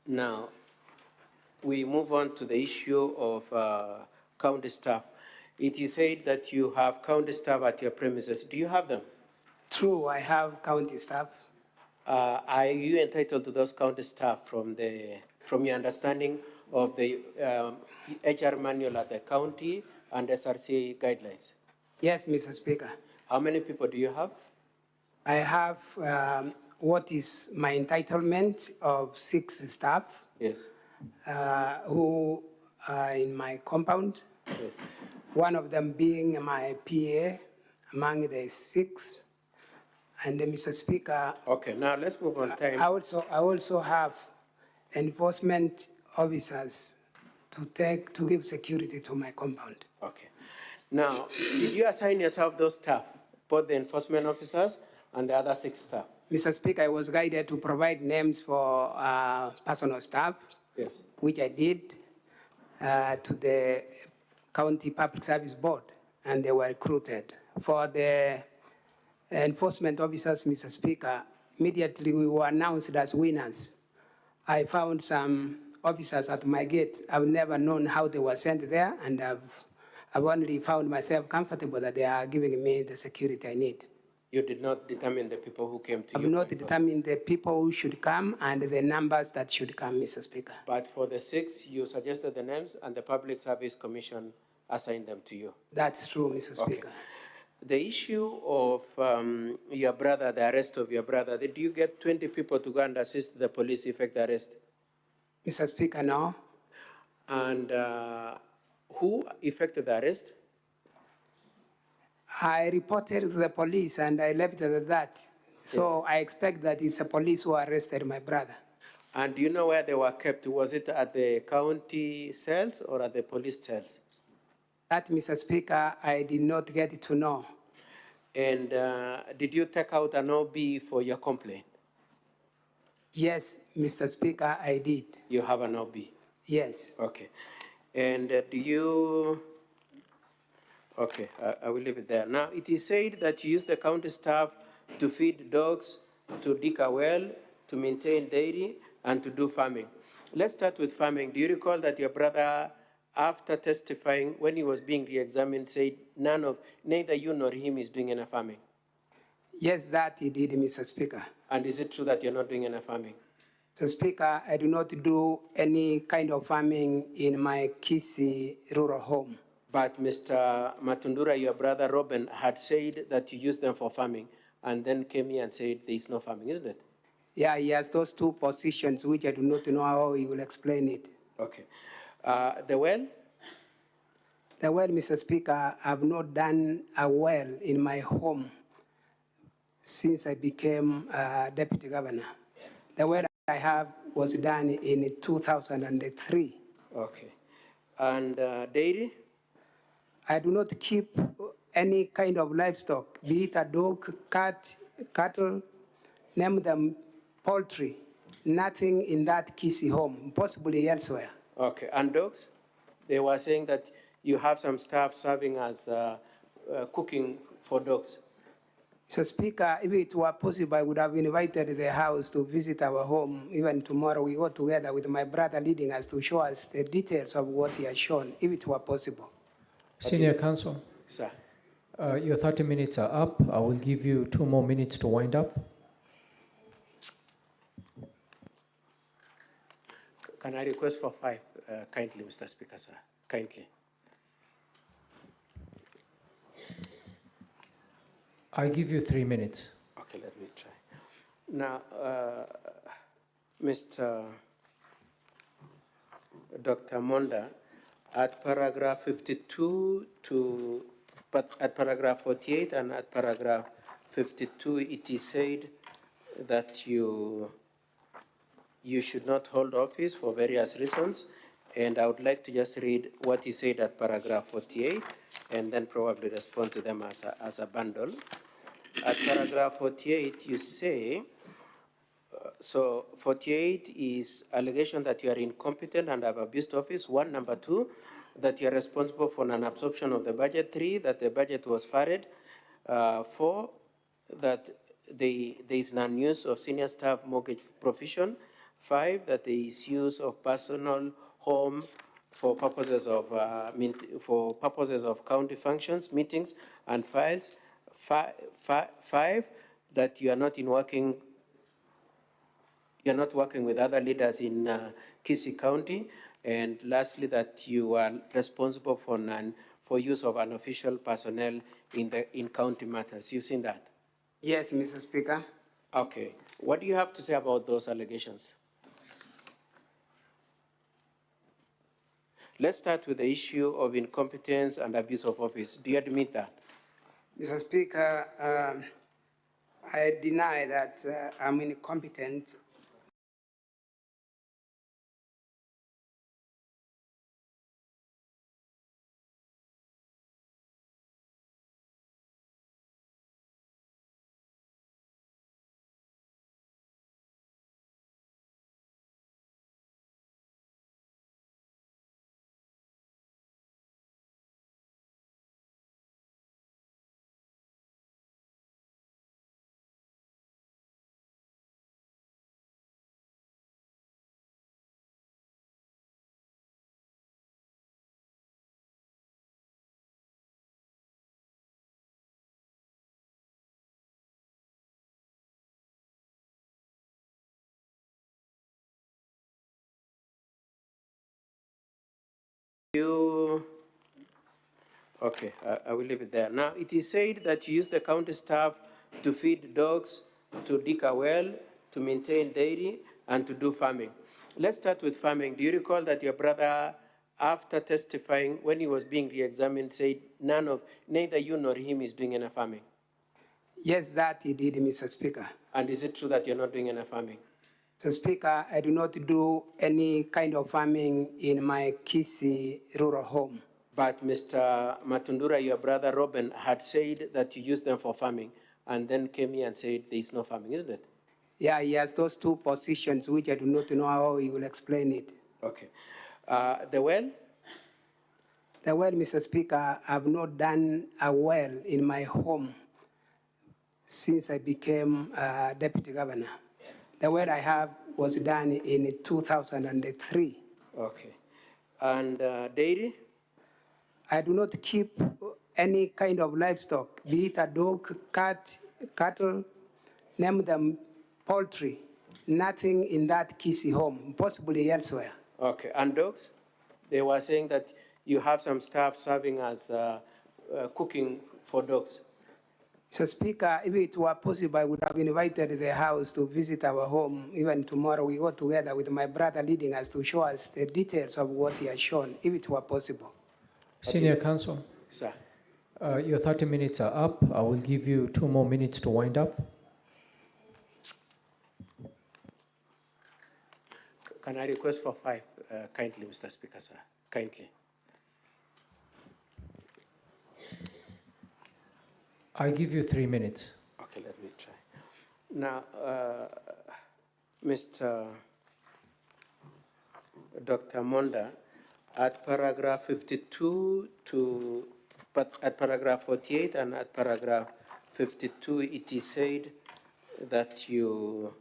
Now, we move on to the issue of county staff. It is said that you have county staff at your premises. Do you have them? True, I have county staff. Are you entitled to those county staff from your understanding of the HR manual at the county and SRC guidelines? Yes, Mr. Speaker. How many people do you have? I have what is my entitlement of 6 staff. Yes. Who are in my compound. Yes. One of them being my PA among the 6. And Mr. Speaker. Okay, now let's move on time. I also have enforcement officers to give security to my compound. Okay. Now, did you assign yourself those staff, both the enforcement officers and the other 6 staff? Mr. Speaker, I was guided to provide names for personal staff. Yes. Which I did to the County Public Service Board, and they were recruited. For the enforcement officers, Mr. Speaker, immediately we were announced as winners. I found some officers at my gate. I've never known how they were sent there, and I've only found myself comfortable that they are giving me the security I need. You did not determine the people who came to you? I have not determined the people who should come and the numbers that should come, Mr. Speaker. But for the 6, you suggested the names and the Public Service Commission assigned them to you? That's true, Mr. Speaker. The issue of your brother, the arrest of your brother, did you get 20 people to go and assist the police effect the arrest? Mr. Speaker, no. And who effected the arrest? I reported to the police and I left it at that. So yes. I expect that it's the police who arrested my brother. And do you know where they were kept? Was it at the county cells or at the police cells? That, Mr. Speaker, I did not get to know. And did you take out an OB for your complaint? Yes, Mr. Speaker, I did. You have an OB? Yes. Okay. And do you... Okay, I will leave it there. Now, it is said that you use the county staff to feed dogs, to dig a well, to maintain dairy, and to do farming. Let's start with farming. Do you recall that your brother, after testifying, when he was being re-examined, said neither you nor him is doing any farming? Yes, that he did, Mr. Speaker. And is it true that you're not doing any farming? Mr. Speaker, I do not do any kind of farming in my Kisii rural home. But Mr. Matundura, your brother Robin, had said that you use them for farming, and then came here and said there is no farming, isn't it? Yeah, he has those 2 positions, which I do not know how he will explain it. Okay. The well? The well, Mr. Speaker, I have not done a well in my home since I became deputy governor. The well I have was done in 2003. Okay. And dairy? I do not keep any kind of livestock, be it a dog, cat, cattle, name them poultry, nothing in that Kisii home, possibly elsewhere. Okay, and dogs? They were saying that you have some staff serving as cooking for dogs. Mr. Speaker, if it were possible, I would have invited the house to visit our home. Even tomorrow, we go together with my brother leading us to show us the details of what he has shown, if it were possible. Senior Counsel, sir, your 30 minutes are up. I will give you 2 more minutes to wind up. Can I request for 5, kindly, Mr. Speaker, sir, kindly. I'll give you 3 minutes. Okay, let me try. Now, Mr. Dr. Monda, at paragraph 52 at paragraph 48 and at paragraph 52, it is said that you should not hold office for various reasons. And I would like to just read what he said at paragraph 48 and then probably respond to them as a bundle. At paragraph 48, you say, so 48 is allegation that you are incompetent and have abused office, 1. Number 2, that you are responsible for an absorption of the budget. 3, that the budget was farted. 4, that there is non-use of senior staff mortgage provision. 5, that there is use of personal home for purposes of county functions, meetings, and files. 5, that you are not working with other leaders in Kisii County, and lastly, that you are responsible for use of unofficial personnel in county matters. You've seen that? Yes, Mr. Speaker. Okay. What do you have to say about those allegations? Let's start with the issue of incompetence and abuse of office. Do you admit that? Mr. Speaker, I deny that I'm incompetent. Okay, I will leave it there. Now, it is said that you use the county staff to feed dogs, to dig a well, to maintain dairy, and to do farming. Let's start with farming. Do you recall that your brother, after testifying, when he was being re-examined, said neither you nor him is doing any farming? Yes, that he did, Mr. Speaker. And is it true that you're not doing any farming? Mr. Speaker, I do not do any kind of farming in my Kisii rural home. But Mr. Matundura, your brother Robin, had said that you use them for farming, and then came here and said there is no farming, isn't it? Yeah, he has those two positions, which I do not know how he will explain it. Okay. The well? The well, Mr. Speaker, I've not done a well in my home since I became deputy governor. The well I have was done in 2003. Okay. And dairy? I do not keep any kind of livestock, be it a dog, cat, cattle, name them poultry, nothing in that Kisii home, possibly elsewhere. Okay. And dogs? They were saying that you have some staff serving as cooking for dogs. Mr. Speaker, if it were possible, I would have invited the House to visit our home. Even tomorrow, we go together with my brother leading us to show us the details of what he has shown, if it were possible. Senior Counsel, Sir. your 30 minutes are up. I will give you 2 more minutes to wind up. Can I request for 5, kindly, Mr. Speaker, sir? Kindly. I give you 3 minutes. Okay, let me try. Now, Mr. Dr. Monda, at paragraph 52 at paragraph 48 and at paragraph 52, it is said that you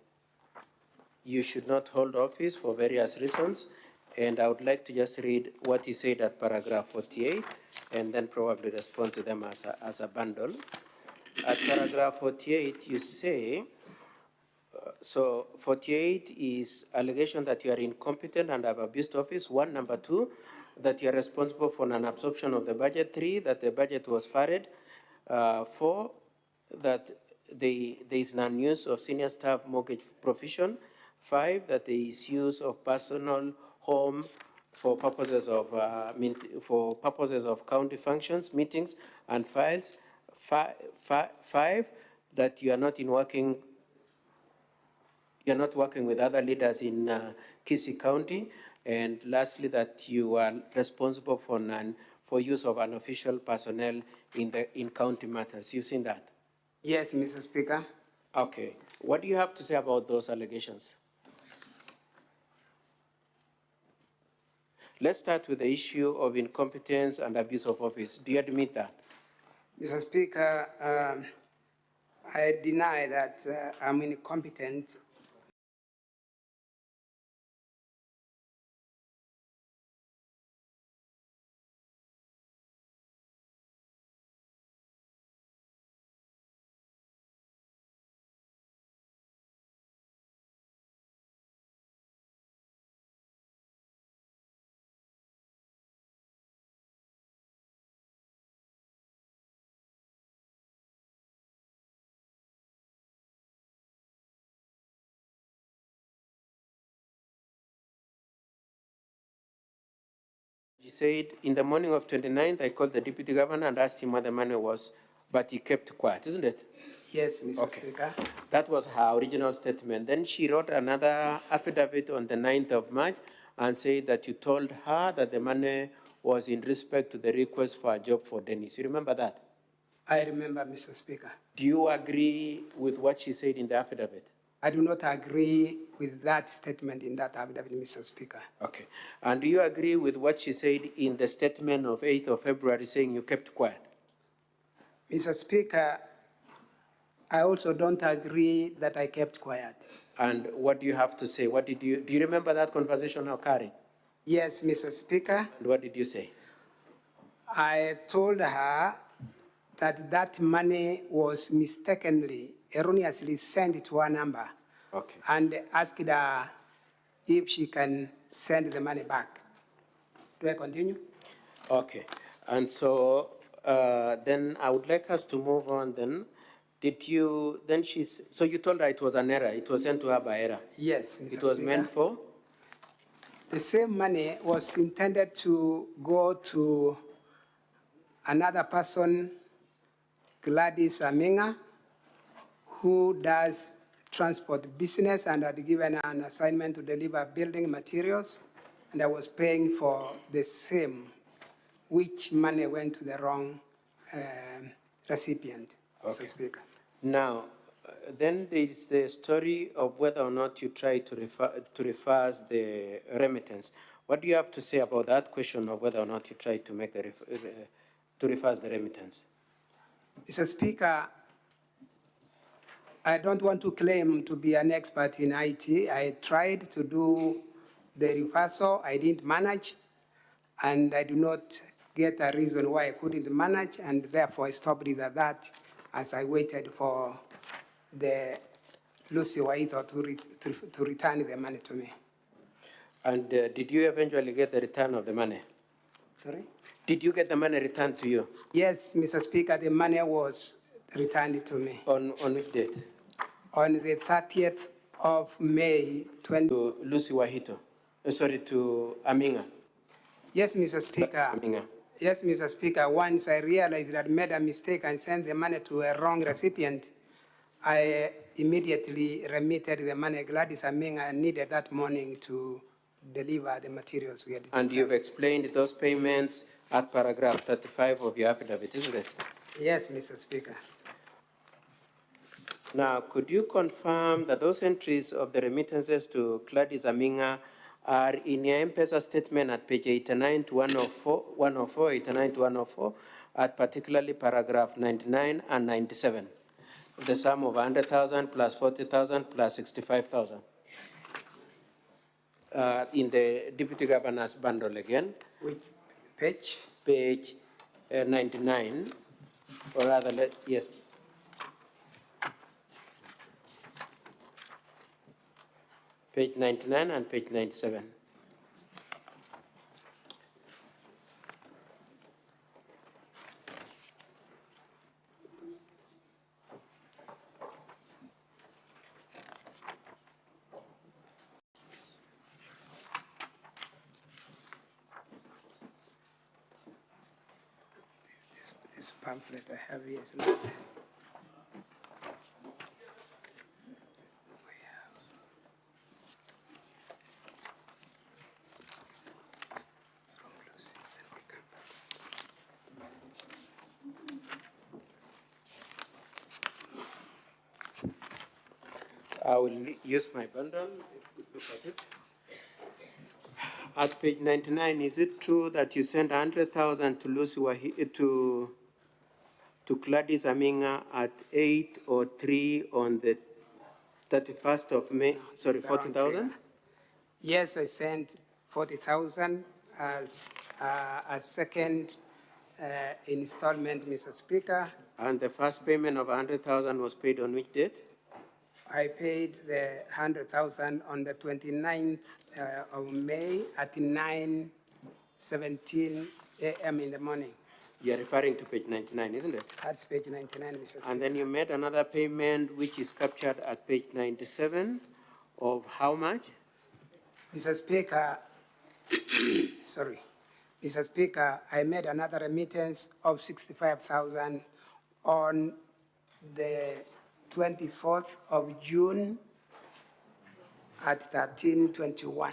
should not hold office for various reasons. And I would like to just read what he said at paragraph 48 and then probably respond to them as a bundle. At paragraph 48, you say, so 48 is allegation that you are incompetent and have abused office, 1. Number 2, that you are responsible for an absorption of the budget. 3, that the budget was funded. 4, that there is non-use of senior staff mortgage provision. 5, that there is use of personal home for purposes of county functions, meetings, and files. 5, that you are not working with other leaders in Kisii County, and lastly, that you are responsible for use of unofficial personnel in county matters. You've seen that? Yes, Mr. Speaker. Okay. What do you have to say about those allegations? Let's start with the issue of incompetence and abuse of office. Do you admit that? Mr. Speaker, I deny that I'm incompetent He said, in the morning of 29th, I called the deputy governor and asked him what the money was, but he kept quiet, isn't it? Yes, Mr. Speaker. That was her original statement. Then she wrote another affidavit on the 9th of March and said that you told her that the money was in respect to the request for a job for Dennis. You remember that? I remember, Mr. Speaker. Do you agree with what she said in the affidavit? I do not agree with that statement in that affidavit, Mr. Speaker. Okay. And do you agree with what she said in the statement of 8th of February saying you kept quiet? Mr. Speaker, I also don't agree that I kept quiet. And what do you have to say? Do you remember that conversation occurring? Yes, Mr. Speaker. And what did you say? I told her that that money was mistakenly, erroneously sent to her number. Okay. And asked her if she can send the money back. Do I continue? Okay. And so then I would like us to move on then. So you told her it was an error, it was sent to her by error? Yes, Mr. It was Speaker. meant for? The same money was intended to go to another person, Gladys Aminga, who does transport business and had given an assignment to deliver building materials, and I was paying for the same, which money went to the wrong recipient, Okay. Mr. Speaker. Now, then there is the story of whether or not you try to reverse the remittance. What do you have to say about that question of whether or not you try to make to reverse the remittance? Mr. Speaker, I don't want to claim to be an expert in IT. I tried to do the reversal. I didn't manage, and I do not get a reason why I couldn't manage, and therefore I stopped it at that as I waited for the Lucy Waitho to return the money to me. And did you eventually get the return of the money? Sorry? Did you get the money returned to you? Yes, Mr. Speaker, the money was returned to me. On which date? On the 30th of May, To Lucy Wahito. To Aminga. Yes, Mr. Speaker. Aminga. Yes, Mr. Speaker. Once I realized that I made a mistake and sent the money to a wrong recipient, I immediately remitted the money. Gladys Aminga needed that morning to deliver the materials we had. And you've explained those payments at paragraph 35 of your affidavit, isn't it? Yes, Mr. Speaker. Now, could you confirm that those entries of the remittances to Gladys Aminga are in your M-Pesa statement at page 89 to 104, 89 to 104, at particularly paragraph 99 and 97, the sum of 100,000 plus 40,000 plus 65,000. In the Deputy Governor's bundle again. Which page? Page 99, or rather, yes. Page 99 and page 97. This pamphlet I have here is not there. I will use my bundle. Look at it. At page 99, is it true that you sent 100,000 to Lucy to Gladys Aminga at 8:03 on the 31st of May? Sorry, 40,000? Yes, I sent 40,000 as a second installment, Mr. Speaker. And the first payment of 100,000 was paid on which date? I paid the 100,000 on the 29th of May at 9:17 a.m. in the morning. You're referring to page 99, isn't it? That's page 99, Mr. Speaker. And then you made another payment which is captured at page 97 of how much? Mr. Speaker, sorry. Mr. Speaker, I made another remittance of 65,000 on the 24th of June at 13:21.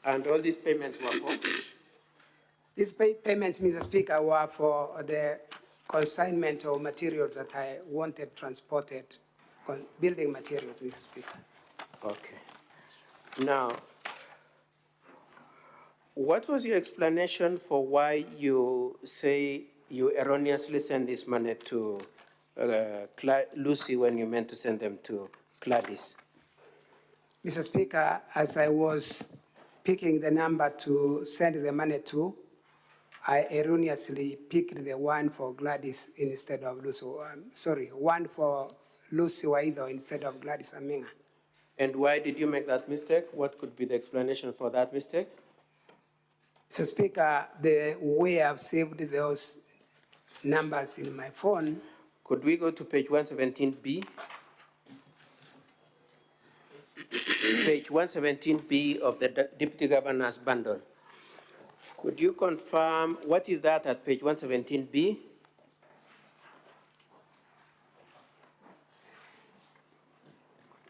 And all these payments were for? These payments, Mr. Speaker, were for the consignment of materials that I wanted transported, building materials, Mr. Speaker. Okay. Now, what was your explanation for why you say you erroneously sent this money to Lucy when you meant to send them to Gladys? Mr. Speaker, as I was picking the number to send the money to, I erroneously picked the one for Gladys instead of Lucy. One for Lucy Waido instead of Gladys Aminga. And why did you make that mistake? What could be the explanation for that mistake? Mr. Speaker, the way I've saved those numbers in my phone. Could we go to page 117B? Page 117B of the Deputy Governor's bundle. Could you confirm what is that at page 117B?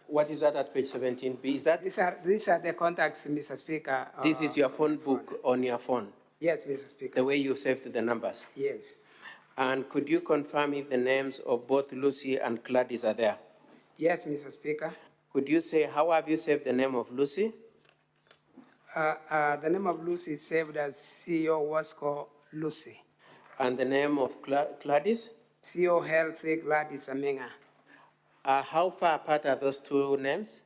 What is that at page 17B? Is that These are the contacts, Mr. Speaker. this is your phone book on your phone? Yes, Mr. Speaker. The way you saved the numbers? Yes. And could you confirm if the names of both Lucy and Gladys are there? Yes, Mr. Speaker. Could you say how have you saved the name of Lucy? The name of Lucy is saved as CEO Wasco Lucy. And the name of Gladys? CEO Healthy Gladys Aminga. How far apart are those two names?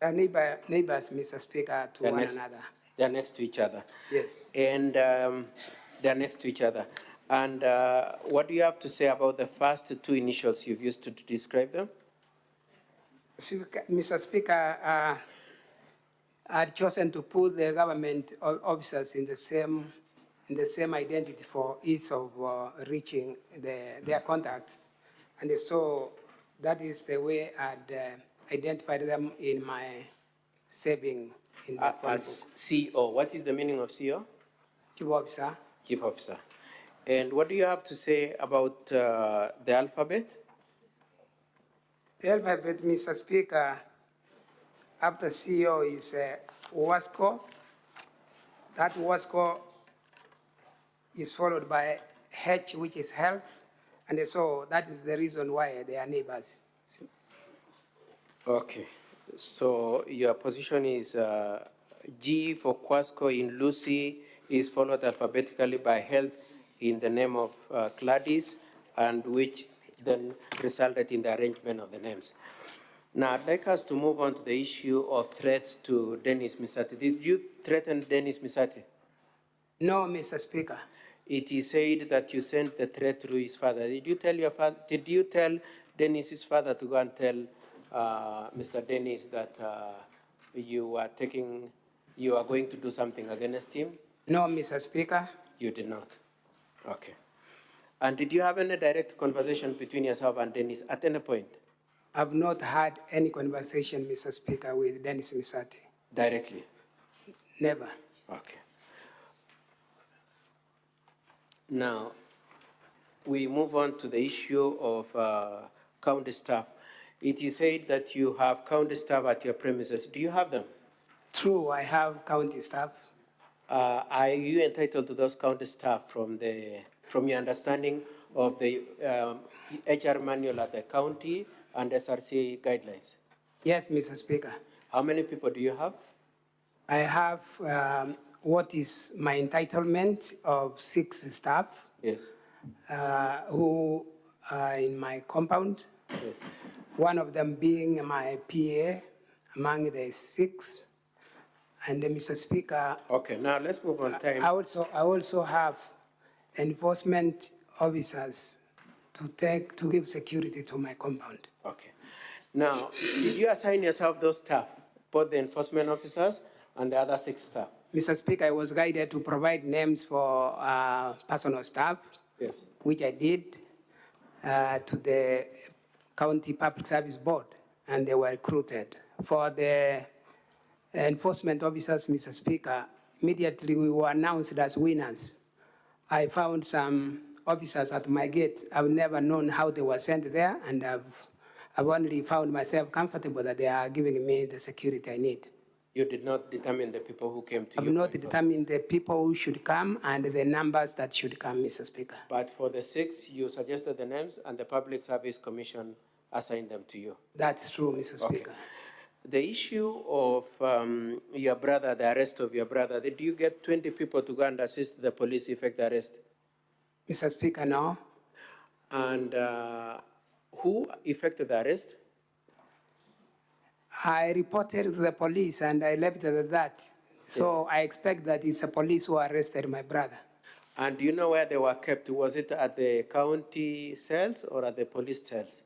Neighbors, Mr. Speaker, to one another. They're next to each other. Yes. And they're next to each other. And what do you have to say about the first two initials you've used to describe them? Mr. Speaker, I'd chosen to put the government officers in the same identity for ease of reaching their contacts. And so that is the way I'd identified them in my saving in the phone as book. CEO. What is the meaning of CEO? Chief Officer. Chief Officer. And what do you have to say about the alphabet? The alphabet, Mr. Speaker, after CEO is WASCO. That WASCO is followed by H, which is health. And so that is the reason why they are neighbors. Okay. So your position is G for Quasco in Lucy is followed alphabetically by health in the name of Gladys, and which then resulted in the arrangement of the names. Now, I'd like us to move on to the issue of threats to Dennis Misati. Did you threaten Dennis Misati? No, Mr. Speaker. It is said that you sent the threat through his father. Did you tell your father? Did you tell Dennis's father to go and tell Mr. Dennis that you are going to do something against him? No, Mr. Speaker. You did not. Okay. And did you have any direct conversation between yourself and Dennis at any point? I've not had any conversation, Mr. Speaker, with Dennis Misati. Directly? Never. Okay. Now, we move on to the issue of county staff. It is said that you have county staff at your premises. Do you have them? True, I have county staff. Are you entitled to those county staff from your understanding of the HR manual at the county and SRC guidelines? Yes, Mr. Speaker. How many people do you have? I have what is my entitlement of 6 staff. Yes. Who are in my compound. Yes. One of them being my PA among the 6. And Mr. Speaker. Okay, now let's move on time. I also have enforcement officers to give security to my compound. Okay. Now, did you assign yourself those staff, both the enforcement officers and the other 6 staff? Mr. Speaker, I was guided to provide names for personal staff. Yes. Which I did to the County Public Service Board, and they were recruited. For the enforcement officers, Mr. Speaker, immediately we were announced as winners, I found some officers at my gate. I've never known how they were sent there, and I've only found myself comfortable that they are giving me the security I need. You did not determine the people who came to I've you? not determined the people who should come and the numbers that should come, Mr. Speaker. But for the 6, you suggested the names, and the Public Service Commission assigned them to you? That's true, Mr. Speaker. The issue of your brother, the arrest of your brother, did you get 20 people to go and assist the police effect the arrest? Mr. Speaker, no. And who effected the arrest? I reported to the police and I left it at that. So Yes. I expect that it's the police who arrested my brother. And do you know where they were kept? Was it at the county cells or at the police cells?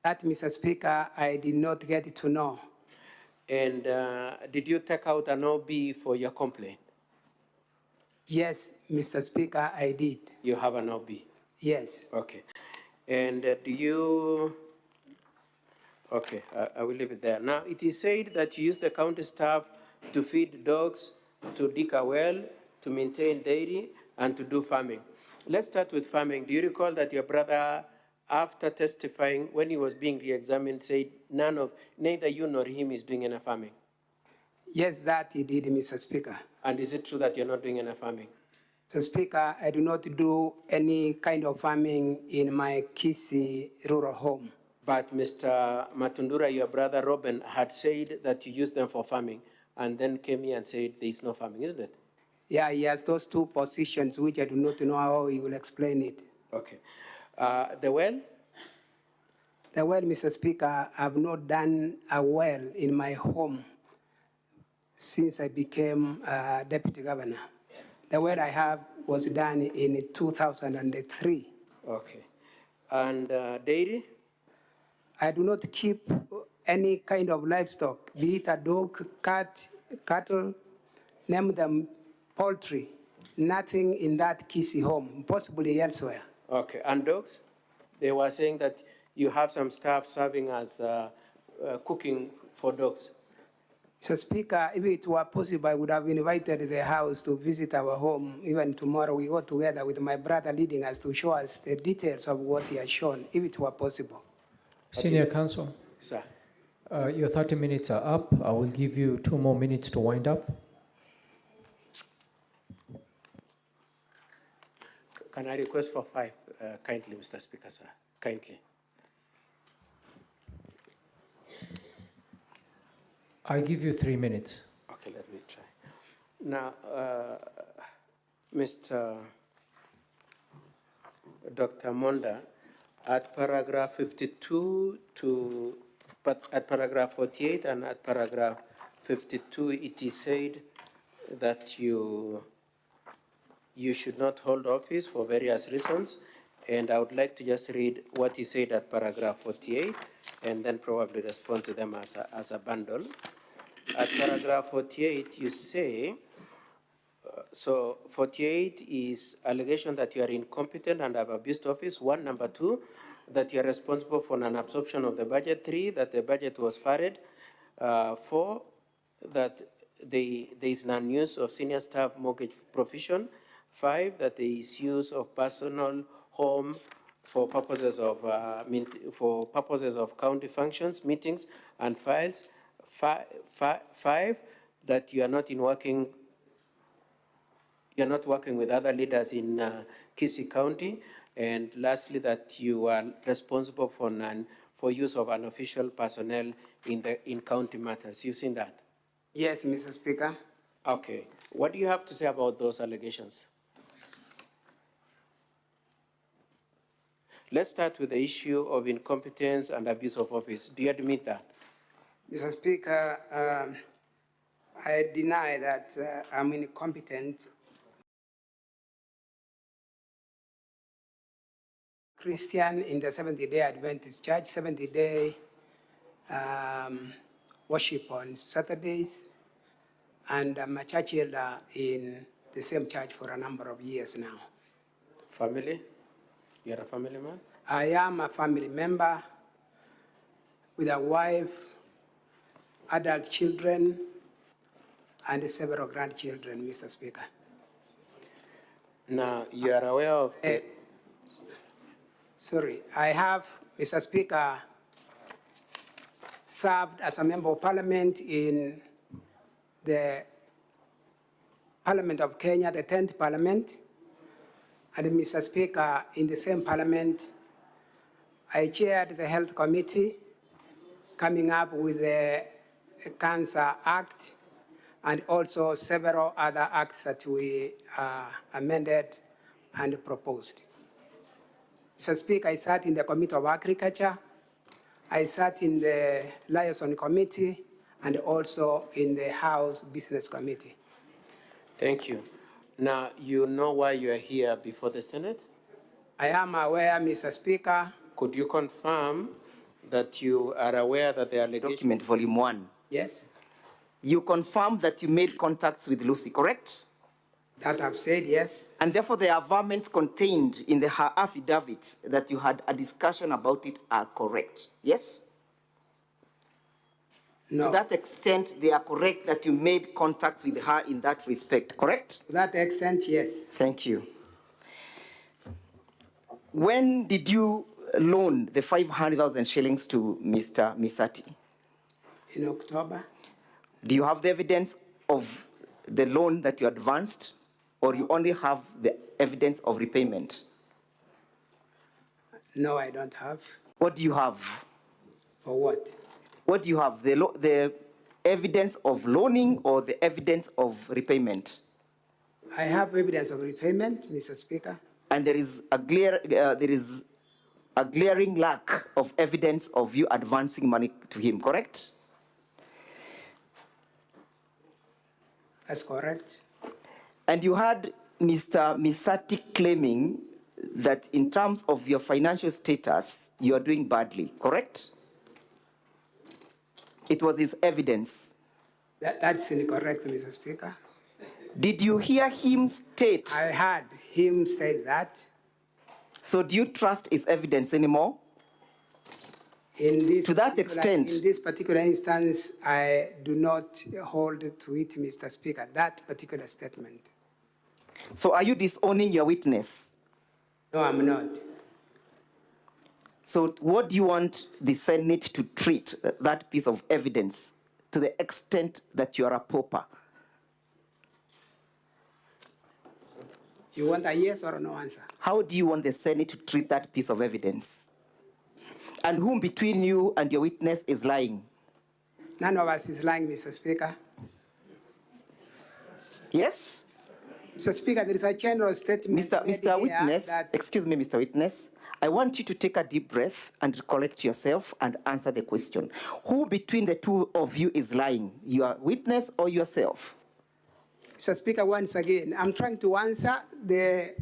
That, Mr. Speaker, I did not get to know. And did you take out an OB for your complaint? Yes, Mr. Speaker, I did. You have an OB? Yes. Okay. And do you, okay, I will leave it there. Now, it is said that you use the county staff to feed dogs, to dig a well, to maintain dairy, and to do farming. Let's start with farming. Do you recall that your brother, after testifying, when he was being re-examined, said neither you nor him is doing any farming? Yes, that he did, Mr. Speaker. And is it true that you're not doing any farming? Mr. Speaker, I do not do any kind of farming in my Kisii rural home. But Mr. Matundura, your brother Robin, had said that you use them for farming, and then came here and said there is no farming, isn't it? Yeah, he has those two positions, which I do not know how he will explain it. Okay. The well? The well, Mr. Speaker, I have not done a well in my home since I became deputy governor. The well I have was done in 2003. Okay. And dairy? I do not keep any kind of livestock, be it a dog, cat, cattle, name them poultry, nothing in that Kisii home, possibly elsewhere. Okay. And dogs? They were saying that you have some staff serving as cooking for dogs. Mr. Speaker, if it were possible, I would have invited the House to visit our home. Even tomorrow, we go together with my brother leading us to show us the details of what he has shown, if it were possible. Senior Counsel, Sir. your 30 minutes are up. I will give you 2 more minutes to wind up. Can I request for 5, kindly, Mr. Speaker, sir? Kindly. I give you 3 minutes. Okay, let me try. Now, Mr. Dr. Monda, at paragraph 52 at paragraph 48 and at paragraph 52, it is said that you should not hold office for various reasons. And I would like to just read what he said at paragraph 48 and then probably respond to them as a bundle. At paragraph 48, you say, so 48 is allegation that you are incompetent and have abused office, 1. Number 2, that you are responsible for an absorption of the budget. 3, that the budget was funded. 4, that there is non-use of senior staff mortgage provision. 5, that there is use of personal home for purposes of county functions, meetings, and files. 5, that you are not working with other leaders in Kisii County, and lastly, that you are responsible for use of unofficial personnel in county matters. You've seen that? Yes, Mr. Speaker. Okay. What do you have to say about those allegations? Let's start with the issue of incompetence and abuse of office. Do you admit that? Mr. Speaker, I deny that I'm incompetent. Christian in the Seventh-day Adventist Church, 70-day worship on Saturdays, and I'm a church elder in the same church for a number of years now. Family? You're a family man? I am a family member with a wife, adult children, and several grandchildren, Mr. Speaker. Now, you are aware of the, Sorry, I have, Mr. Speaker, served as a member of parliament in the Parliament of Kenya, the 10th Parliament. And Mr. Speaker, in the same Parliament, I chaired the Health Committee, coming up with the Cancer Act, and also several other acts that we amended and proposed. Mr. Speaker, I sat in the Committee of Agriculture, I sat in the Liaison Committee, and also in the House Business Committee. thank you. Now, you know why you are here before the Senate? I am aware, Mr. Speaker. Could you confirm that you are aware that the allegation... Document volume 1. Yes, You confirm that you made contacts with Lucy, correct? that I've said, yes. And therefore the averments contained in the her affidavit that you had a discussion about it are correct, yes? No, To that extent, they are correct that you made contacts with her in that respect, correct? to that extent, yes. Thank you. When did you loan the 500,000 shillings to Mr. Misati? In October, Do you have the evidence of the loan that you advanced, or you only have the evidence of repayment? no, I don't have. What do you have? For what? What do you have? The evidence of loaning or the evidence of repayment? I have evidence of repayment, Mr. Speaker. And there is a glaring lack of evidence of you advancing money to him, correct? That's correct. And you had Mr. Misati claiming that in terms of your financial status, you are doing badly, correct? It was his evidence. That's incorrect, Mr. Speaker. Did you hear him state? I heard him say that. So do you trust his evidence anymore? In this To that particular- extent- In this particular instance, I do not hold to it, Mr. Speaker, that particular statement. So are you disowning your witness? No, I'm not. So what do you want the Senate to treat that piece of evidence to the extent that you are a pauper? You want a yes or a no answer? How do you want the Senate to treat that piece of evidence? And whom between you and your witness is lying? None of us is lying, Mr. Speaker. Yes? Mr. Speaker, there is a general statement. Mr. made Mr. here Witness, that- excuse me, Mr. Witness, I want you to take a deep breath and recollect yourself and answer the question. Who between the two of you is lying? Your witness or yourself? Mr. Speaker, once again, I'm trying to answer the.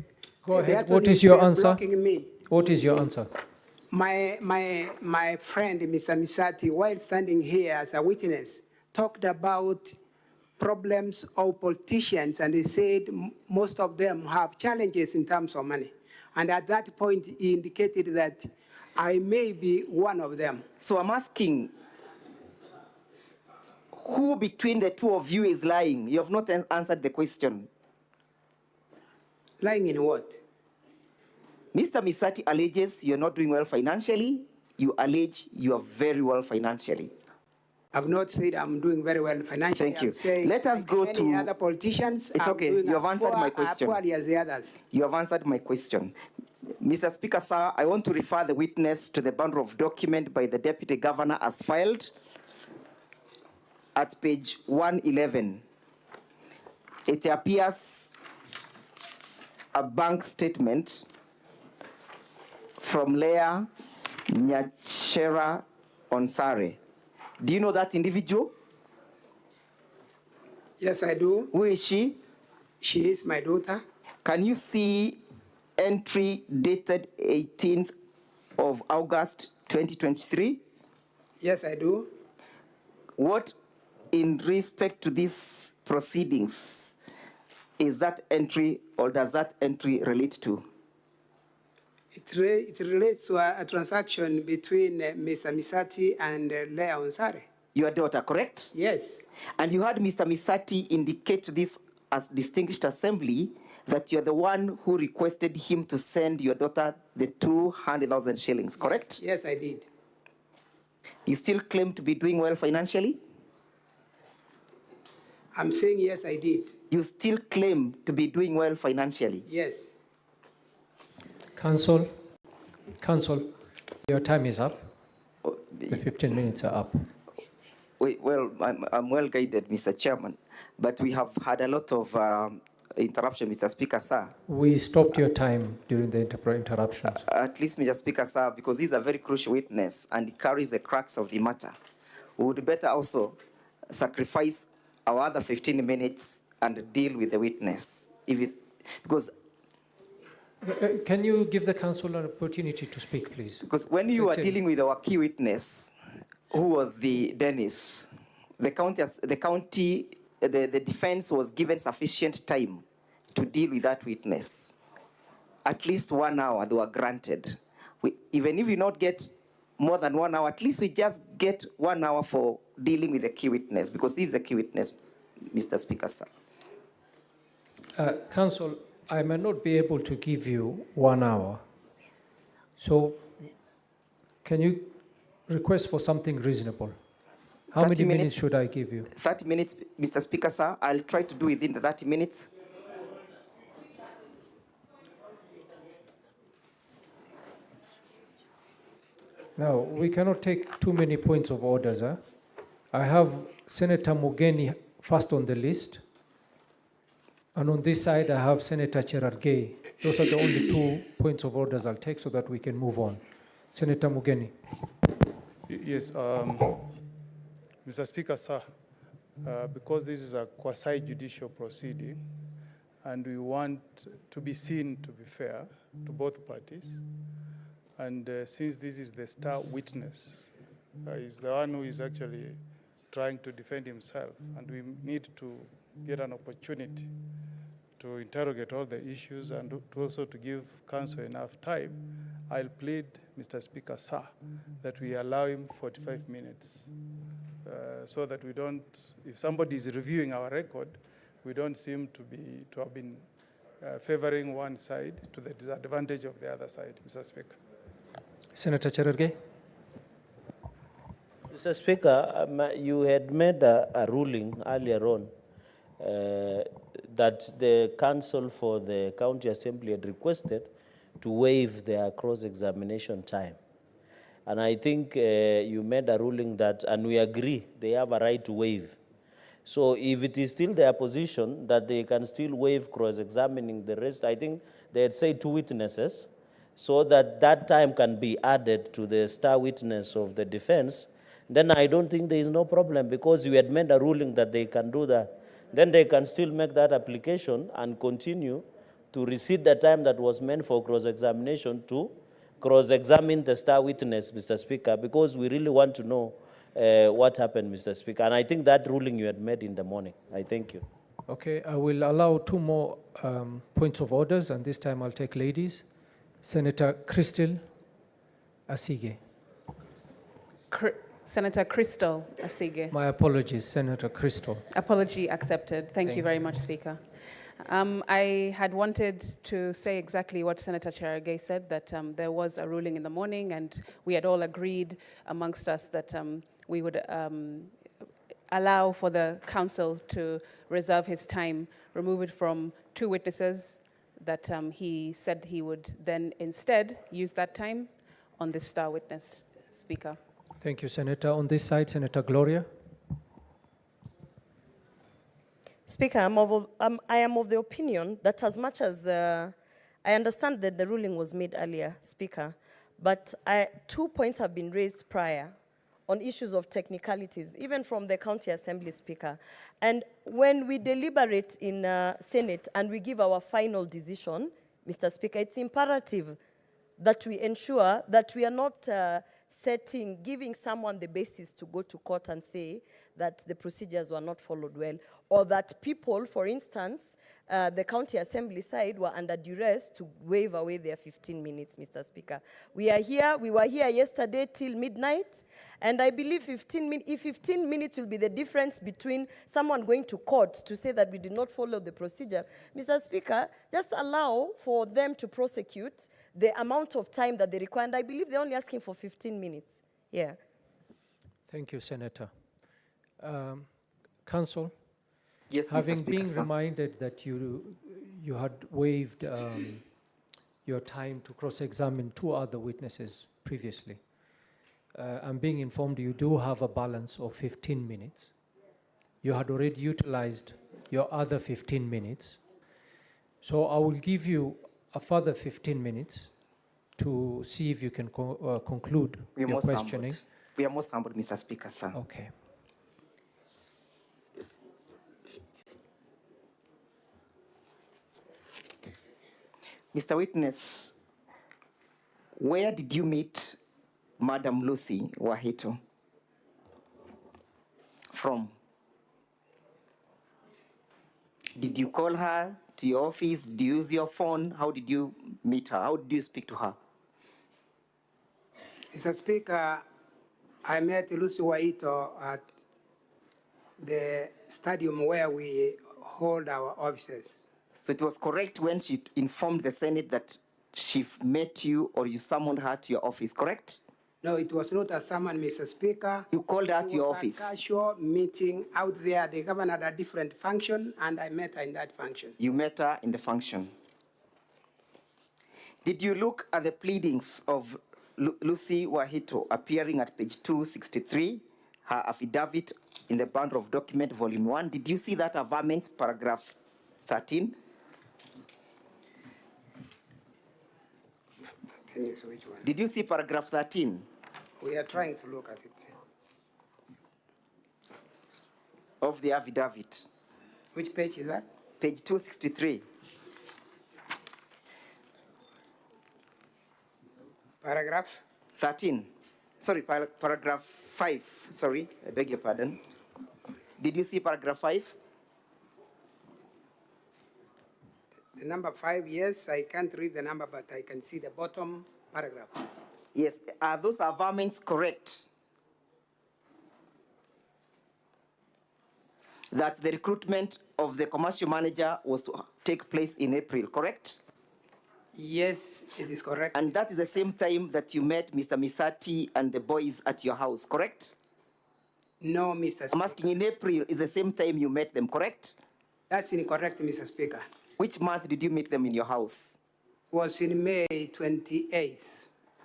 Go the ahead. What attorney is your is, answer? blocking me. What is your answer? My friend, Mr. Misati, while standing here as a witness, talked about problems of politicians, and he said most of them have challenges in terms of money. And at that point, he indicated that I may be one of them. So I'm asking, who between the two of you is lying? You have not answered the question. Lying in what? Mr. Misati alleges you're not doing well financially. You allege you are very well financially. I've not said I'm doing very well financially. Thank you. I'm saying, Let us like go many to- other politicians. It's I'm okay. doing You have as answered my question. poorly as the others. You have answered my question. Mr. Speaker, sir, I want to refer the witness to the bundle of document by the Deputy Governor as filed at page 111. It appears a bank statement from Leah Nyachera Onsare. Do you know that individual? Yes, I do. Who is she? She is my daughter. Can you see entry dated 18th of August 2023? Yes, I do. What, in respect to these proceedings, is that entry, or does that entry relate to? It relates to a transaction between Mr. Misati and Leah Onsare. your daughter, correct? Yes. And you had Mr. Misati indicate to this as distinguished assembly that you're the one who requested him to send your daughter the 200,000 shillings, correct? Yes, I did. You still claim to be doing well financially? I'm saying yes, I did. You still claim to be doing well financially? Yes. Council, your time is up. The 15 minutes are up. Well, I'm well guided, Mr. Chairman, but we have had a lot of interruption, Mr. Speaker, sir. We stopped your time during the interruptions. At least, Mr. Speaker, sir, because he's a very crucial witness and he carries the crux of the matter. We would better also sacrifice our other 15 minutes and deal with the witness. If it's, because Can you give the council an opportunity to speak, please? Because when you are dealing with our key witness, who was the Dennis, the defense was given sufficient time to deal with that witness. At least 1 hour they were granted. Even if we not get more than 1 hour, at least we just get 1 hour for dealing with the key witness, because this is a key witness, Mr. Speaker, sir. Council, I may not be able to give you 1 hour. So can you request for something reasonable? How many minutes should I give you? 30 minutes, Mr. Speaker, sir. I'll try to do within the 30 minutes. No, we cannot take too many points of orders. I have Senator Mugeni first on the list. And on this side, I have Senator Cherargei. Those are the only 2 points of orders I'll take so that we can move on. Senator Mugeni. Yes, Mr. Speaker, sir, because this is a quasi-judicial proceeding, and we want to be seen to be fair to both parties, and since this is the star witness, he's the one who is actually trying to defend himself, and we need to get an opportunity to interrogate all the issues and to also to give counsel enough time. I'll plead, Mr. Speaker, sir, that we allow him 45 minutes so that we don't, if somebody is reviewing our record, we don't seem to have been favoring one side to the disadvantage of the other side, Mr. Speaker. Senator Cherargei. Mr. Speaker, you had made a ruling earlier on that the council for the county assembly had requested to waive their cross-examination time. And I think you made a ruling that, and we agree, they have a right to waive. So if it is still their position that they can still waive cross-examining the rest, I think they had said 2 witnesses, so that that time can be added to the star witness of the defense, then I don't think there is no problem, because you had made a ruling that they can do that. Then they can still make that application and continue to receive the time that was meant for cross-examination to cross-examine the star witness, Mr. Speaker, because we really want to know what happened, Mr. Speaker. And I think that ruling you had made in the morning. I thank you. Okay, I will allow 2 more points of orders, and this time I'll take ladies. Senator Crystal Asige. Senator Crystal Asige. My apologies, Senator Crystal. Apology accepted. Thank you very much, Speaker. I had wanted to say exactly what Senator Cherargei said, that there was a ruling in the morning, and we had all agreed amongst us that we would allow for the council to reserve his time, remove it from 2 witnesses, that he said he would then instead use that time on this star witness, Speaker. Thank you, Senator. On this side, Senator Gloria. Speaker, I am of the opinion that as much as I understand that the ruling was made earlier, Speaker, but 2 points have been raised prior on issues of technicalities, even from the County Assembly, Speaker. And when we deliberate in Senate and we give our final decision, Mr. Speaker, it's imperative that we ensure that we are not giving someone the basis to go to court and say that the procedures were not followed well, or that people, for instance, the county assembly side were under duress to waive away their 15 minutes, Mr. Speaker. We were here yesterday till midnight, and I believe if 15 minutes will be the difference between someone going to court to say that we did not follow the procedure, Mr. Speaker, just allow for them to prosecute the amount of time that they require, and I believe they're only asking for 15 minutes. Yeah. Thank you, Senator. Council? Yes, Having Mr. Speaker, been sir. reminded that you had waived your time to cross-examine 2 other witnesses previously, I'm being informed you do have a balance of 15 minutes. You had already utilized your other 15 minutes. So I will give you a further 15 minutes to see if you can conclude We are your most questioning. humbled. We are most humbled, Mr. Speaker, sir. Okay. Mr. Witness, where did you meet Madam Lucy Wahito from? Did you call her to your office? Did you use your phone? How did you meet her? How did you speak to her? Mr. Speaker, I met Lucy Waito at the stadium where we hold our offices. So it was correct when she informed the Senate that she met you or you summoned her to your office, correct? No, it was not a summon, Mr. Speaker. You called her It to your was office. a casual meeting out there. The governor had a different function, and I met her in that function. You met her in the function. Did you look at the pleadings of Lucy Wahito appearing at page 263, her affidavit in the bundle of document, volume 1? Did you see that averments, paragraph 13? Can you see which one? Did you see paragraph 13 We are trying to look at it. of the affidavit? Which page is that? Page 263. Paragraph? 13. Sorry, paragraph 5. Sorry, I beg your pardon. Did you see paragraph 5? The number 5, yes, I can't read the number, but I can see the bottom paragraph. Yes. Are those averments correct? That the recruitment of the commercial manager was to take place in April, correct? Yes, it is correct. And that is the same time that you met Mr. Misati and the boys at your house, correct? No, Mr. I'm Speaker. asking, in April is the same time you met them, correct? That's incorrect, Mr. Speaker. Which month did you meet them in your house? Was in May 28th.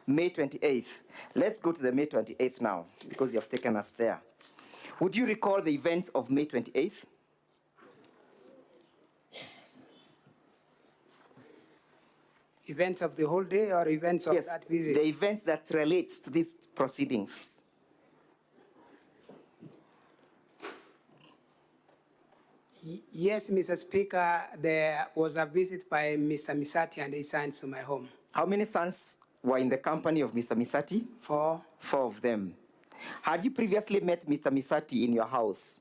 May 28th. Let's go to the May 28th now, because you have taken us there. Would you recall the events of May 28th? Events of the whole day or events of Yes, that visit? the events that relates to these proceedings. Yes, Mr. Speaker, there was a visit by Mr. Misati and his sons to my home. How many sons were in the company of Mr. Misati? 4. 4 of them. Had you previously met Mr. Misati in your house?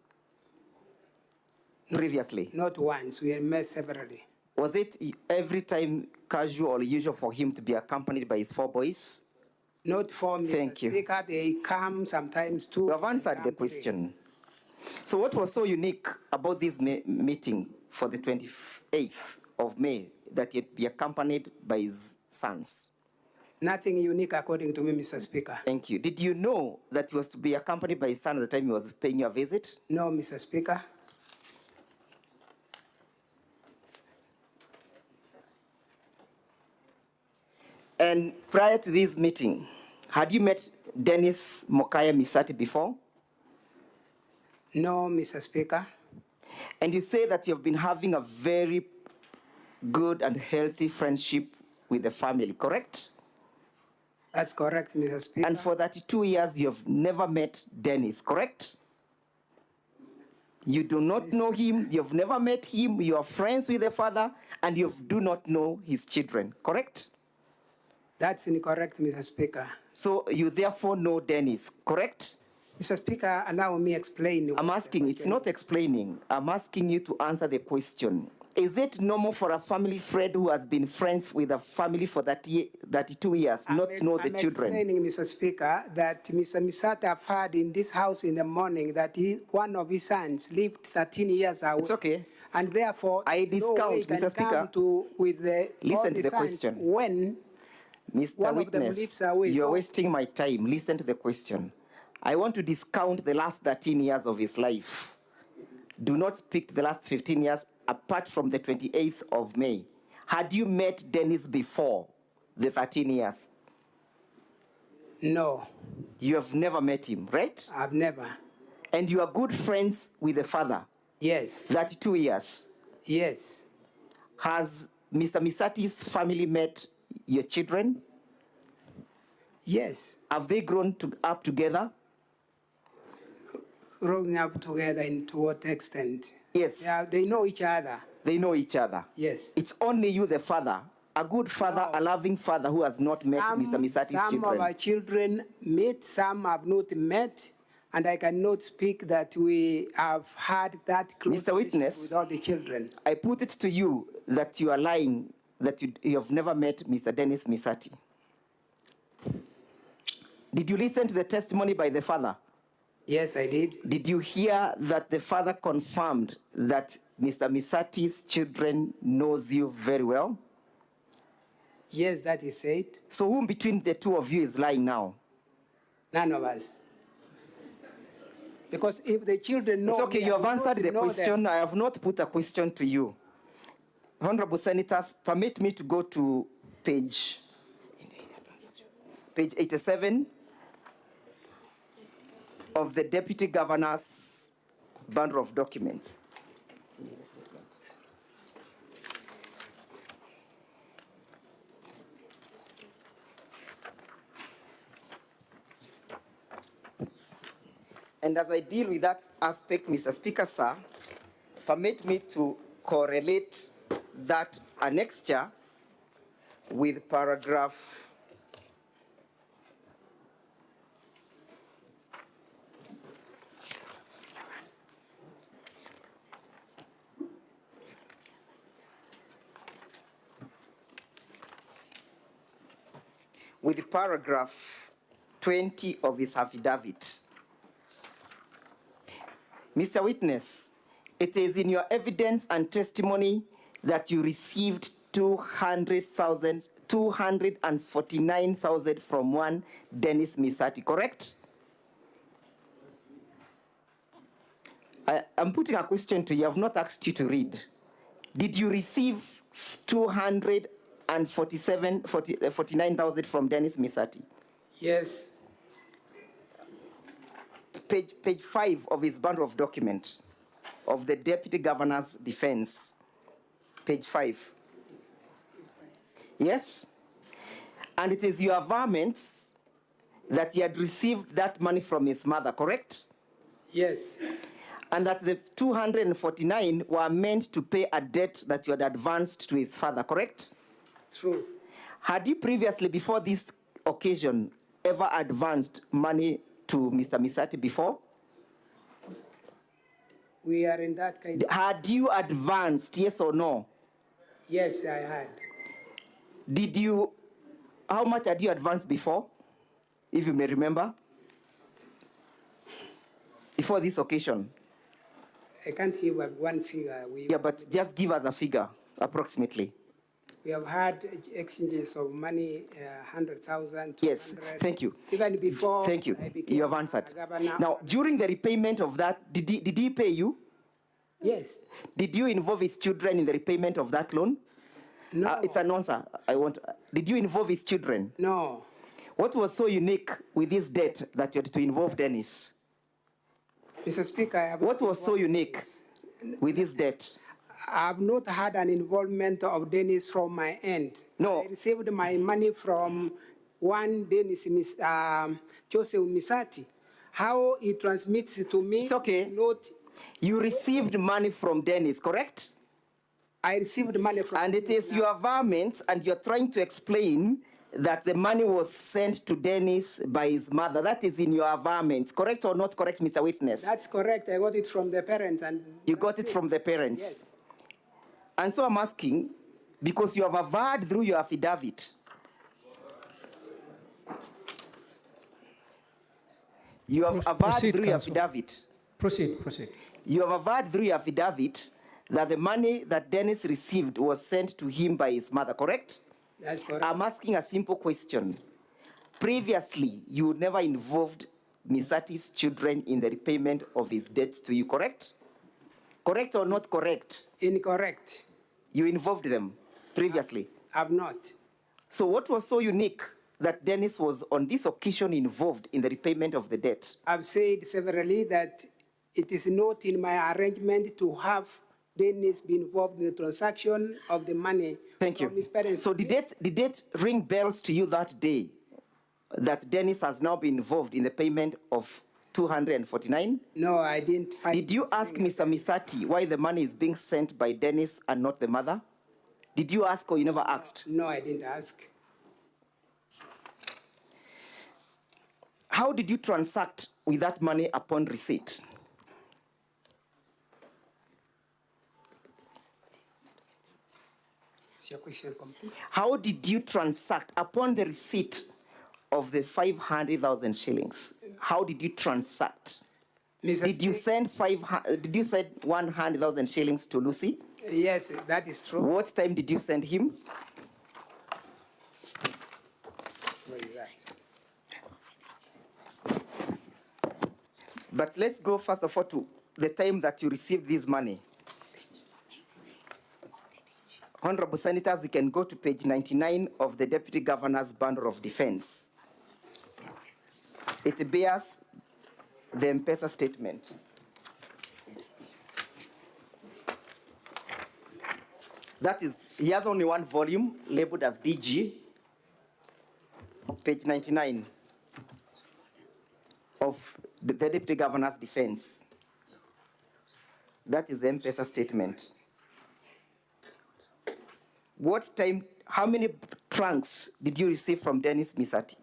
Previously? Not once, we met separately. Was it every time casual or usual for him to be accompanied by his 4 boys? Not for Mr. Thank you. Speaker, they come sometimes too. You have answered the question. So what was so unique about this meeting for the 28th of May that he'd be accompanied by his sons? Nothing unique according to me, Mr. Speaker. Thank you. Did you know that he was to be accompanied by his son at the time he was paying you a visit? No, Mr. Speaker. And prior to this meeting, had you met Dennis Mokaya Misati before? No, Mr. Speaker. And you say that you've been having a very good and healthy friendship with the family, correct? That's correct, Mr. Speaker. And for 32 years, you've never met Dennis, correct? You do not know him, you've never met him, you are friends with the father, and you do not know his children, correct? That's incorrect, Mr. Speaker. So you therefore know Dennis, correct? Mr. Speaker, allow me explain. I'm asking, it's not explaining. I'm asking you to answer the question. Is it normal for a family friend who has been friends with a family for 32 years not to know the children? I'm explaining, Mr. Speaker, that Mr. Misati have heard in this house in the morning that one of his sons lived 13 years away. It's okay. And therefore, I there's no way discount, he can Mr. Speaker. come to with the Listen to the sons question. when Mr. one of them Witness, lives away. you're So- wasting my time. Listen to the question. I want to discount the last 13 years of his life. Do not speak the last 15 years apart from the 28th of May. Had you met Dennis before the 13 years? No, You have never met him, right? I've never. And you are good friends with the father, Yes, 32 years. yes. Has Mr. Misati's family met your children? Yes, Have they grown up together? growing up together in to what extent? Yes. Yeah, they know each other. They know each other. Yes. It's only you, the father, a good father, No. a loving father who has not met Mr. Misati's some children. of our children met, some have not met, and I cannot speak that we have had that close Mr. Witness, relationship with all the children. I put it to you that you are lying, that you have never met Mr. Dennis Misati. Did you listen to the testimony by the father? Yes, I did. Did you hear that the father confirmed that Mr. Misati's children knows you very well? Yes, that is said. So whom between the two of you is lying now? None of us. Because if the children know It's okay, me, you I have would answered not the know them. question. I have not put a question to you. Honorable Senators, permit me to go to page 87 of the Deputy Governor's bundle of documents. And as I deal with that aspect, Mr. Speaker, sir, permit me to correlate that annexure with paragraph with paragraph 20 of his affidavit. Mr. Witness, it is in your evidence and testimony that you received 249,000 from one Dennis Misati, correct? I'm putting a question to you. I've not asked you to read. Did you receive 49,000 from Dennis Misati? Yes, Page 5 of his bundle of documents of the Deputy Governor's defense. Page 5. Yes? And it is your varmints that he had received that money from his mother, correct? yes, And that the 249 were meant to pay a debt that you had advanced to his father, correct? true. Had you previously, before this occasion, ever advanced money to Mr. Misati before? We are in that kind of... Had you advanced, yes or no? Yes, I had. Did you, how much had you advanced before, if you may remember? Before this occasion? I can't give one figure. Yeah, but just give us a figure, approximately. We have had exchanges of money, 100,000, 200. Yes, thank you. Even before Thank you. I became You have answered. a governor. Now, during the repayment of that, did he pay you? Yes. Did you involve his children in the repayment of that loan? No. It's an answer. Did you involve his children? No. What was so unique with this debt that you had to involve Dennis? Mr. Speaker, I have... What was so unique with this debt? I have not had an involvement of Dennis from my end. No. I received my money from one Dennis, Joseph Misati. How he transmits it to me... It's okay. is not... You received money from Dennis, correct? I received money from... And it is your varmints, and you're trying to explain that the money was sent to Dennis by his mother. That is in your averment. Correct or not correct, Mr. Witness? That's correct. I got it from the parents. And You got it from the parents? Yes. And so I'm asking, because you have averred through your affidavit, you have averred Proceed, through your Counsel. affidavit, Proceed. you have averred through your affidavit that the money that Dennis received was sent to him by his mother, correct? That's correct. I'm asking a simple question. Previously, you never involved Misati's children in the repayment of his debts to you, correct? Correct or not correct? Incorrect. You involved them previously. I've not. So what was so unique that Dennis was on this occasion involved in the repayment of the debt? I've said severally that it is not in my arrangement to have Dennis be involved in the transaction of the money Thank from you. his parents. So did it ring bells to you that day that Dennis has now been involved in the payment of 249? No, I didn't find. Did you ask Mr. Misati why the money is being sent by Dennis and not the mother? Did you ask or you never asked? No, I didn't ask. How did you transact with that money upon receipt? Is your question complete? How did you transact upon the receipt of the 500,000 shillings? How did you transact? Mr. Did you Speaker, send 100,000 shillings to Lucy? Yes, that is true. What time did you send him? Where is that? But let's go first of all to the time that you received this money. Honorable Senators, we can go to page 99 of the Deputy Governor's Bundle of Defense. It bears the M-Pesa statement. That is, he has only one volume labeled as DG, page 99 of the Deputy Governor's Defense. That is the M-Pesa statement. What time, how many trunks did you receive from Dennis Misati?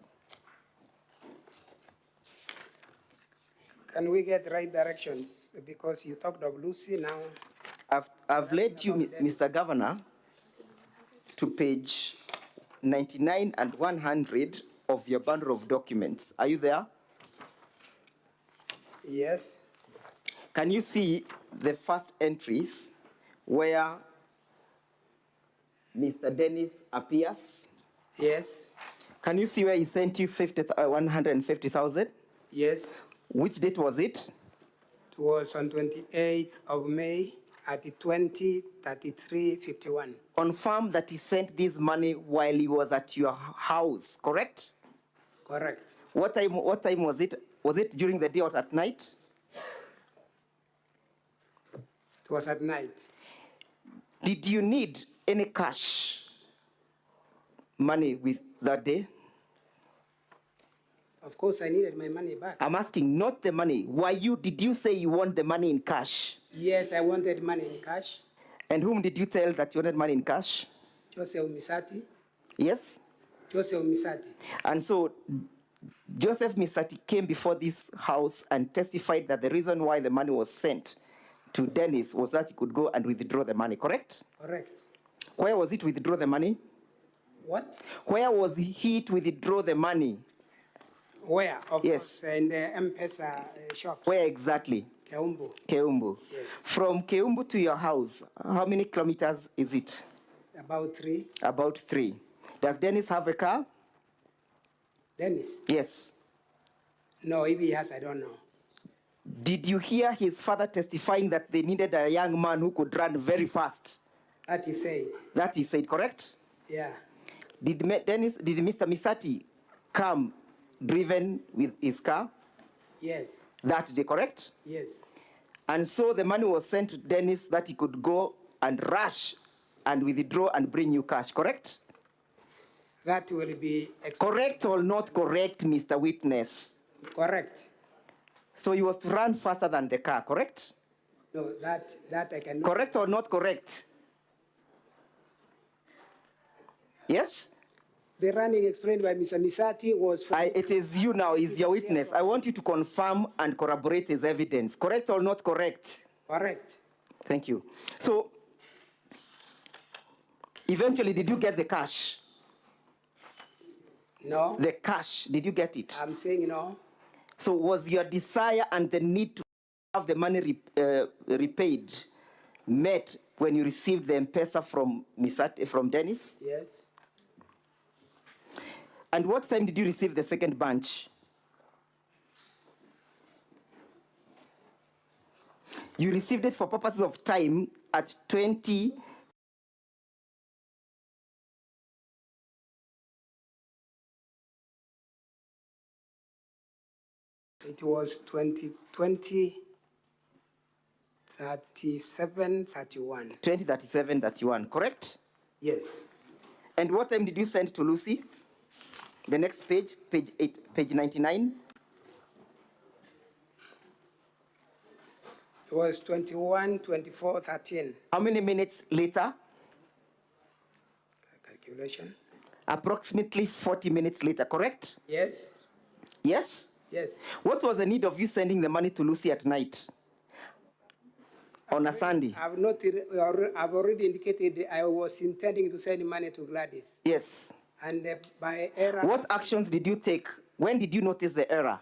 Can we get right directions? Because you talked of Lucy now. I've led you, Mr. Governor, to page 99 and 100 of your bundle of documents. Are you there? Yes. Can you see the first entries where Mr. Dennis appears? Yes. Can you see where he sent you 150,000? Yes. Which date was it? It was on 28th of May at 20:33:51. Confirm that he sent this money while he was at your house, correct? Correct. What time was it? Was it during the day or at night? It was at night. Did you need any cash money with that day? Of course, I needed my money back. I'm asking, not the money. Did you say you want the money in cash? Yes, I wanted money in cash. And whom did you tell that you wanted money in cash? Joseph Misati. Yes? Joseph Misati. And so Joseph Misati came before this house and testified that the reason why the money was sent to Dennis was that he could go and withdraw the money, correct? Correct. Where was it withdraw the money? What? Where was he to withdraw the money? Where? Of Yes. course, in the M-Pesa shop. Where exactly? Keumbu. Keumbu. Yes. From Keumbu to your house, how many kilometers is it? About 3. About 3. Does Dennis have a car? Dennis? Yes. No, if he has, I don't know. Did you hear his father testifying that they needed a young man who could run very fast? That he said. That he said, correct? Yeah. Did Mr. Misati come driven with his car? Yes. That day, correct? Yes. And so the money was sent to Dennis that he could go and rush and withdraw and bring you cash, correct? That will be Correct or not correct, Mr. Witness? correct. So he was to run faster than the car, correct? No, that I cannot. Correct or not correct? Yes? The running explained by Mr. Misati was from It is you now, is your witness. I want you to confirm and corroborate his evidence. Correct or not correct? correct. Thank you. So, eventually, did you get the cash? No, The cash, did you get it? I'm saying no. So was your desire and the need to have the money repaid met when you received the M-Pesa from Dennis? Yes. And what time did you receive the second bunch? You received it for purposes of time at 20. It was 2020, 37, 31. 2037, 31, correct? Yes. And what time did you send to Lucy? The next page, page 8, page 99. It was 21, 24, 13. How many minutes later? Calculation. Approximately 40 minutes later, correct? Yes. Yes? Yes. What was the need of you sending the money to Lucy at night? On a Sunday? I've already indicated I was intending to send money to Gladys. Yes. And by error. What actions did you take? When did you notice the error?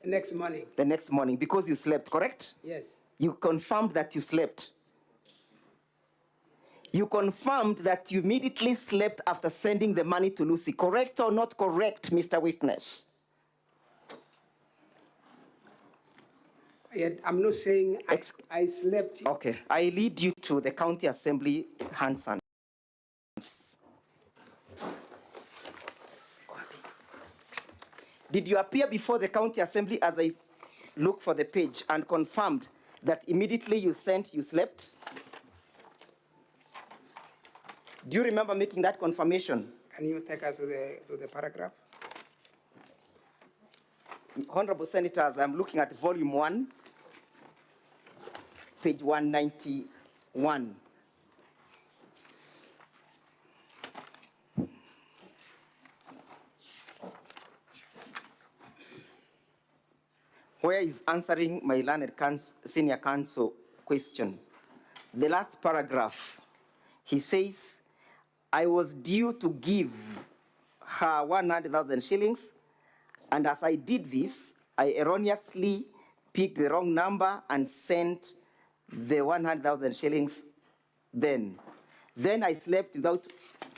Next morning. The next morning, because you slept, correct? Yes. You confirmed that you slept. You confirmed that you immediately slept after sending the money to Lucy. Correct or not correct, Mr. Witness? I'm not saying I slept. Okay. I lead you to the County Assembly Hanson. Did you appear before the County Assembly as I look for the page and confirmed that immediately you slept? Do you remember making that confirmation? Can you take us to the paragraph? Honorable Senators, I'm looking at volume 1, page 191. Where is answering my learned senior counsel question. The last paragraph, he says, I was due to give her 100,000 shillings, and as I did this, I erroneously picked the wrong number and sent the 100,000 shillings then. Then I slept without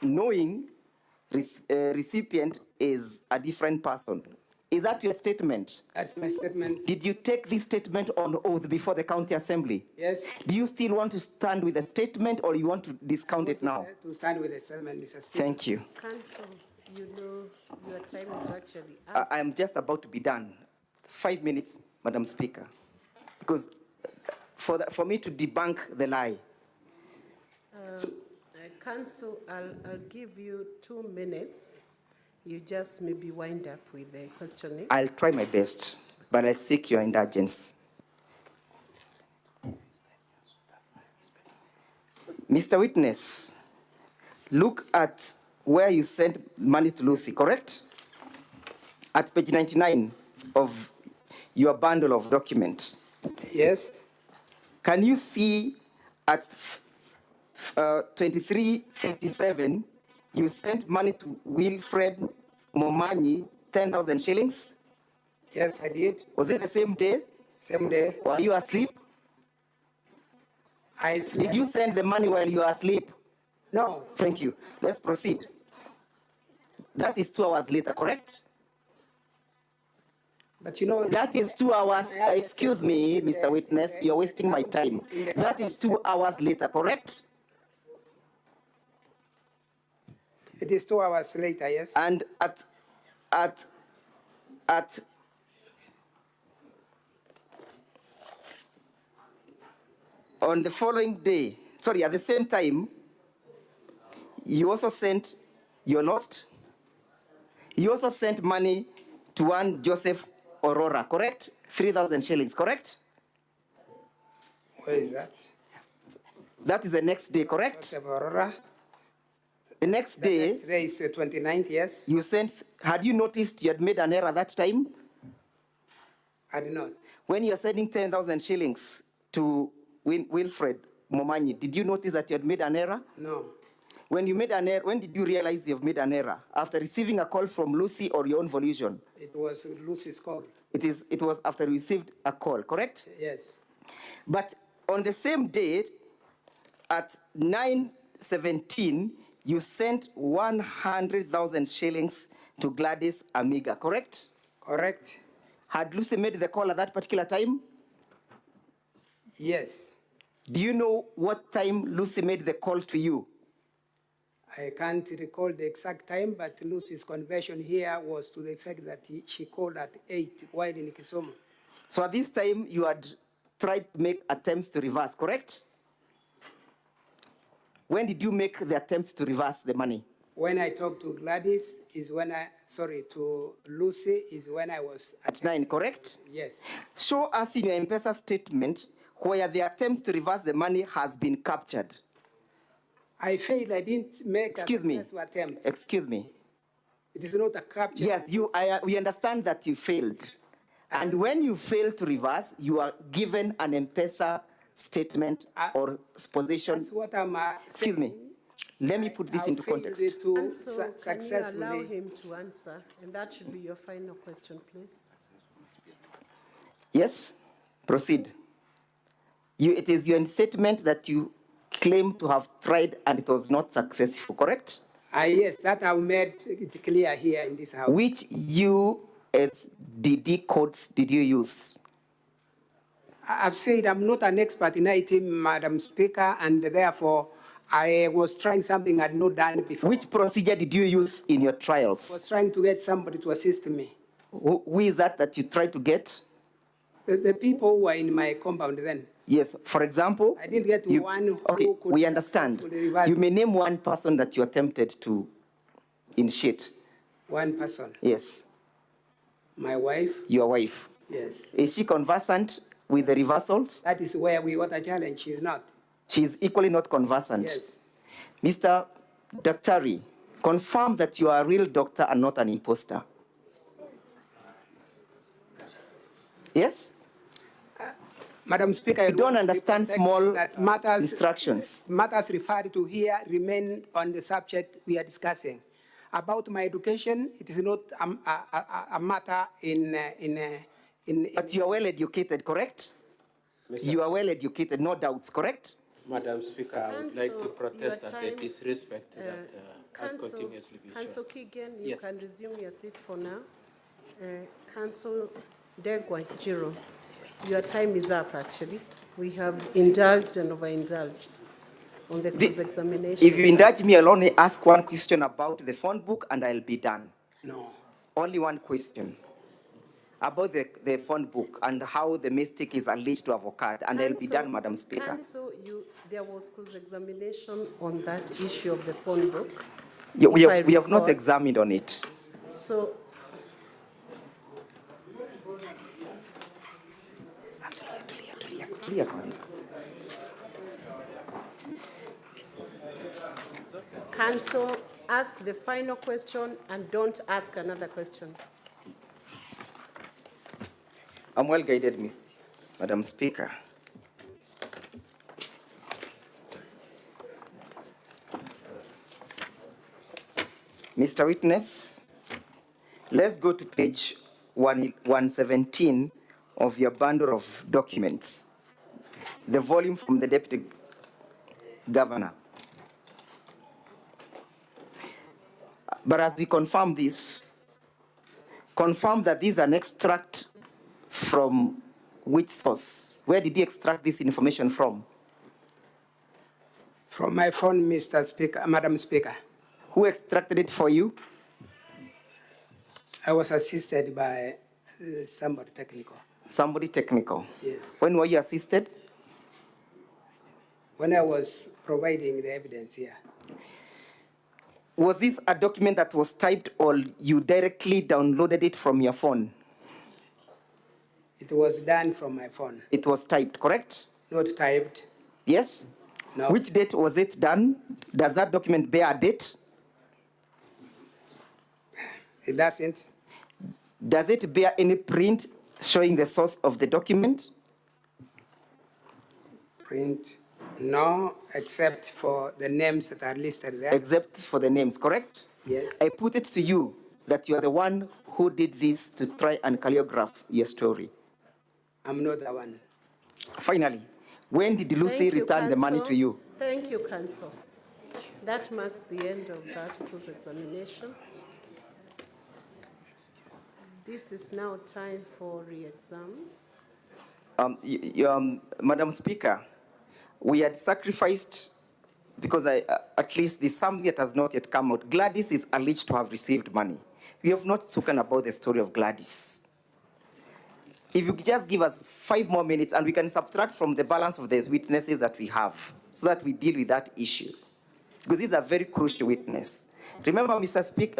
knowing recipient is a different person. Is that your statement? That's my statement. Did you take this statement on oath before the County Assembly? Yes. Do you still want to stand with the statement or you want to discount it now? To stand with the statement, Mr. Speaker. Thank you. Counsel, you know your time is actually up. I'm just about to be done. 5 minutes, Madam Speaker. Because for me to debunk the lie. Counsel, I'll give you 2 minutes. You just maybe wind up with the questioning. I'll try my best, but I'll seek your indulgence. Mr. Witness, look at where you sent money to Lucy, correct? At page 99 of your bundle of documents. Yes. Can you see at 2357, you sent money to Wilfred Momanyi, 10,000 shillings? Yes, I did. Was it the same day? Same day. Were you asleep? I slept. Did you send the money while you were asleep? No. Thank you. Let's proceed. That is 2 hours later, correct? But you know... That is 2 hours. Excuse me, Mr. Witness, you're wasting my time. That is 2 hours later, correct? It is 2 hours later, yes. And on the following day, sorry, at the same time, you also sent, you're lost? You also sent money to one Joseph Aurora, correct? 3,000 shillings, correct? Where is that? That is the next day, correct? Joseph Aurora. The next The day, next day is 29th, yes. you sent, had you noticed you had made an error that time? I did not. When you are sending 10,000 shillings to Wilfred Momanyi, did you notice that you had made an error? No. When you made an error, when did you realize you've made an error? After receiving a call from Lucy or your own volition? It was Lucy's call. It was after you received a call, correct? Yes. But on the same day, at 9:17, you sent 100,000 shillings to Gladys Amiga, correct? Correct. Had Lucy made the call at that particular time? Yes. Do you know what time Lucy made the call to you? I can't recall the exact time, but Lucy's conversion here was to the effect that she called at 8 while in Kisumu. So at this time, you had tried to make attempts to reverse, correct? When did you make the attempts to reverse the money? When I talked to Gladys to Lucy is when I was At 9, correct? yes. Show us in your M-Pesa statement where the attempts to reverse the money has been captured. I failed. I didn't make Excuse me. a successful attempt. Excuse me. It is not a capture. Yes, we understand that you failed. And when you fail to reverse, you are given an M-Pesa statement or position. That's what I'm Excuse me. Let me put this into context. And so can you allow him to answer? And that should be your final question, please. Yes, proceed. It is your statement that you claim to have tried and it was not successful, correct? Yes, that I've made it clear here in this house. Which USDD codes did you use? I've said I'm not an expert in IT, Madam Speaker, and therefore I was trying something I'd not done before. Which procedure did you use in your I was trials? trying to get somebody to assist me. Who is that you tried to get? The people who were in my compound then. Yes, for example, I didn't get one who okay, could we understand. successfully reverse You may name one person that you attempted to initiate. one person. Yes, My wife, your wife. yes. Is she conversant with the reversals? That is where we got a challenge. She's not. She is equally not conversant. Yes. Mr. Daktari, confirm that you are a real doctor and not an imposter. Yes? Madam Speaker, You don't understand small that matters instructions. Matters referred to here remain on the subject we are discussing. About my education, it is not a matter in. But you are well educated, correct? You are well educated, no doubts, correct? Madam Speaker, I would like to protest at the disrespect that has Council- continuously been shown. Council Keegan, you Yes. can resume your seat for now. Council Degwa Jiro, your time is up, actually. We have indulged and overindulged on the cross-examination. If you indulge me, I'll only ask one question about the phone book and I'll be done. No. Only one question about the phone book and how the mistake is alleged to have occurred, and I'll be Council- done, Madam Speaker. Council, there was cross-examination on that issue of the phone book. Yeah, we if I have not recall. examined on it. So, Clear kwanza. Council, ask the final question and don't ask another question. I'm well guided, Madam Speaker. Mr. Witness, let's go to page 117 of your bundle of documents, the volume from the Deputy Governor. But as we confirm this, confirm that this is an extract from which source? Where did you extract this information from? From my phone, Mr. Speaker, Madam Speaker. Who extracted it for you? I was assisted by somebody technical. Somebody technical. Yes. When were you assisted? When I was providing the evidence here. Was this a document that was typed or you directly downloaded it from your phone? It was done from my phone. It was typed, correct? Not typed. Yes? No. Which date was it done? Does that document bear a date? It doesn't. Does it bear any print showing the source of the document? Print. No, except for the names that are listed there. Except for the names, correct? Yes. I put it to you that you are the one who did this to try and choreograph your story. I'm not the one. Finally, when did Lucy Thank you, return the money to Counsel. you? Thank you, Counsel. That marks the end of that cross-examination. This is now time for re-exam. Madam Speaker, we had sacrificed, because at least there's something that has not yet come out. Gladys is alleged to have received money. We have not spoken about the story of Gladys. If you could just give us 5 more minutes and we can subtract from the balance of the witnesses that we have so that we deal with that issue. Because this is a very crucial witness. Remember,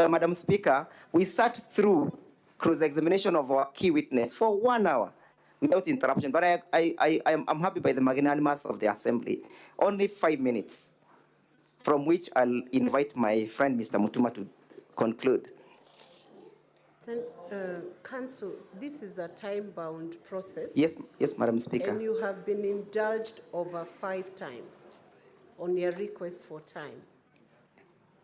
Madam Speaker, we sat through cross-examination of our key witness for 1 hour without interruption. But I'm happy by the magnanimous of the Assembly. Only 5 minutes, from which I'll invite my friend, Mr. Mutuma, to conclude. Counsel, this is a time-bound process. Yes, Madam Speaker. And you have been indulged over 5 times on your request for time.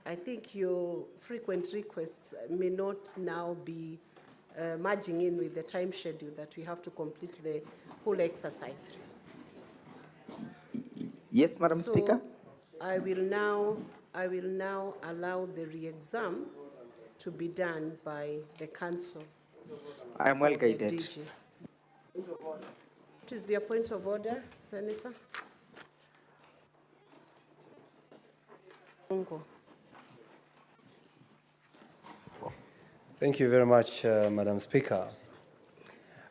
I think your frequent requests may not now be merging in with the time schedule that we have to complete the whole exercise. Yes, Madam Speaker. I will now allow the re-exam to be done by the counsel. I am well for the guided. DG. What is your point of order, Senator? Thank you very much, Madam Speaker.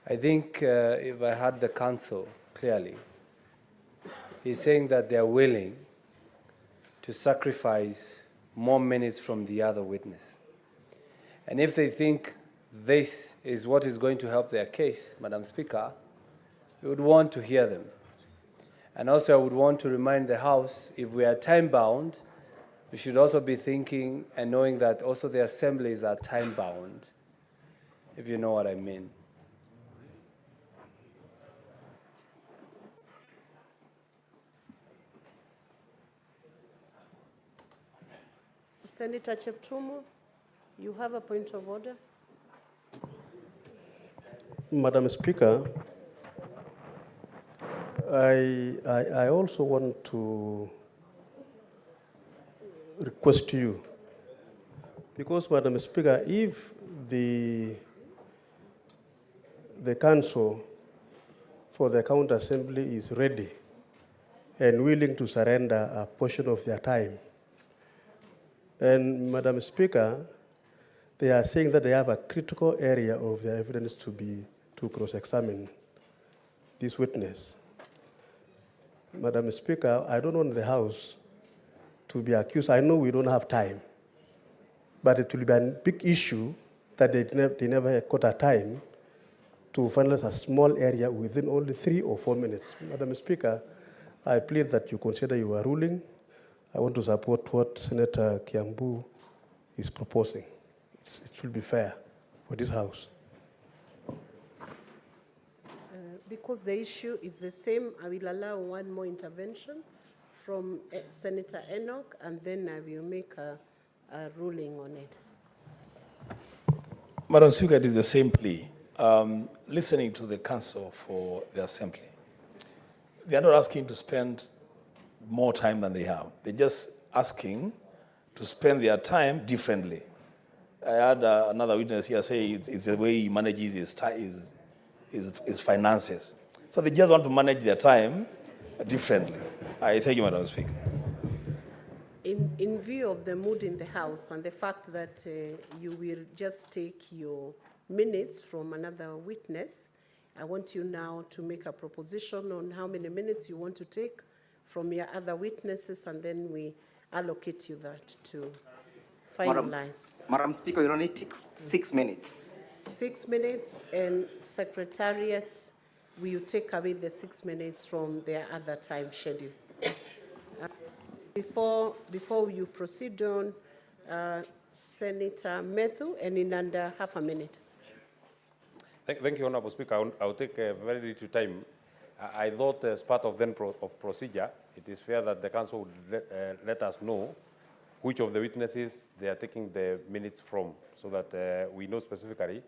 I think if I heard the counsel clearly, he's saying that they are willing to sacrifice more minutes from the other witness. And if they think this is what is going to help their case, Madam Speaker, we would want to hear them. And also I would want to remind the House, if we are time-bound, we should also be thinking and knowing that also the assemblies are time-bound, if you know what I mean. Senator Cheptumo, you have a point of order. Madam Speaker, I also want to request to you, because, Madam Speaker, if the council for the county assembly is ready and willing to surrender a portion of their time, and Madam Speaker, they are saying that they have a critical area of their evidence to cross-examine this witness. Madam Speaker, I don't want the House to be accused. I know we don't have time, but it will be a big issue that they never got a time to finalize a small area within only 3 or 4 minutes. Madam Speaker, I plead that you consider your ruling. I want to support what Senator Kiambu is proposing. It should be fair for this House. Because the issue is the same, I will allow one more intervention from Senator Enoch, and then I will make a ruling on it. Madam Speaker, it is the same plea. Listening to the counsel for the assembly, they are not asking to spend more time than they have. They're just asking to spend their time differently. I had another witness here say it's the way he manages his finances. So they just want to manage their time differently. I thank you, Madam Speaker. In view of the mood in the House and the fact that you will just take your minutes from another witness, I want you now to make a proposition on how many minutes you want to take from your other witnesses, and then we allocate you that to finalize. Madam Speaker, you only take 6 minutes. 6 minutes, and Secretariat, will you take away the 6 minutes from their other time schedule? Before you proceed on, Senator Methu, and in under half a minute. Thank you, Honorable Speaker. I'll take very little time. I thought as part of procedure, it is fair that the Council would let us know which of the witnesses they are taking the minutes from, so that we know specifically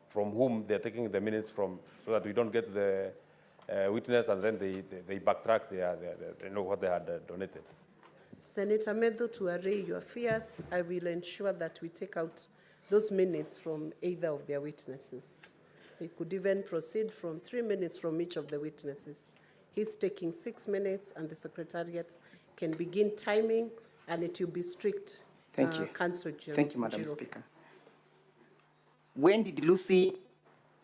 from whom they are taking the minutes from, so that we don't get the witness and then they backtrack they know what they had donated. Senator Methu, to array your fears, I will ensure that we take out those minutes from either of their witnesses. We could even proceed from 3 minutes from each of the witnesses. He's taking 6 minutes, and the Secretariat can begin timing, and it will be strict. Thank you. Council General. Thank you, Madam Speaker. When did Lucy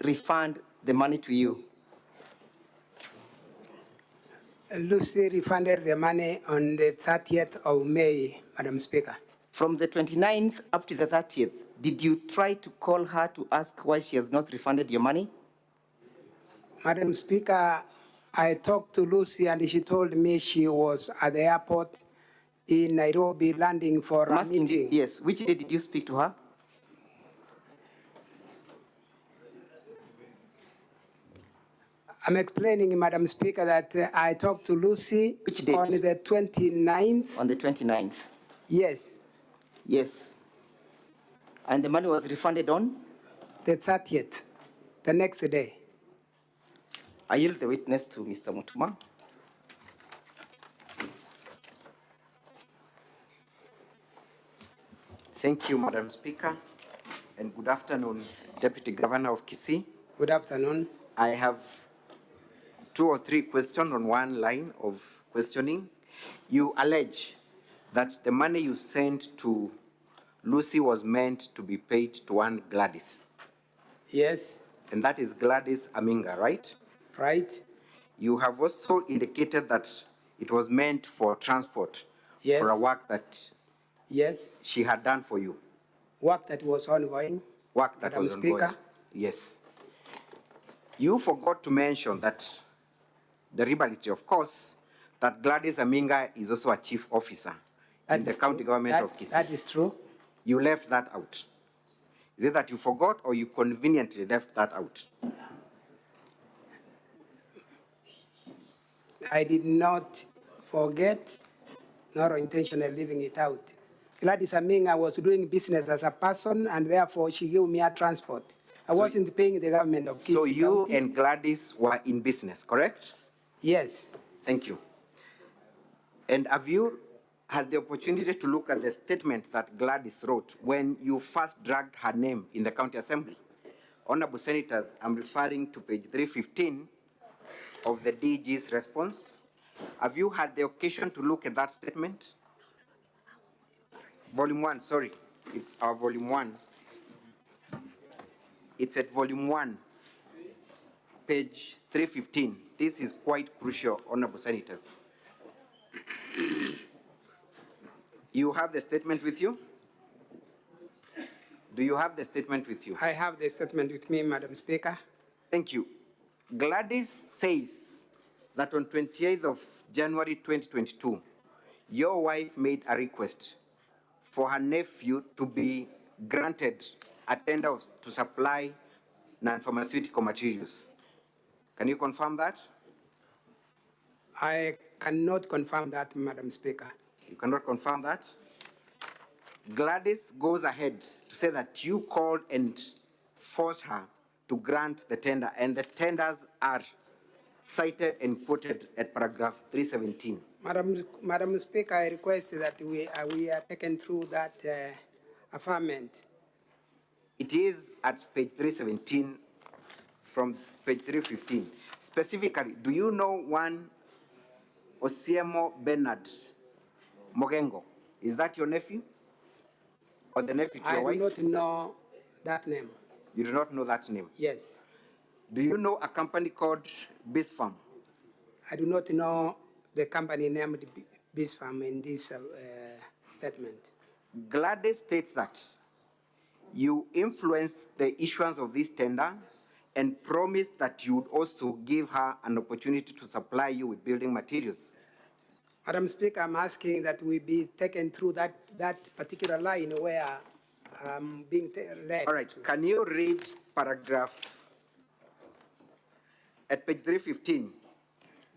refund the money to you? Lucy refunded the money on the 30th of May, Madam Speaker. From the 29th up to the 30th, did you try to call her to ask why she has not refunded your money? Madam Speaker, I talked to Lucy and she told me she was at the airport in Nairobi landing for a meeting. Yes, which day did you speak to her? I'm explaining, Madam Speaker, that I talked to Lucy Which date? on the 29th. On the 29th? Yes. Yes. And the money was refunded on? The 30th, the next day. I yield the witness to Mr. Mutuma. Thank you, Madam Speaker, and good afternoon, Deputy Governor of Kisii. Good afternoon. I have 2 or 3 questions on one line of questioning. You allege that the money you sent to Lucy was meant to be paid to one Gladys. Yes. And that is Gladys Aminga, right? Right. You have also indicated that it was meant for transport. Yes. For a work that yes. she had done for you. Work that was ongoing. Work that Madam was Speaker. ongoing. Yes. You forgot to mention that the reality, of course, that Gladys Aminga is also a chief officer in the county government of Kisii. That is true. You left that out. Is it that you forgot or you conveniently left that out? I did not forget nor intentionally leaving it out. Gladys Aminga was doing business as a person, and therefore she gave me a transport. I wasn't paying the government of Kisii. So you County. and Gladys were in business, correct? Yes. Thank you. And have you had the opportunity to look at the statement that Gladys wrote when you first dragged her name in the county assembly? Honorable Senators, I'm referring to page 315 of the DG's response. Have you had the occasion to look at that statement? Volume 1, sorry. It's our volume 1. It's at volume 1, page 315. This is quite crucial, Honorable Senators. You have the statement with you? Do you have the statement with you? I have the statement with me, Madam Speaker. Thank you. Gladys says that on 28th of January 2022, your wife made a request for her nephew to be granted a tender to supply non-pharmaceutical materials. Can you confirm that? I cannot confirm that, Madam Speaker. You cannot confirm that? Gladys goes ahead to say that you called and forced her to grant the tender, and the tenders are cited and quoted at paragraph 317. Madam Speaker, I request that we are taken through that affirmation. It is at page 317 from page 315. Specifically, do you know one Osiemo Bernard Mogengo? Is that your nephew? Or the nephew to your wife? I do not know that name. You do not know that name? Yes. Do you know a company called Bisfarm? I do not know the company named Bisfarm in this statement. Gladys states that you influenced the issuance of this tender and promised that you would also give her an opportunity to supply you with building materials. Madam Speaker, I'm asking that we be taken through that particular line where being led. All right, can you read paragraph at page 315,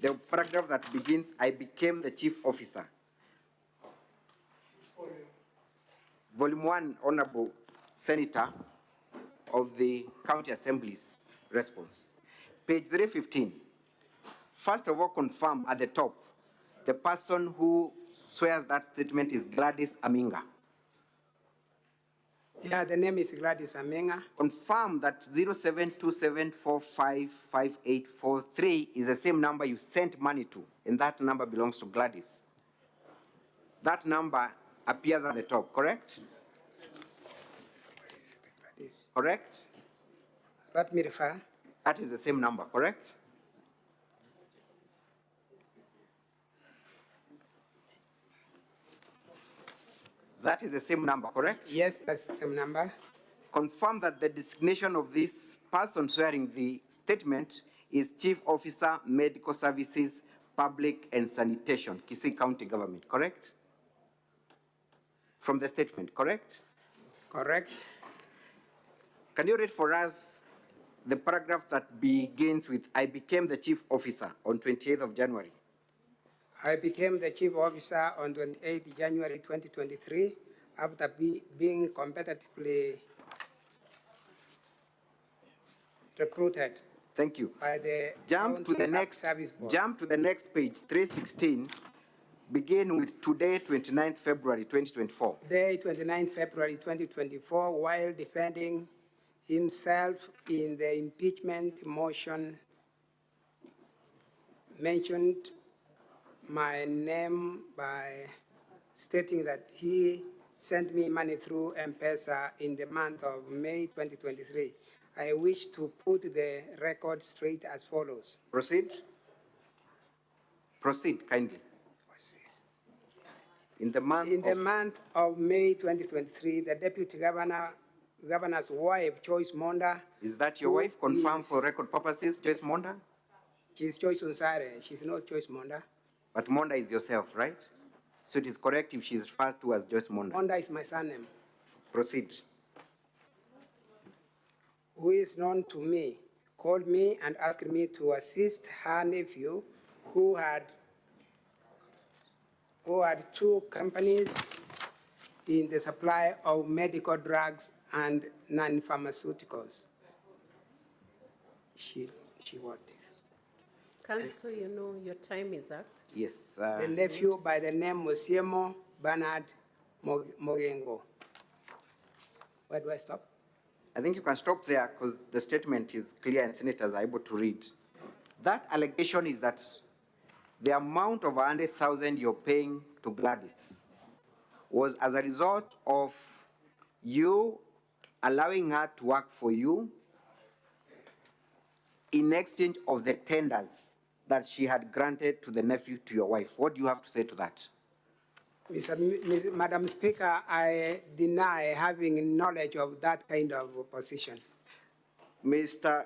the paragraph that begins, I became the chief officer. Volume 1, Honorable Senator of the County Assembly's response. Page 315. First of all, confirm at the top, the person who swears that statement is Gladys Aminga. Yeah, the name is Gladys Aminga. Confirm that 0727455843 is the same number you sent money to, and that number belongs to Gladys. That number appears at the top, correct? Correct? Let me refer. That is the same number, correct? That is the same number, correct? Yes, that's the same number. Confirm that the designation of this person swearing the statement is Chief Officer, Medical Services, Public and Sanitation, Kisii County Government, correct? From the statement, correct? Correct. Can you read for us the paragraph that begins with, I became the Chief Officer on 28th of January? I became the chief officer on 28 January 2023 after being competitively recruited. Thank you. By the jump to the next page, 316. Begin with today, 29th February 2024. Day 29 February 2024, while defending himself in the impeachment motion, mentioned my name by stating that he sent me money through M-Pesa in the month of May 2023. I wish to put the record straight as follows. Proceed. Proceed, kindly. What's this? In the month of May 2023, the Deputy Governor's wife, Joyce Monda. Is that your wife? Confirmed for record purposes, Joyce Monda? She's Joyce Unsare. She's not Joyce Monda. But Monda is yourself, right? So it is correct if she is referred to as Joyce Monda. Monda is my surname. Proceed. Who is known to me, called me and asked me to assist her nephew who had 2 companies in the supply of medical drugs and non-pharmaceuticals. She what? Council, you know your time is up. Yes. The nephew by the name Musiemo Bernard Mogengo. Where do I stop? I think you can stop there because the statement is clear and senators are able to read. That allegation is that the amount of 100,000 you're paying to Gladys was as a result of you allowing her to work for you in exchange of the tenders that she had granted to the nephew to your wife. What do you have to say to that? Madam Speaker, I deny having knowledge of that kind of position. Mr.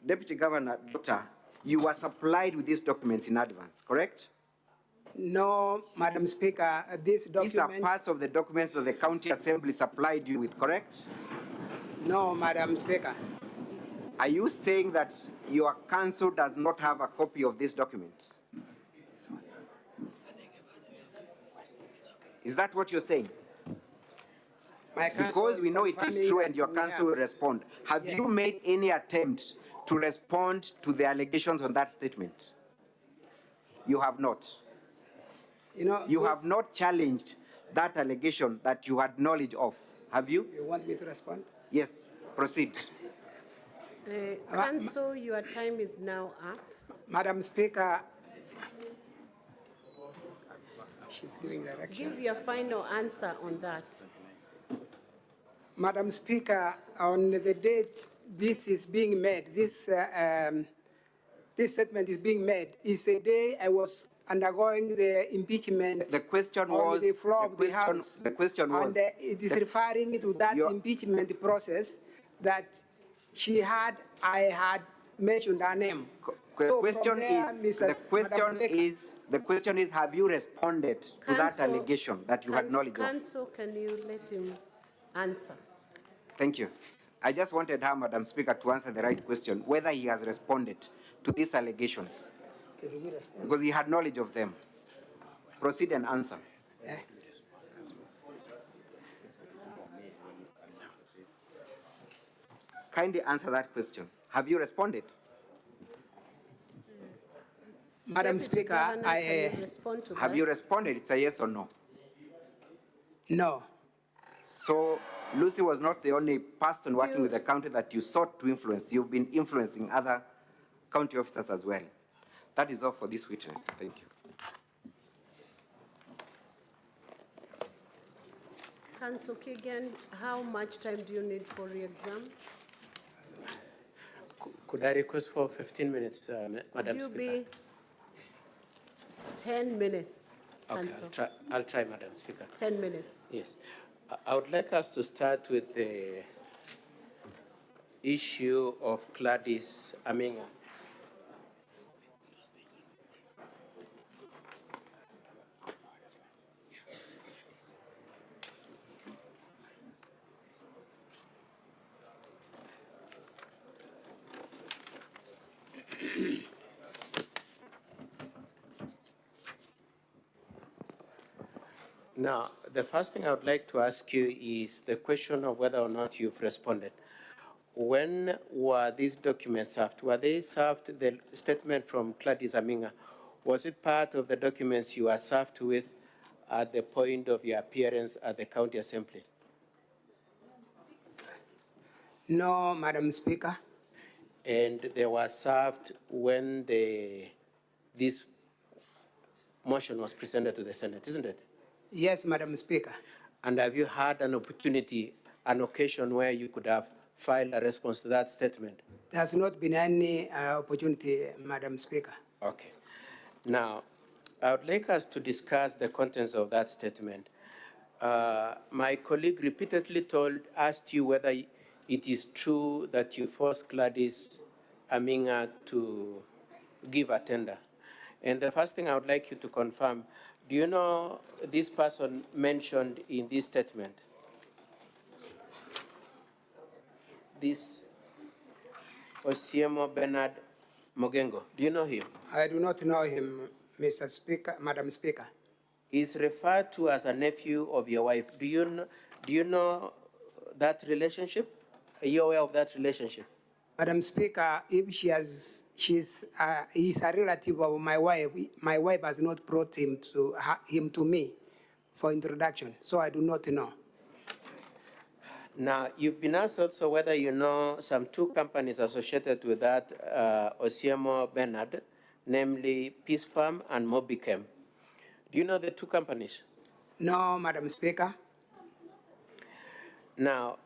Deputy Governor, Doctor, you were supplied with these documents in advance, correct? No, Madam Speaker, these documents... These are parts of the documents that the County Assembly supplied you with, correct? No, Madam Speaker. Are you saying that your council does not have a copy of these documents? Is that what you're saying? Because we know it is true and your council will respond. Have you made any attempt to respond to the allegations on that statement? You have not. You have not challenged that allegation that you had knowledge of, have you? You want me to respond? Yes, proceed. Council, your time is now up. Madam Speaker, she's giving direction. Give your final answer on that. Madam Speaker, on the date this is being made, this statement is being made, is the day I was undergoing the impeachment. The question on was, the floor of the House. The question was, and it is referring to that impeachment process that I had mentioned her name. So from there, the question is, have you responded to that allegation that you had knowledge of? Council, can you let him answer? Thank you. I just wanted her, Madam Speaker, to answer the right question, whether he has responded to these allegations, because he had knowledge of them. Proceed and answer. Kindly answer that question. Have you responded? Madam Speaker, Have you responded? It's a yes or no? No. So Lucy was not the only person working with the county that you sought to influence. You've been influencing other county officers as well. That is all for this witness. Thank you. Council Kigan, how much time do you need for re-exam? Could I request for 15 minutes, Madam Could Speaker? you be 10 minutes, Okay, Council? I'll try, Madam Speaker. 10 minutes. Yes. I would like us to start with the issue of Gladys Aminga. Now, the first thing I would like to ask you is the question of whether or not you've responded. When were these documents served? Were they served, the statement from Gladys Aminga, was it part of the documents you were served with at the point of your appearance at the County Assembly? No, Madam Speaker. And they were served when this motion was presented to the Senate, isn't it? Yes, Madam Speaker. And have you had an opportunity, an occasion where you could have filed a response to that statement? There has not been any opportunity, Madam Speaker. Okay. Now, I would like us to discuss the contents of that statement. My colleague repeatedly asked you whether it is true that you forced Gladys Aminga to give a tender. And the first thing I would like you to confirm, do you know this person mentioned in this statement? This Osiemo Bernard Mogengo, do you know him? I do not know him, Mr. Speaker, Madam Speaker. He's referred to as a nephew of your wife. Do you know that relationship? Are you aware of that relationship? Madam Speaker, if he's a relative of my wife has not brought him to me for introduction, so I do not know. Now, you've been asked also whether you know some two companies associated with that Osiemo Bernard, namely Peace Farm and Mobichem. Do you know the two companies? No, Madam Speaker. Now,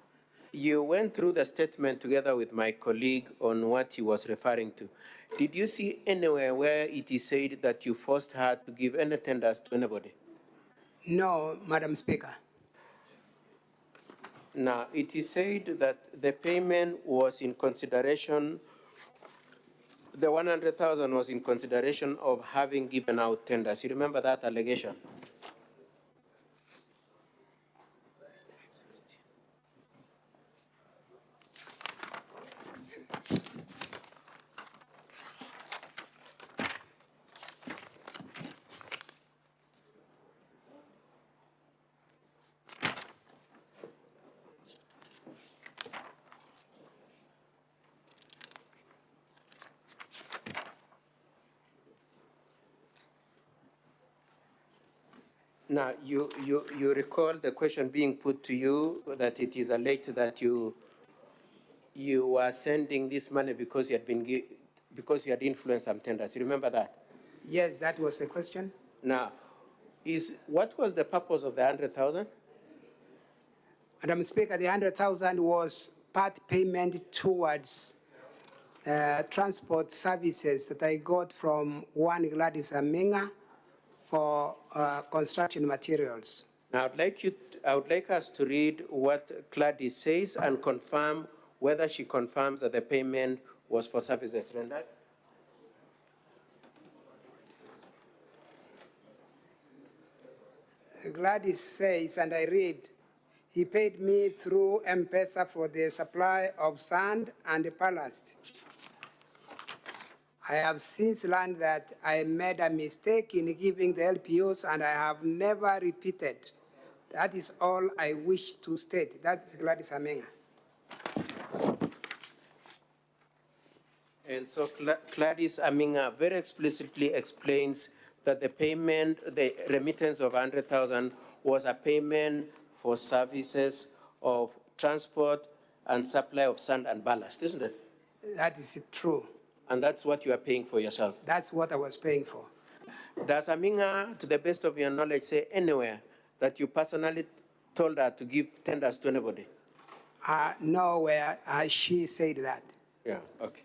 you went through the statement together with my colleague on what he was referring to. Did you see anywhere where it is said that you forced her to give any tenders to anybody? No, Madam Speaker. Now, it is said that the payment was in consideration, the 100,000 was in consideration of having given out tenders. You remember that allegation? Now, you recall the question being put to you that it is alleged that you were sending this money because you had influenced some tenders. You remember that? Yes, that was the question. Now, what was the purpose of the 100,000? Madam Speaker, the 100,000 was part payment towards transport services that I got from one Gladys Aminga for construction materials. Now, I would like us to read what Gladys says and confirm whether she confirms that the payment was for services rendered. Gladys says, and I read, he paid me through M-Pesa for the supply of sand and ballast. I have since learned that I made a mistake in giving the LPOs and I have never repeated. That is all I wish to state. That is Gladys Amenga. And so Gladys Aminga very explicitly explains that the payment, the remittance of 100,000 was a payment for services of transport and supply of sand and ballast, isn't it? That is true. And that's what you are paying for yourself? That's what I was paying for. Does Aminga, to the best of your knowledge, say anywhere that you personally told her to give tenders to anybody? Nowhere she said that. Yeah, okay.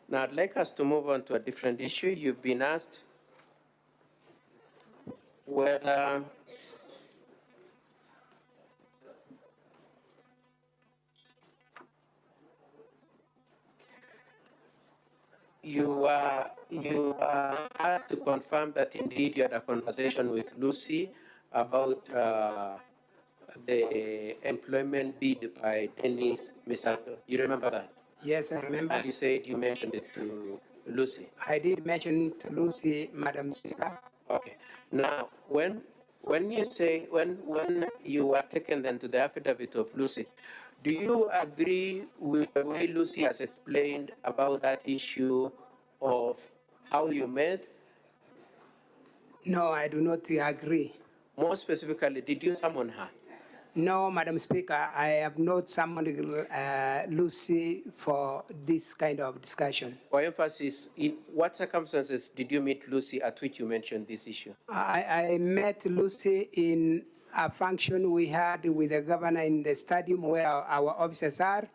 Now I'd like us to move on to a different issue. You've been asked whether you are asked to confirm that indeed you had a conversation with Lucy about the employment bid by Dennis Misato. You remember that? Yes, I remember. And you said you mentioned it to Lucy. I did mention it to Lucy, Madam Speaker. Okay. Now, when you say, when you were taken then to the affidavit of Lucy, do you agree with the way Lucy has explained about that issue of how you met? No, I do not agree. More specifically, did you summon her? No, Madam Speaker, I have not summoned Lucy for this kind of discussion. For emphasis, in what circumstances did you meet Lucy at which you mentioned this issue? I met Lucy in a function we had with the governor in the stadium where our officers are,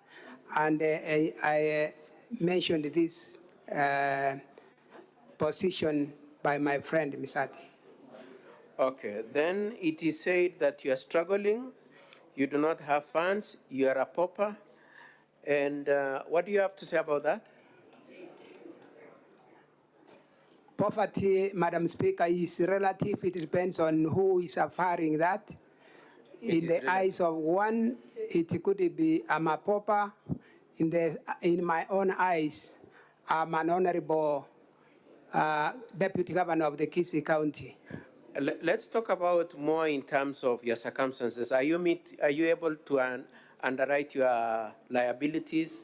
and I mentioned this position by my friend, Misati. Okay, then it is said that you are struggling, you do not have funds, you are a pauper, and what do you have to say about that? Poverty, Madam Speaker, is relative. It depends on who is affirming that. In the eyes of one, it could be I'm a pauper. In my own eyes, I'm an honorable deputy governor of the Kisii County. Let's talk about more in terms of your circumstances. Are you able to underwrite your liabilities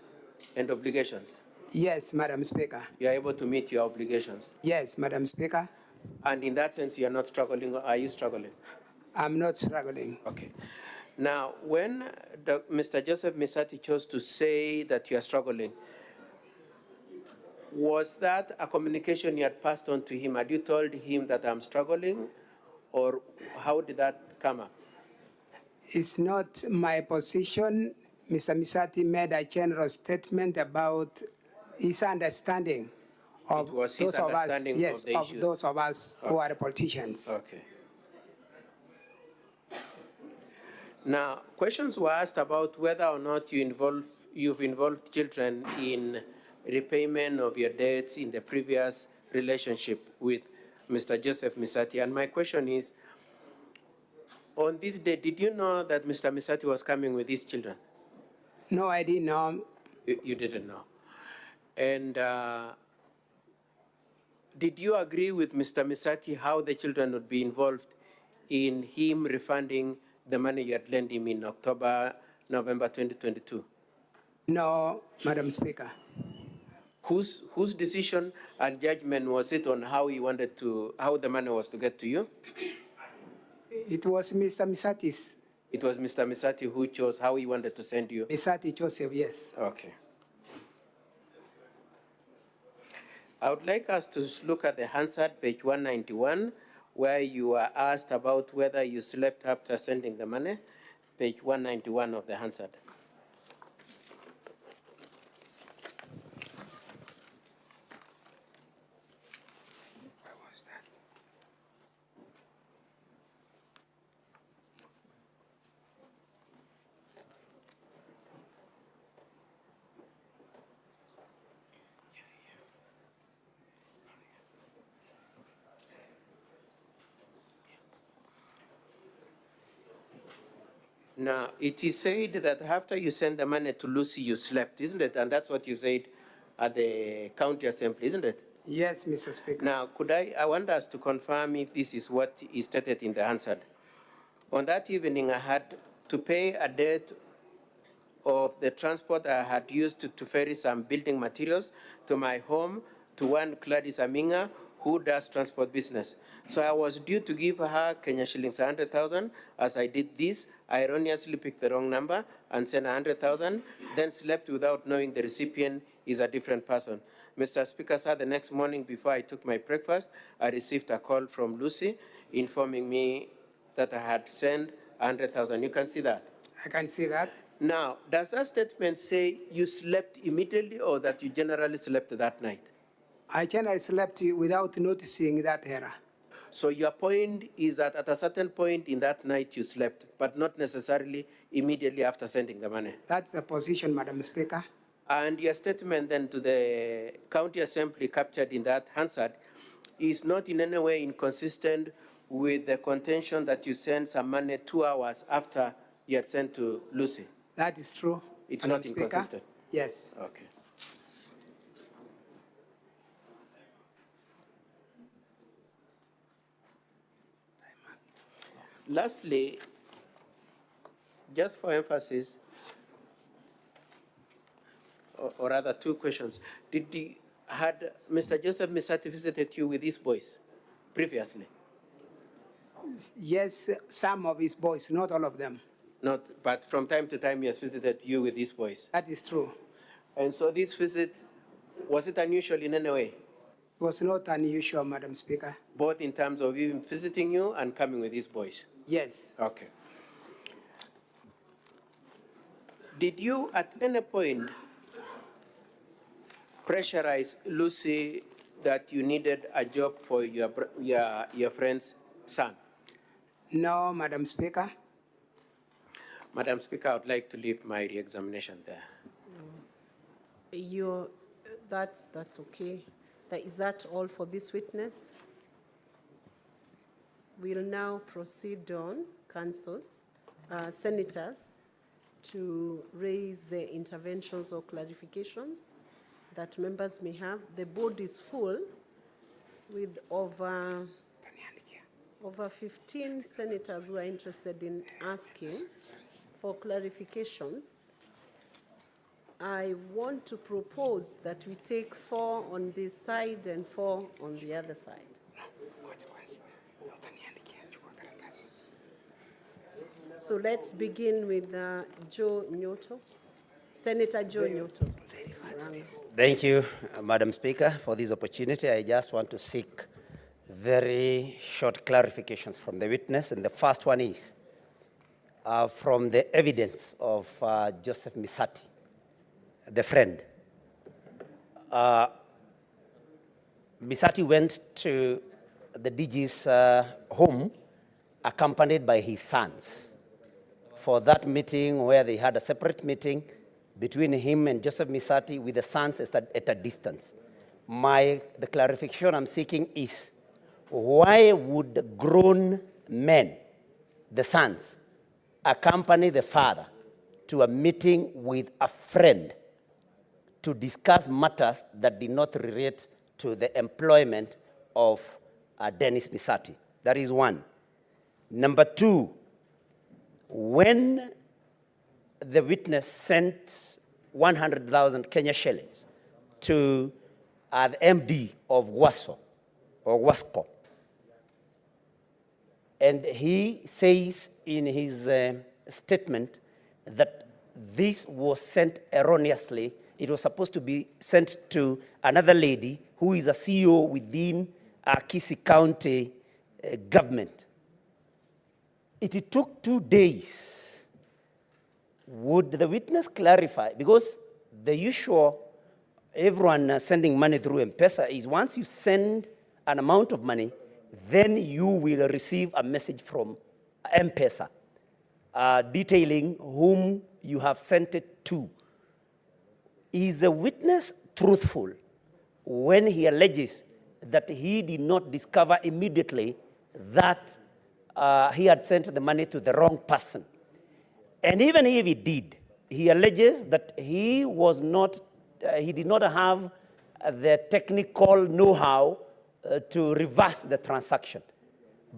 and obligations? Yes, Madam Speaker. You are able to meet your obligations? Yes, Madam Speaker. And in that sense, you are not struggling, or are you struggling? I'm not struggling. Okay. Now, when Mr. Joseph Misati chose to say that you are struggling, was that a communication you had passed on to him? Had you told him that I'm struggling, or how did that come up? It's not my position. Mr. Misati made a general statement about his understanding of It was his those of us, understanding yes, of the issues. those of us who are politicians. Okay. Now, questions were asked about whether or not you've involved children in repayment of your debts in the previous relationship with Mr. Joseph Misati. And my question is, on this day, did you know that Mr. Misati was coming with his children? No, I didn't know. You didn't know. And did you agree with Mr. Misati how the children would be involved in him refunding the money you had lent him in October, November 2022? No, Madam Speaker. Whose decision and judgment was it on how how the money was to get to you? It was Mr. Misati's. It was Mr. Misati who chose how he wanted to send you? Misati Joseph, yes. Okay. I would like us to look at the Hansard, page 191, where you are asked about whether you slept after sending the money, page 191 of the Hansard. Where was that? Now, it is said that after you send the money to Lucy, you slept, isn't it? And that's what you said at the county assembly, isn't it? Yes, Mr. Speaker. Now, I want us to confirm if this is what is stated in the answer. On that evening, I had to pay a debt of the transport I had used to ferry some building materials to my home to one Gladys Aminga, who does transport business. So I was due to give her Kenya shillings 100,000. As I did this, I erroneously picked the wrong number and sent 100,000, then slept without knowing the recipient is a different person. Mr. Speaker, sir, the next morning before I took my breakfast, I received a call from Lucy informing me that I had sent 100,000. You can see that? I can see that. Now, does that statement say you slept immediately or that you generally slept that night? I generally slept without noticing that error. So your point is that at a certain point in that night you slept, but not necessarily immediately after sending the money? That's the position, Madam Speaker. And your statement then to the county assembly captured in that Hansard is not in any way inconsistent with the contention that you sent some money 2 hours after you had sent to Lucy? That is true. It's Madam not Speaker. inconsistent? Yes. Okay. Lastly, just for emphasis, or rather two questions. Had Mr. Joseph Misati visited you with his boys previously? Yes, some of his boys, not all of them. Not, but from time to time he has visited you with his boys? That is true. And so this visit, was it unusual in any way? It was not unusual, Madam Speaker. Both in terms of him visiting you and coming with his boys? Yes. Okay. Did you at any point pressurize Lucy that you needed a job for your friend's son? No, Madam Speaker. Madam Speaker, I would like to leave my re-examination there. That's okay. Is that all for this witness? We'll now proceed on, councils, senators, to raise their interventions or clarifications that members may have. The board is full with over 15 senators who are interested in asking for clarifications. I want to propose that we take 4 on this side and 4 on the other side. So let's begin with Joe Nyoto. Senator Joe Nyoto. Thank you, Madam Speaker, for this opportunity. I just want to seek very short clarifications from the witness. And the first one is from the evidence of Joseph Misati, the friend. Misati went to the DG's home accompanied by his sons for that meeting where they had a separate meeting between him and Joseph Misati with the sons at a distance. The clarification I'm seeking is, why would grown men, the sons, accompany the father to a meeting with a friend to discuss matters that did not relate to the employment of Dennis Misati? That is one. Number two, when the witness sent 100,000 Kenya shillings to the MD of WASCO, and he says in his statement that this was sent erroneously. It was supposed to be sent to another lady who is a CEO within Kisii County government. It took 2 days. Would the witness clarify? Because the usual, everyone sending money through M-Pesa is once you send an amount of money, then you will receive a message from M-Pesa detailing whom you have sent it to. Is the witness truthful when he alleges that he did not discover immediately that he had sent the money to the wrong person? And even if he did, he alleges that he was not, he did not have the technical know-how to reverse the transaction.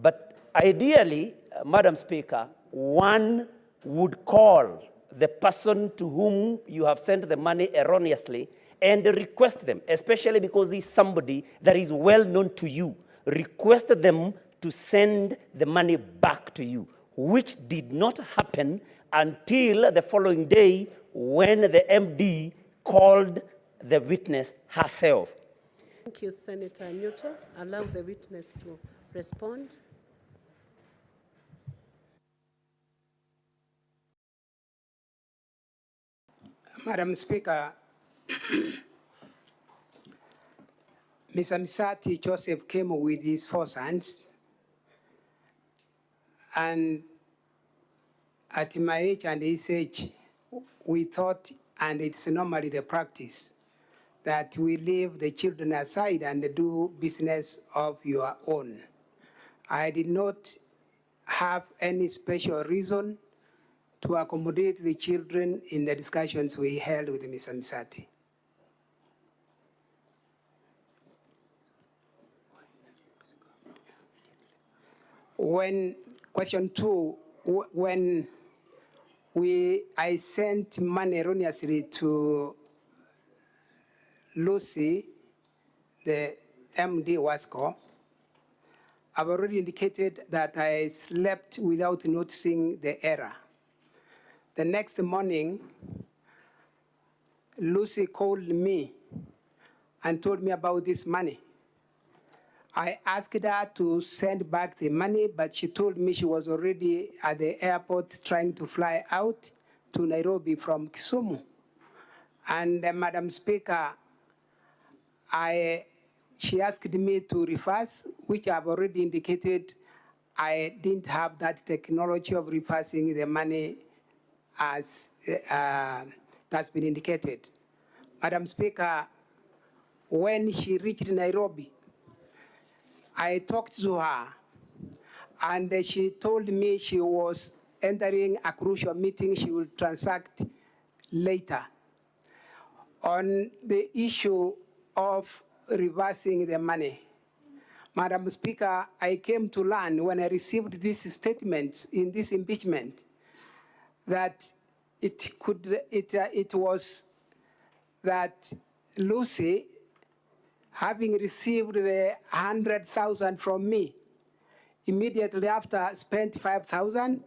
But ideally, Madam Speaker, one would call the person to whom you have sent the money erroneously and request them, especially because this is somebody that is well known to you, request them to send the money back to you, which did not happen until the following day when the MD called the witness herself. Thank you, Senator Newton. Allow the witness to respond. Madam Speaker, Mr. Misati Joseph came with his 4 sons, and at my age and his age, we thought, and it's normally the practice, that we leave the children aside and do business of your own. I did not have any special reason to accommodate the children in the discussions we held with Mr. Misati. When, question 2, when I sent money erroneously to Lucy, the MD Wasco, I've already indicated that I slept without noticing the error. The next morning, Lucy called me and told me about this money. I asked her to send back the money, but she told me she was already at the airport trying to fly out to Nairobi from Kisumu. And Madam Speaker, she asked me to reverse, which I've already indicated I didn't have that technology of reversing the money as that's been indicated. Madam Speaker, when she reached Nairobi, I talked to her, and she told me she was entering a crucial meeting she will transact later. On the issue of reversing the money, Madam Speaker, I came to learn when I received these statements in this impeachment that it was that Lucy, having received the 100,000 from me, immediately after spent 5,000,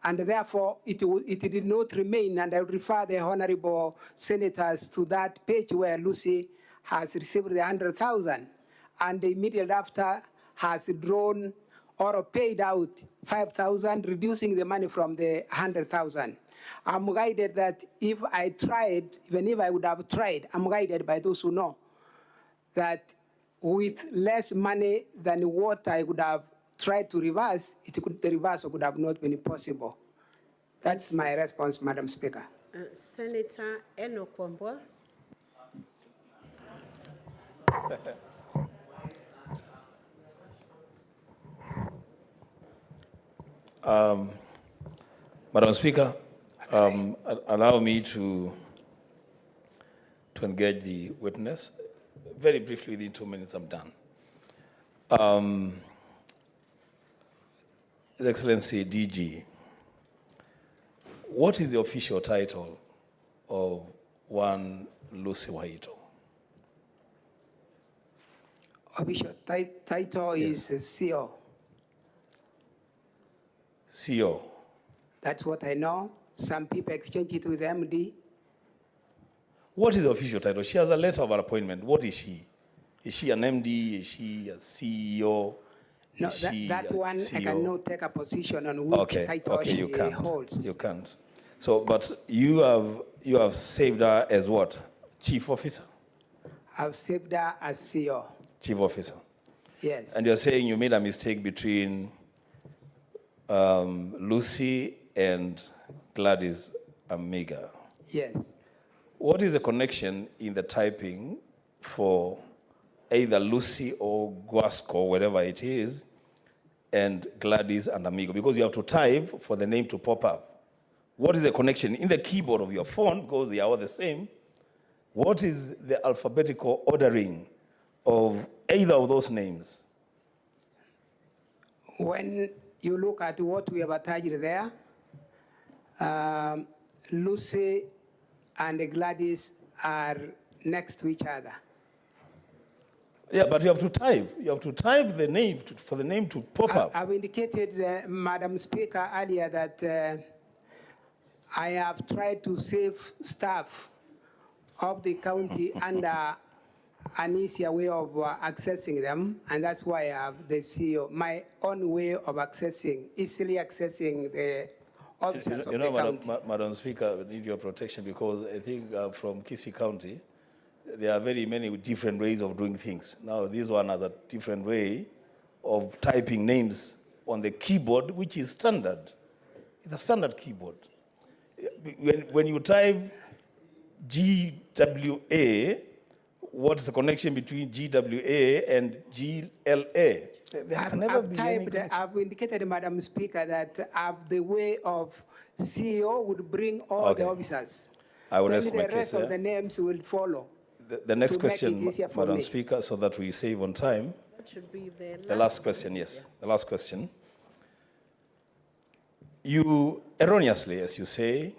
and therefore it did not remain, and I refer the honorable senators to that page where Lucy has received the 100,000, and immediately after has drawn or paid out 5,000, reducing the money from the 100,000. I'm guided that if I tried, even if I would have tried, I'm guided by those who know that with less money than what I would have tried to reverse, the reverse would have not been possible. That's my response, Madam Speaker. Senator Enoch Wambua. Madam Speaker, allow me to engage the witness. Very briefly, within 2 minutes, I'm done. His Excellency DG, what is the official title of one Lucy Wahito? Official title is CEO. CEO. That's what I know. Some people exchange it with MD. What is the official title? She has a letter of appointment. What is she? Is she an MD? Is she a CEO? No, that one CEO? I cannot take a position on which title she holds. You can't. So, but you have saved her as what? Chief officer? I've saved her as CEO. Chief officer? Yes. And you're saying you made a mistake between Lucy and Gladys Amiga? Yes. What is the connection in the typing for either Lucy or Guasco, whatever it is, and Gladys and Amigo? Because you have to type for the name to pop up. What is the connection in the keyboard of your phone, because they are all the same? What is the alphabetical ordering of either of those names? When you look at what we have attached there, Lucy and Gladys are next to each other. Yeah, but you have to type. You have to type the name for the name to pop up. I've indicated, Madam Speaker, earlier that I have tried to save staff of the county under an easier way of accessing them, and that's why I have the CEO, my own way of easily accessing the officers of the county. Madam Speaker, we need your protection because I think from Kisii County, there are very many different ways of doing things. Now, this one has a different way of typing names on the keyboard, which is standard. It's a standard keyboard. When you type GWA, what's the connection between GWA and GLA? There can never be any connection. I've indicated, Madam Speaker, that the way of CEO would bring all the officers. I will Then rest my the case rest there. of the names will follow. The next to make question, it easier for Madam me. Speaker, so that we save on time. That should be The last question, yes. The last question. You erroneously, as you say,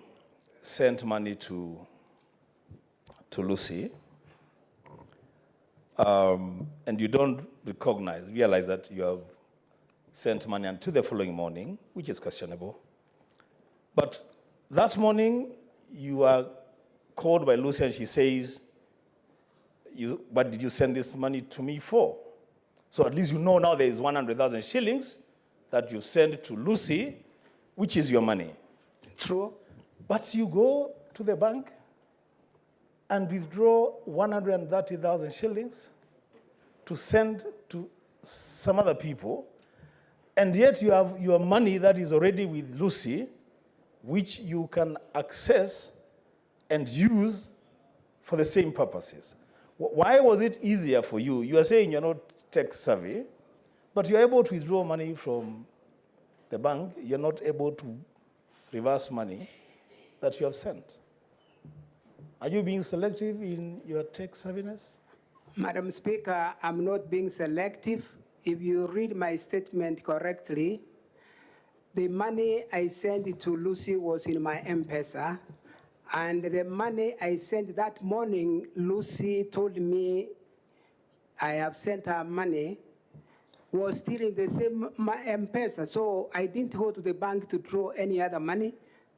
sent money to Lucy, and you don't realize that you have sent money until the following morning, which is questionable. But that morning, you are called by Lucy and she says, what did you send this money to me for? So at least you know now there is 100,000 shillings that you send to Lucy, which is your money. True. But you go to the bank and withdraw 130,000 shillings to send to some other people, and yet you have your money that is already with Lucy, which you can access and use for the same purposes. Why was it easier for you? You are saying you're not tech savvy, but you're able to withdraw money from the bank. You're not able to reverse money that you have sent. Are you being selective in your tech savviness? Madam Speaker, I'm not being selective. If you read my statement correctly, the money I sent to Lucy was in my M-Pesa, and the money I sent that morning, Lucy told me I have sent her money, was still in the same M-Pesa, so I didn't go to the bank to draw any other money.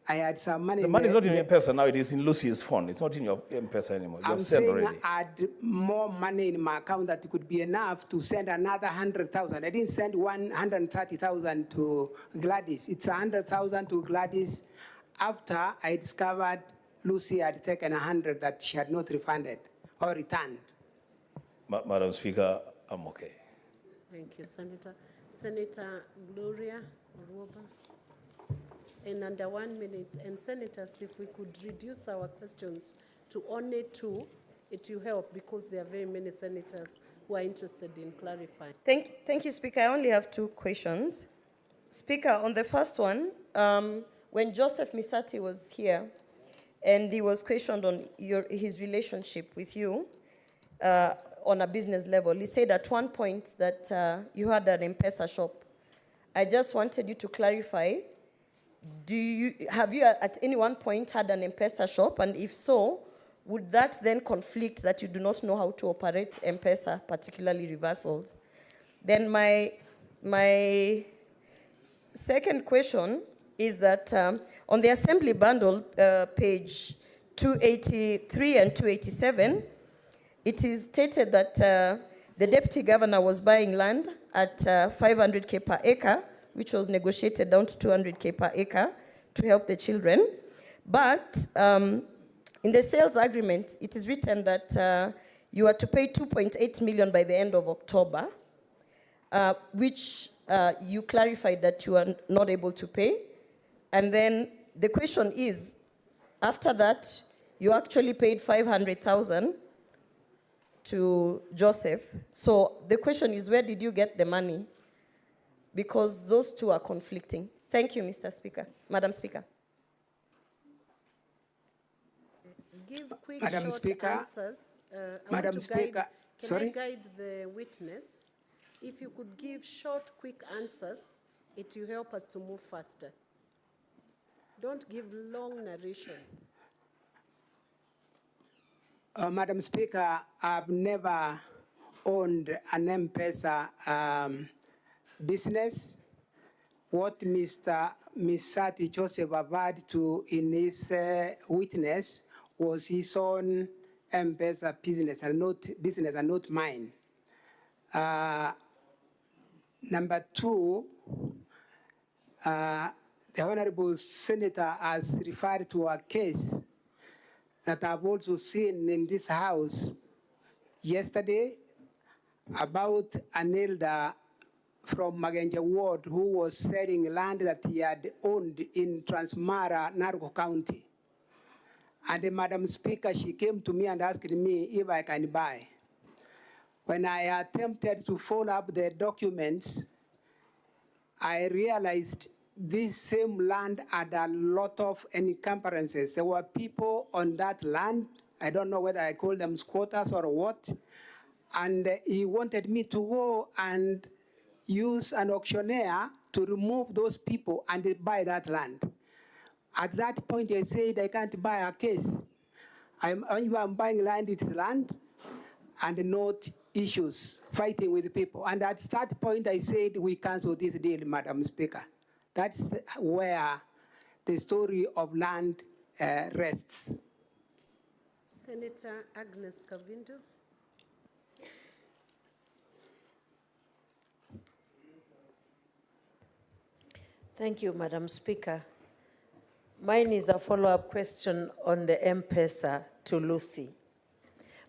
I had some money. The money is not in your M-Pesa now, it is in Lucy's phone. It's not in your M-Pesa anymore. You have sent already. I had more money in my account that could be enough to send another 100,000. I didn't send 130,000 to Gladys. It's 100,000 to Gladys after I discovered Lucy had taken 100 that she had not refunded or returned. Madam Speaker, I'm okay. Thank you, Senator. Senator Gloria Oruoba. In under 1 minute. And senators, if we could reduce our questions to only 2, it will help because there are very many senators who are interested in clarifying. Thank you, Speaker. I only have 2 questions. Speaker, on the first one, when Joseph Misati was here and he was questioned on his relationship with you on a business level, he said at one point that you had an M-Pesa shop. I just wanted you to clarify, have you at any one point had an M-Pesa shop? And if so, would that then conflict that you do not know how to operate M-Pesa, particularly reversals? Then my second question is that on the assembly bundle, page 283 and 287, it is stated that the deputy governor was buying land at 500K per acre, which was negotiated down to 200K per acre to help the children. But in the sales agreement, it is written that you are to pay 2.8 million by the end of October, which you clarified that you are not able to pay. And then the question is, after that, you actually paid 500,000 to Joseph. So the question is, where did you get the money? Because those two are conflicting. Thank you, Mr. Speaker. Madam Speaker. Give quick, Madam short Speaker, answers. I Madam want to Speaker, guide, can sorry? I guide the witness? If you could give short, quick answers, it will help us to move faster. Don't give long narration. Madam Speaker, I've never owned an M-Pesa business. What Mr. Misati Joseph averred to in his witness was his own M-Pesa business and not mine. Number two, the Honorable Senator has referred to a case that I've also seen in this House yesterday about an elder from Magenja Ward who was selling land that he had owned in Transmara, Nargo County. And Madam Speaker, she came to me and asked me if I can buy. When I attempted to follow up the documents, I realized this same land had a lot of encumbrances. There were people on that land. I don't know whether I call them squatters or what. And he wanted me to go and use an auctioneer to remove those people and buy that land. At that point, I said, I can't buy a case. If I'm buying land, it's land, and not issues, fighting with people. And at that point, I said, we cancel this deal, Madam Speaker. That's where the story of land rests. Senator Agnes Kavindu. Thank you, Madam Speaker. Mine is a follow-up question on the M-Pesa to Lucy.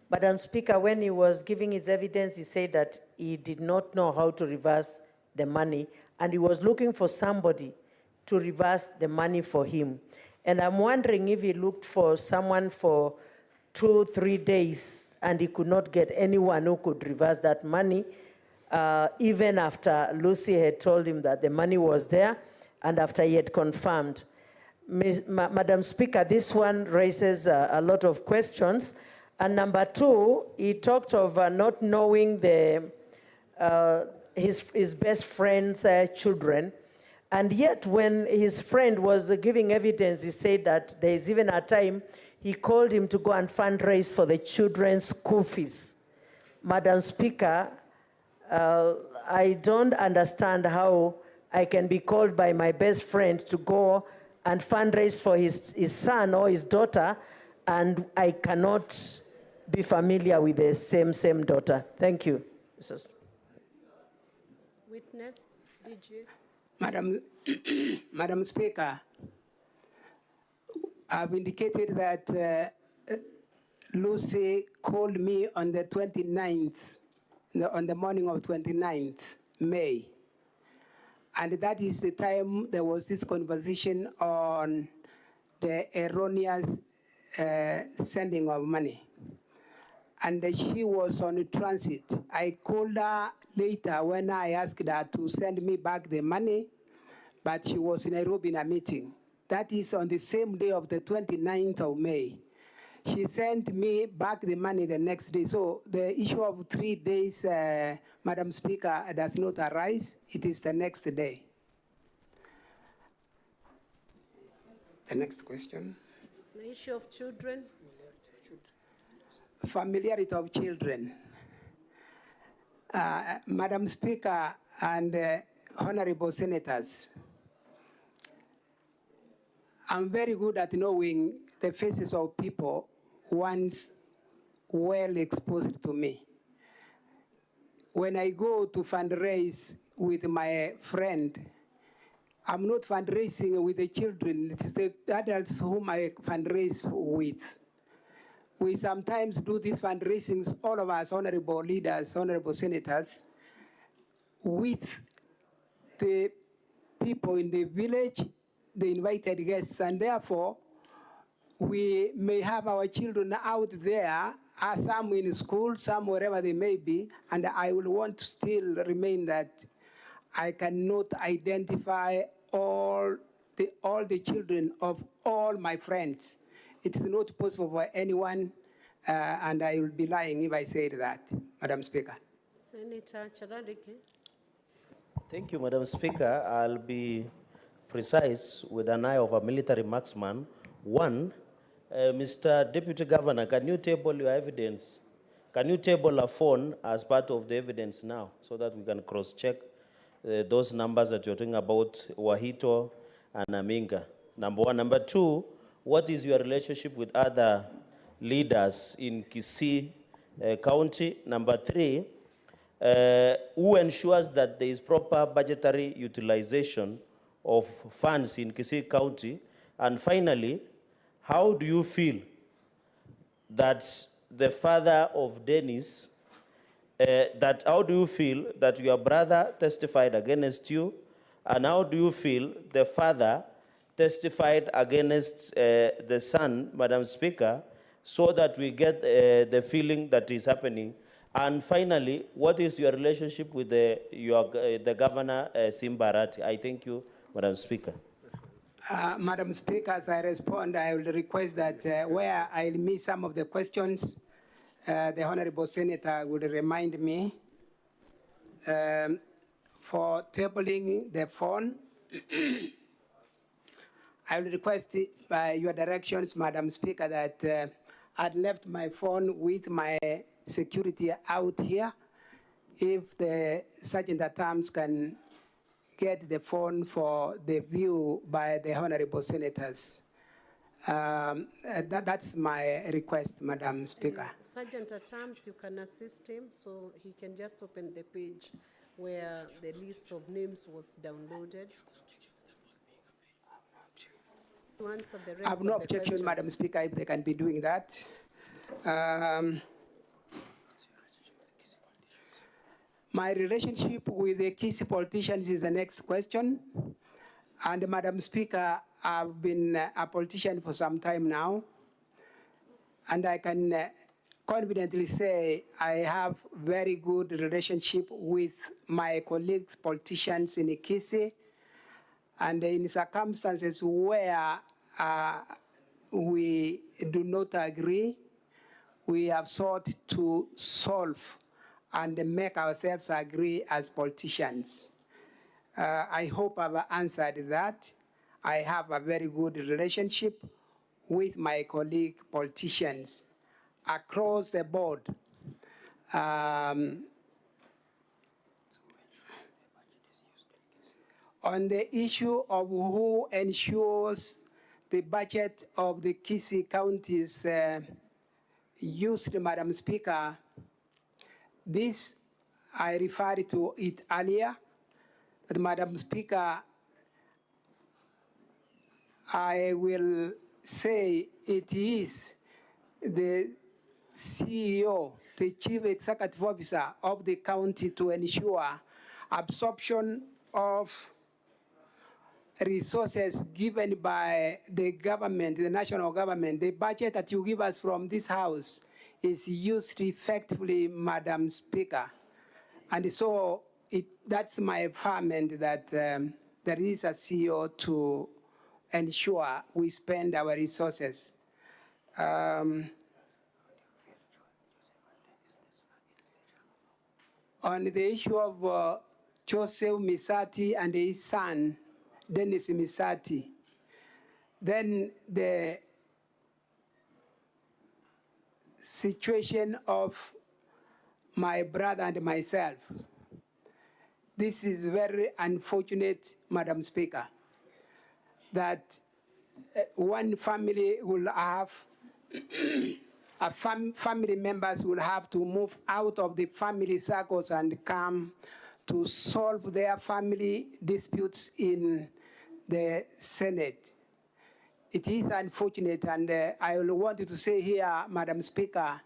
Madam Speaker, when he was giving his evidence, he said that he did not know how to reverse the money, and he was looking for somebody to reverse the money for him. And I'm wondering if he looked for someone for 2-3 days, and he could not get anyone who could reverse that money, even after Lucy had told him that the money was there, and after he had confirmed. Madam Speaker, this one raises a lot of questions. And number two, he talked of not knowing his best friend's children. And yet when his friend was giving evidence, he said that there's even a time he called him to go and fundraise for the children's school fees. Madam Speaker, I don't understand how I can be called by my best friend to go and fundraise for his son or his daughter, and I cannot be familiar with the same daughter. Thank you. Witness, did you? Madam Speaker, I've indicated that Lucy called me on the 29th, on the morning of 29th May. And that is the time there was this conversation on the erroneous sending of money. And she was on transit. I called her later when I asked her to send me back the money, but she was in Nairobi in a meeting. That is on the same day of the 29th of May. She sent me back the money the next day. So the issue of 3 days, Madam Speaker, does not arise. It is the next day. The next question. The issue of children. Familiarity of children. Madam Speaker and honorable senators, I'm very good at knowing the faces of people once well exposed to me. When I go to fundraise with my friend, I'm not fundraising with the children, it's the adults whom I fundraise with. We sometimes do these fundraisings, all of us, honorable leaders, honorable senators, with the people in the village, the invited guests, and therefore, we may have our children out there, some in school, some wherever they may be, and I will want to still remain that I cannot identify all the children of all my friends. It is not possible for anyone, and I will be lying if I said that, Madam Speaker. Senator Charadike. Thank you, Madam Speaker. I'll be precise with an eye of a military marksman. One, Mr. Deputy Governor, can you table your evidence? Can you table a phone as part of the evidence now so that we can cross-check those numbers that you're talking about, Wahito and Aminga? Number one. Number two, what is your relationship with other leaders in Kisii County? Number three, who ensures that there is proper budgetary utilization of funds in Kisii County? And finally, how do you feel that the father of Dennis, how do you feel that your brother testified against you? And how do you feel the father testified against the son, Madam Speaker, so that we get the feeling that is happening? And finally, what is your relationship with the governor, Simbarati? I thank you, Madam Speaker. Madam Speaker, as I respond, I will request that where I miss some of the questions, the Honorable Senator would remind me. For tabling the phone, I will request your directions, Madam Speaker, that I'd left my phone with my security out here. If the Sergeant at Arms can get the phone for the view by the Honorable Senators. That's my request, Madam Speaker. Sergeant at Arms, you can assist him so he can just open the page where the list of names was downloaded. To answer the rest I have no of the objection, questions. Madam Speaker, if they can be doing that. My relationship with the Kisii politicians is the next question. And Madam Speaker, I've been a politician for some time now. And I can confidently say I have very good relationship with my colleagues, politicians in Kisii. And in circumstances where we do not agree, we have sought to solve and make ourselves agree as politicians. I hope I've answered that. I have a very good relationship with my colleague politicians across the board. On the issue of who ensures the budget of the Kisii counties used, Madam Speaker, this, I referred to it earlier, that Madam Speaker, I will say it is the CEO, the Chief Executive Officer of the county to ensure absorption of resources given by the government, the national government. The budget that you give us from this house is used effectively, Madam Speaker. And so that's my affirmation that there is a CEO to ensure we spend our resources. On the issue of Joseph Misati and his son, Dennis Misati, then the situation of my brother and myself. This is very unfortunate, Madam Speaker, that one family will have, family members will have to move out of the family circles and come to solve their family disputes in the Senate. It is unfortunate, and I wanted to say here, Madam Speaker,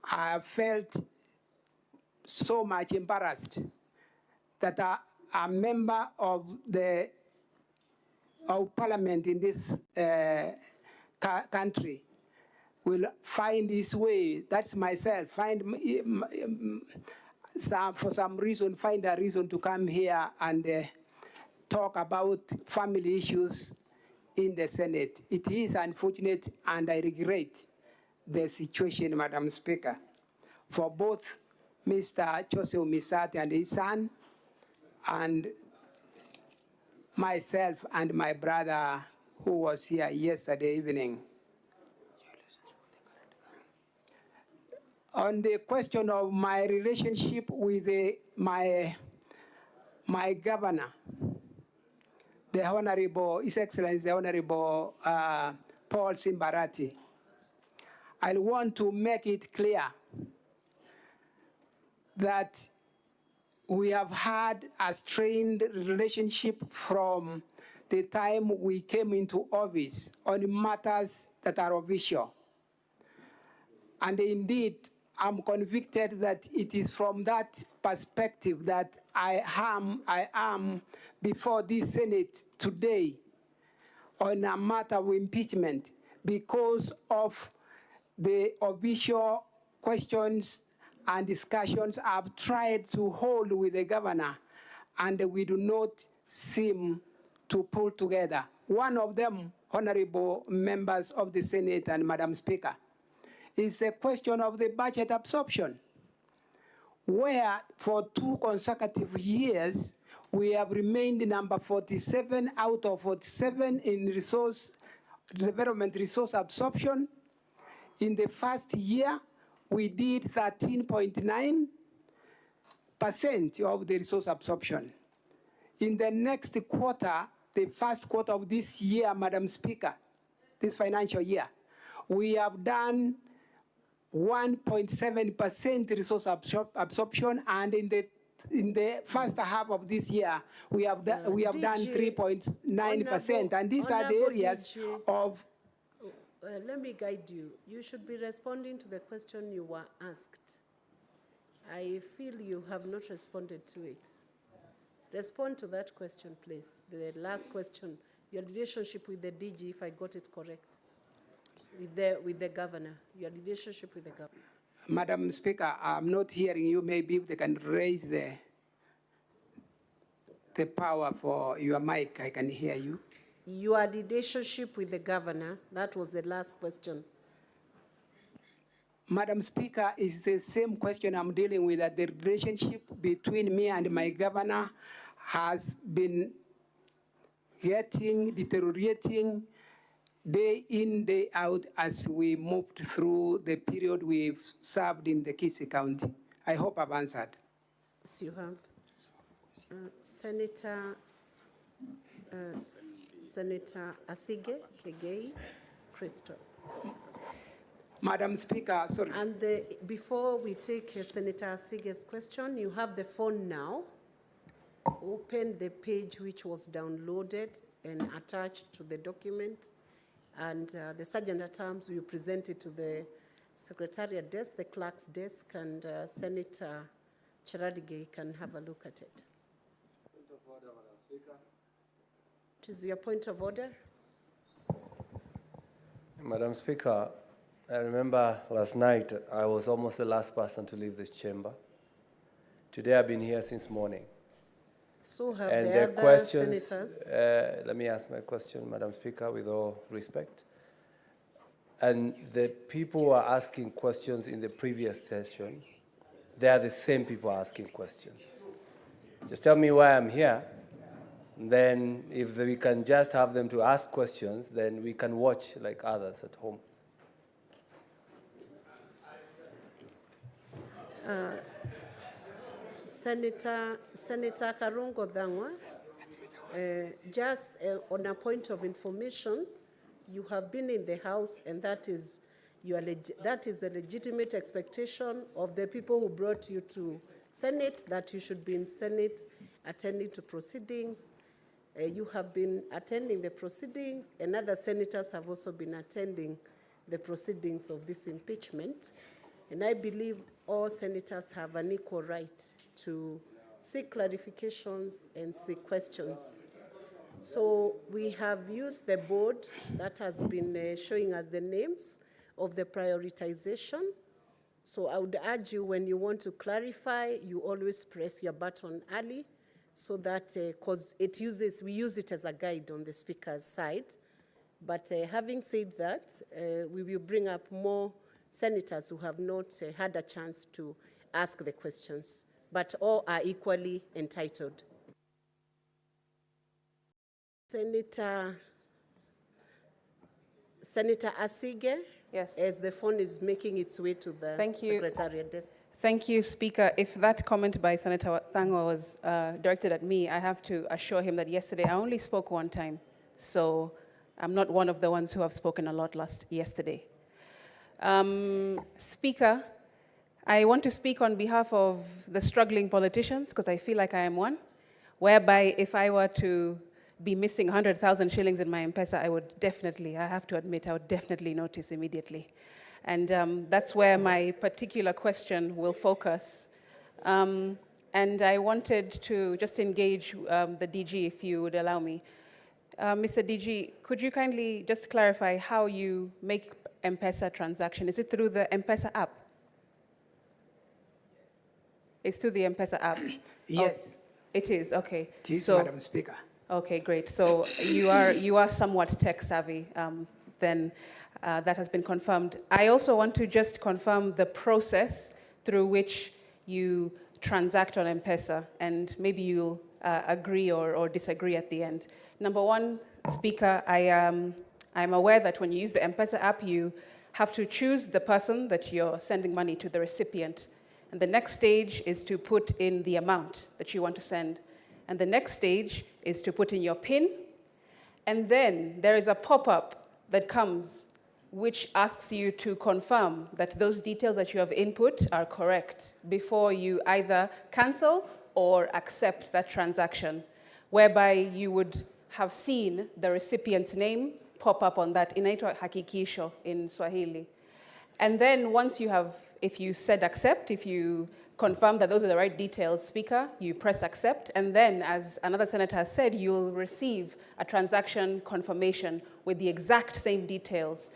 I felt so much embarrassed that a member of the parliament in this country will find his way, that's myself, for some reason, find a reason to come here and talk about family issues in the Senate. It is unfortunate, and I regret the situation, Madam Speaker, for both Mr. Joseph Misati and his son, and myself and my brother who was here yesterday evening. On the question of my relationship with my governor, the Honorable, His Excellency, the Honorable Paul Simbarati, I want to make it clear that we have had a strained relationship from the time we came into office on matters that are official. And indeed, I'm convicted that it is from that perspective that I am before this Senate today on a matter of impeachment, because of the official questions and discussions I've tried to hold with the governor, and we do not seem to pull together. One of them, honorable members of the Senate and Madam Speaker, is the question of the budget absorption, where for 2 consecutive years, we have remained number 47 out of 47 in development resource absorption. In the first year, we did 13.9% of the resource absorption. In the next quarter, the first quarter of this year, Madam Speaker, this financial year, we have done 1.7% resource absorption, and in the first half of this year, we have done 3.9%, and these are the areas of. Let me guide you. You should be responding to the question you were asked. I feel you have not responded to it. Respond to that question, please. The last question, your relationship with the DG, if I got it correct. With the governor, your relationship with the governor. Madam Speaker, I'm not hearing you. Maybe if they can raise the power for your mic, I can hear you. Your relationship with the governor, that was the last question. Madam Speaker, is the same question I'm dealing with, that the relationship between me and my governor has been deteriorating day in, day out as we moved through the period we've served in the Kisii County. I hope I've answered. Yes, you have. Senator Asige Kegei Crystal. Madam Speaker, sorry. And before we take Senator Asige's question, you have the phone now. Open the page which was downloaded and attached to the document. And the Sergeant at Arms will present it to the Secretariat desk, the clerk's desk, and Senator Cheradigei can have a look at it. Point of order, Madam Speaker. It is your point of order. Madam Speaker, I remember last night I was almost the last person to leave this chamber. Today I've been here since morning. So have and the other questions, senators. Let me ask my question, Madam Speaker, with all respect. And the people who are asking questions in the previous session, they are the same people asking questions. Just tell me why I'm here. Then if we can just have them to ask questions, then we can watch like others at home. Senator Karungo Dhangwa, just on a point of information, you have been in the House, and that is a legitimate expectation of the people who brought you to Senate, that you should be in Senate attending to proceedings. You have been attending the proceedings, and other senators have also been attending the proceedings of this impeachment. And I believe all senators have an equal right to seek clarifications and seek questions. So we have used the board that has been showing us the names of the prioritization. So I would urge you, when you want to clarify, you always press your button early, so that, because we use it as a guide on the speaker's side. But having said that, we will bring up more senators who have not had a chance to ask the questions, but all are equally entitled. Senator Asige, yes, as the phone is making its way to the Secretariat desk. Thank you, Speaker. If that comment by Senator Thangwa was directed at me, I have to assure him that yesterday I only spoke one time. So I'm not one of the ones who have spoken a lot yesterday. Speaker, I want to speak on behalf of the struggling politicians, because I feel like I am one, whereby if I were to be missing 100,000 shillings in my M-Pesa, I have to admit, I would definitely notice immediately. And that's where my particular question will focus. And I wanted to just engage the DG, if you would allow me. Mr. DG, could you kindly just clarify how you make M-Pesa transaction? Is it through the M-Pesa app? It's through the M-Pesa app? Yes. Oh, it is, okay. It is, Madam Speaker. Okay, great. So you are somewhat tech savvy, then that has been confirmed. I also want to just confirm the process through which you transact on M-Pesa, and maybe you'll agree or disagree at the end. Number one, Speaker, I'm aware that when you use the M-Pesa app, you have to choose the person that you're sending money to, the recipient. And the next stage is to put in the amount that you want to send. And the next stage is to put in your PIN. And then there is a pop-up that comes which asks you to confirm that those details that you have input are correct before you either cancel or accept that transaction, whereby you would have seen the recipient's name pop up on that, inaitwa hakikisho in Swahili. And then once you have, if you said accept, if you confirm that those are the right details, Speaker, you press accept, and then, as another senator has said, you'll receive a transaction confirmation with the exact same details,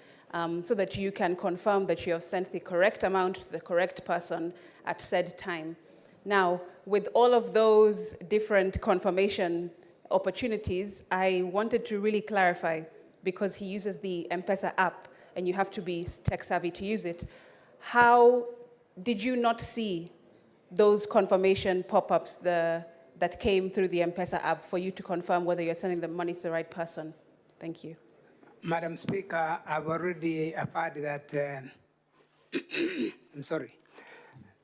so that you can confirm that you have sent the correct amount to the correct person at said time. Now, with all of those different confirmation opportunities, I wanted to really clarify, because he uses the M-Pesa app and you have to be tech savvy to use it, how did you not see those confirmation pop-ups that came through the M-Pesa app for you to confirm whether you're sending the money to the right person? Thank you. Madam Speaker, I've already heard that, I'm sorry,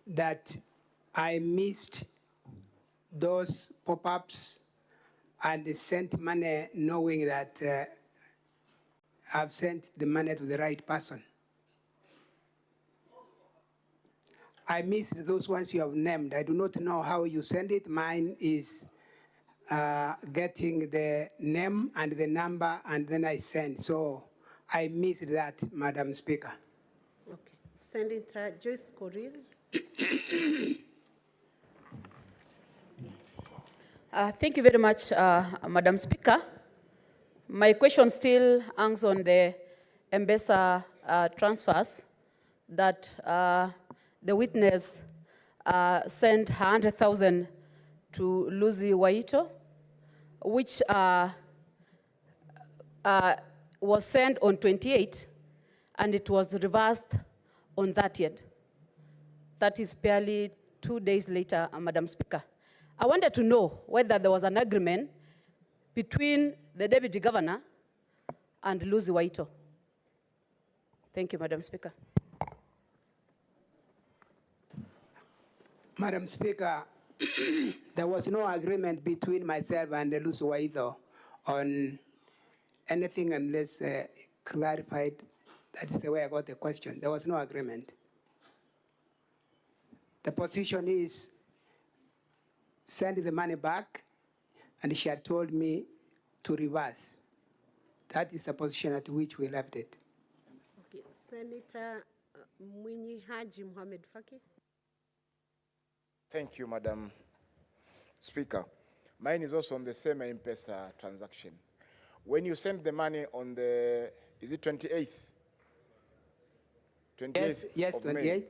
that I missed those pop-ups and sent money knowing that I've sent the money to the right person. I missed those ones you have named. I do not know how you send it. Mine is getting the name and the number, and then I send. So I missed that, Madam Speaker. Okay. Senator Joyce Korir. Thank you very much, Madam Speaker. My question still hangs on the M-Pesa transfers that the witness sent 100,000 to Lucy Waito, which was sent on 28, and it was reversed on 30th. That is barely 2 days later, Madam Speaker. I wanted to know whether there was an agreement between the Deputy Governor and Lucy Waito. Thank you, Madam Speaker. Madam Speaker, there was no agreement between myself and Lucy Waito on anything unless clarified. That is the way I got the question. There was no agreement. The position is send the money back, and she had told me to reverse. That is the position at which we left it. Okay. Senator Mwinyi Haji Mohamed Faki. Thank you, Madam Speaker. Mine is also on the same M-Pesa transaction. When you send the money on the, is it 28th? 28th yes, of 28th. May,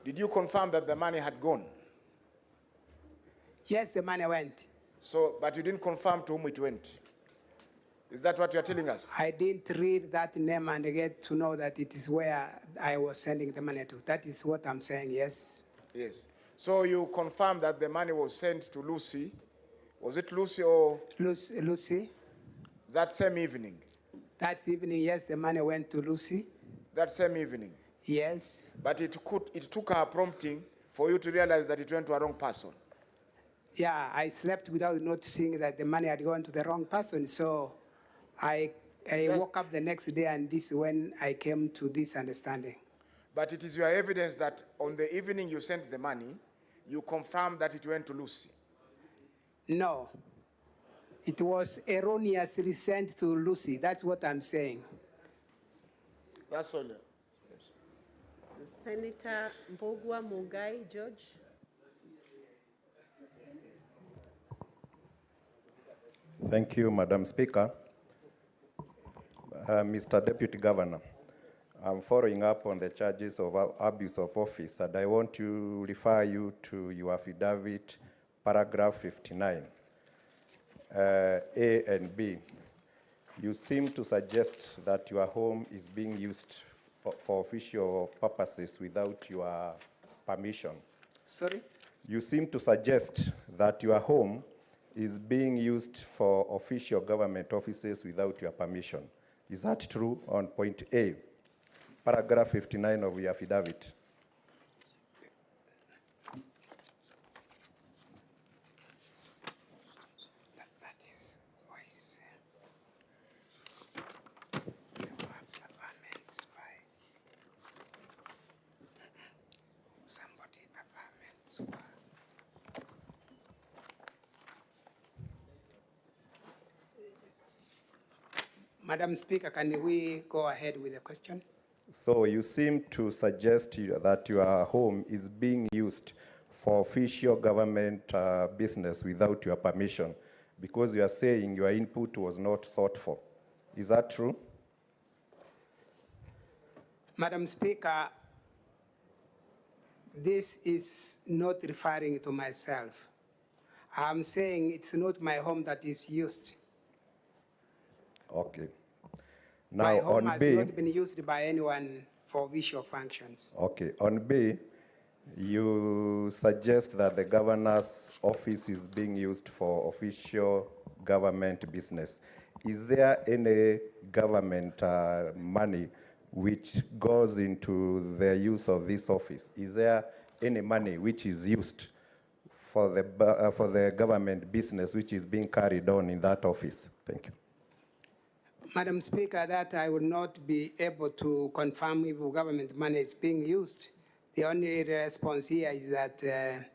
did you confirm that the money had gone? Yes, the money went. So, but you didn't confirm to whom it went? Is that what you're telling us? I didn't read that name and get to know that it is where I was sending the money to. That is what I'm saying, yes. Yes. So you confirm that the money was sent to Lucy. Was it Lucy or? Lucy. That same evening? That evening, yes, the money went to Lucy. That same evening? Yes. But it took her prompting for you to realize that it went to a wrong person. Yeah, I slept without noticing that the money had gone to the wrong person. So I woke up the next day, and this is when I came to this understanding. But it is your evidence that on the evening you sent the money, you confirmed that it went to Lucy. No. It was erroneously sent to Lucy. That's what I'm saying. That's all. Senator Mbogwa Mugai, George. Thank you, Madam Speaker. Mr. Deputy Governor, I'm following up on the charges of abuse of office, and I want to refer you to your affidavit, paragraph 59, A and B. You seem to suggest that your home is being used for official purposes without your permission. Sorry? You seem to suggest that your home is being used for official government offices without your permission. Is that true on point A, paragraph 59 of your affidavit? Madam Speaker, can we go ahead with the question? So you seem to suggest that your home is being used for official government business without your permission, because you are saying your input was not sought for. Is that true? Madam Speaker, this is not referring to myself. I'm saying it's not my home that is used. Okay. My Now home on has B, not been used by anyone for visual functions. okay, on B, you suggest that the governor's office is being used for official government business. Is there any government money which goes into the use of this office? Is there any money which is used for the government business which is being carried on in that office? Thank you. Madam Speaker, that I will not be able to confirm if government money is being used. The only response here is that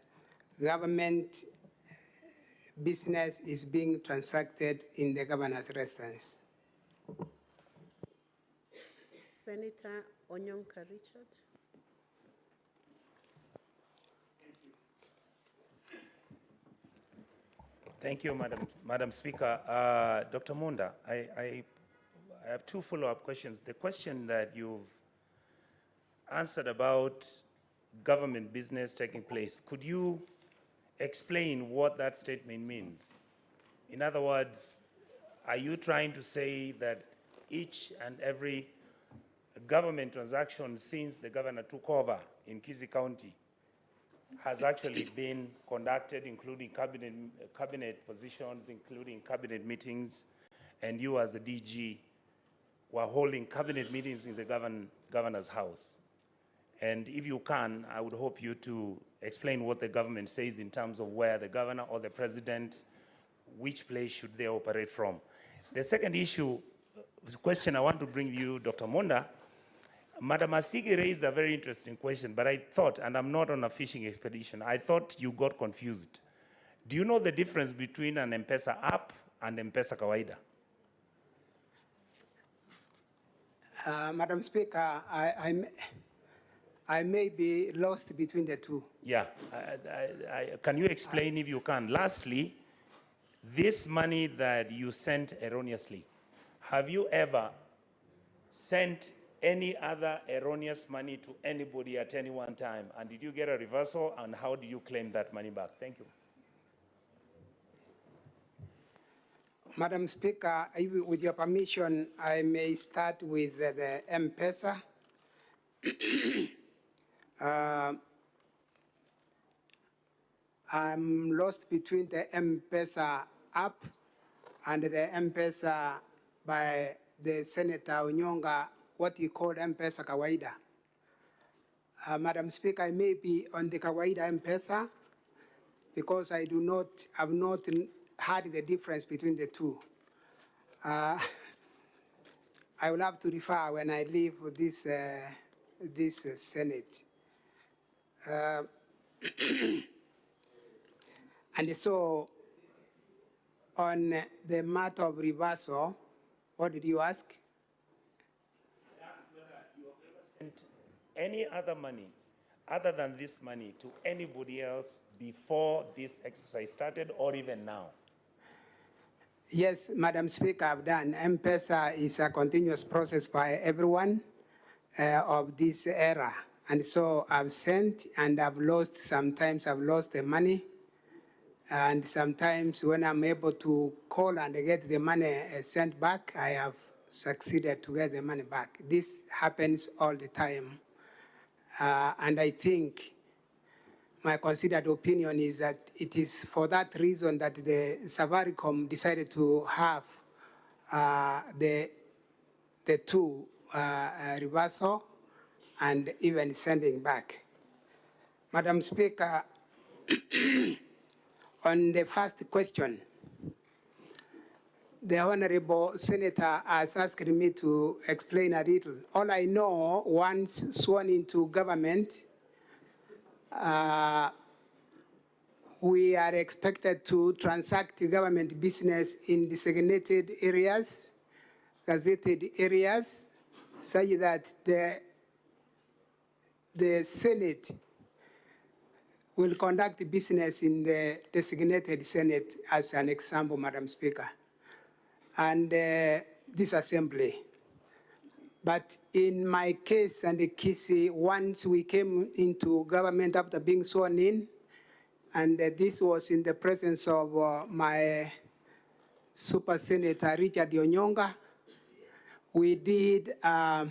government business is being transacted in the governor's residence. Senator Onyonka Richard. Thank you, Madam Speaker. Dr. Monda, I have two follow-up questions. The question that you've answered about government business taking place, could you explain what that statement means? In other words, are you trying to say that each and every government transaction since the governor took over in Kisii County has actually been conducted, including cabinet positions, including cabinet meetings, and you as the DG were holding cabinet meetings in the governor's house? And if you can, I would hope you to explain what the government says in terms of where the governor or the president, which place should they operate from. The second question I want to bring you, Dr. Monda, Madam Asigi raised a very interesting question, but I thought, and I'm not on a fishing expedition, I thought you got confused. Do you know the difference between an M-Pesa app and M-Pesa Kawaida? Madam Speaker, I may be lost between the two. Yeah, can you explain if you can? Lastly, this money that you sent erroneously, have you ever sent any other erroneous money to anybody at any one time? And did you get a reversal, and how do you claim that money back? Thank you. Madam Speaker, with your permission, I may start with the M-Pesa. I'm lost between the M-Pesa app and the M-Pesa by the Senator Onyonga, what you call M-Pesa Kawaida. Madam Speaker, I may be on the Kawaida M-Pesa because I have not heard the difference between the two. I will have to refer when I leave this, Senate. And so, on the matter of reversal, what did you ask? I asked whether you have ever sent any other money other than this money to anybody else before this exercise started or even now. Yes, Madam Speaker, I've done. M-Pesa is a continuous process by everyone of this era. And so I've sent and I've lost, sometimes I've lost the money. And sometimes when I'm able to call and get the money sent back, I have succeeded to get the money back. This happens all the time. And I think my considered opinion is that it is for that reason that the Safaricom decided to have the two reversal and even sending back. Madam Speaker, on the first question, the Honorable Senator has asked me to explain a little. All I know, once sworn into government, we are expected to transact government business in designated areas, gazetted areas, such that the Senate will conduct business in the designated Senate, as an example, Madam Speaker, and this assembly. But in my case and the Kisii, once we came into government after being sworn in, and this was in the presence of my Super Senator Richard Onyonga, we did the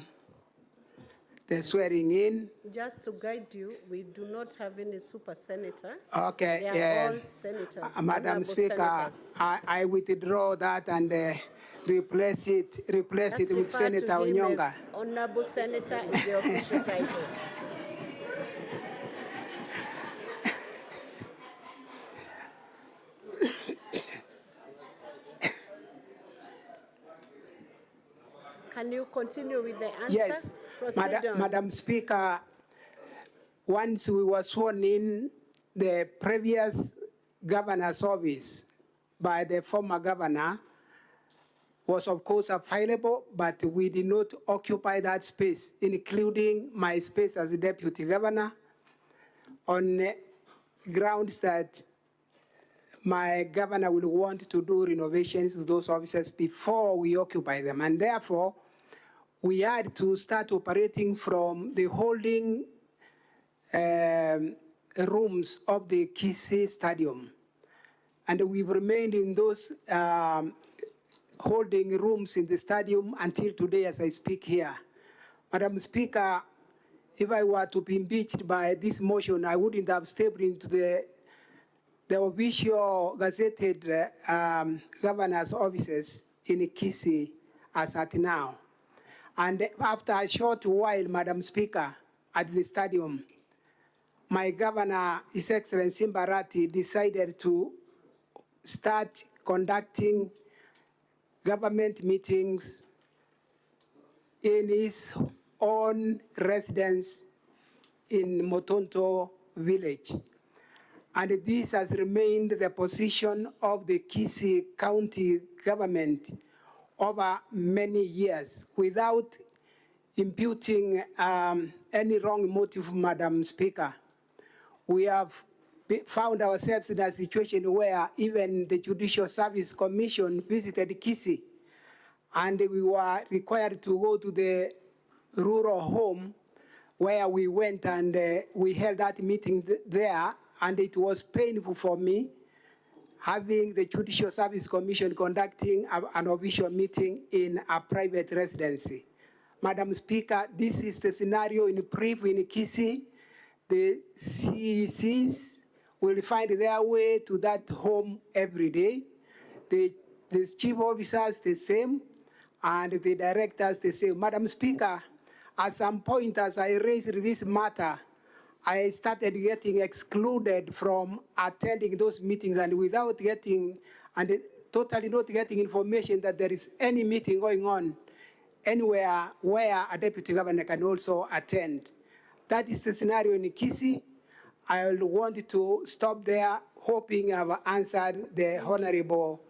swearing in. Just to guide you, we do not have any super senator. Okay, They are all senators. Madam Speaker, I withdraw that and replace it with Senator Onyonga. Honorable Senator is the official title. Can you continue with the answer? Yes, Madam Speaker, once we were sworn in, the previous governor's office by the former governor was of course available, but we did not occupy that space, including my space as a deputy governor, on grounds that my governor will want to do renovations to those offices before we occupy them. And therefore, we had to start operating from the holding rooms of the Kisii Stadium. And we've remained in those holding rooms in the stadium until today as I speak here. Madam Speaker, if I were to be impeached by this motion, I wouldn't have stepped into the official gazetted governor's offices in Kisii as at now. And after a short while, Madam Speaker, at the stadium, my governor, His Excellency Mbarati, decided to start conducting government meetings in his own residence in Motonto village. And this has remained the position of the Kisii County government over many years without imputing any wrong motive, Madam Speaker. We have found ourselves in a situation where even the Judicial Service Commission visited Kisii, and we were required to go to the rural home where we went and we held that meeting there, and it was painful for me having the Judicial Service Commission conducting an official meeting in a private residency. Madam Speaker, this is the scenario in brief in Kisii. The CECs will find their way to that home every day. The chief officers the same, and the directors the same. Madam Speaker, at some point as I raised this matter, I started getting excluded from attending those meetings and without getting, and totally not getting information that there is any meeting going on anywhere where a deputy governor can also attend. That is the scenario in Kisii. I want to stop there, hoping I've answered the Honorable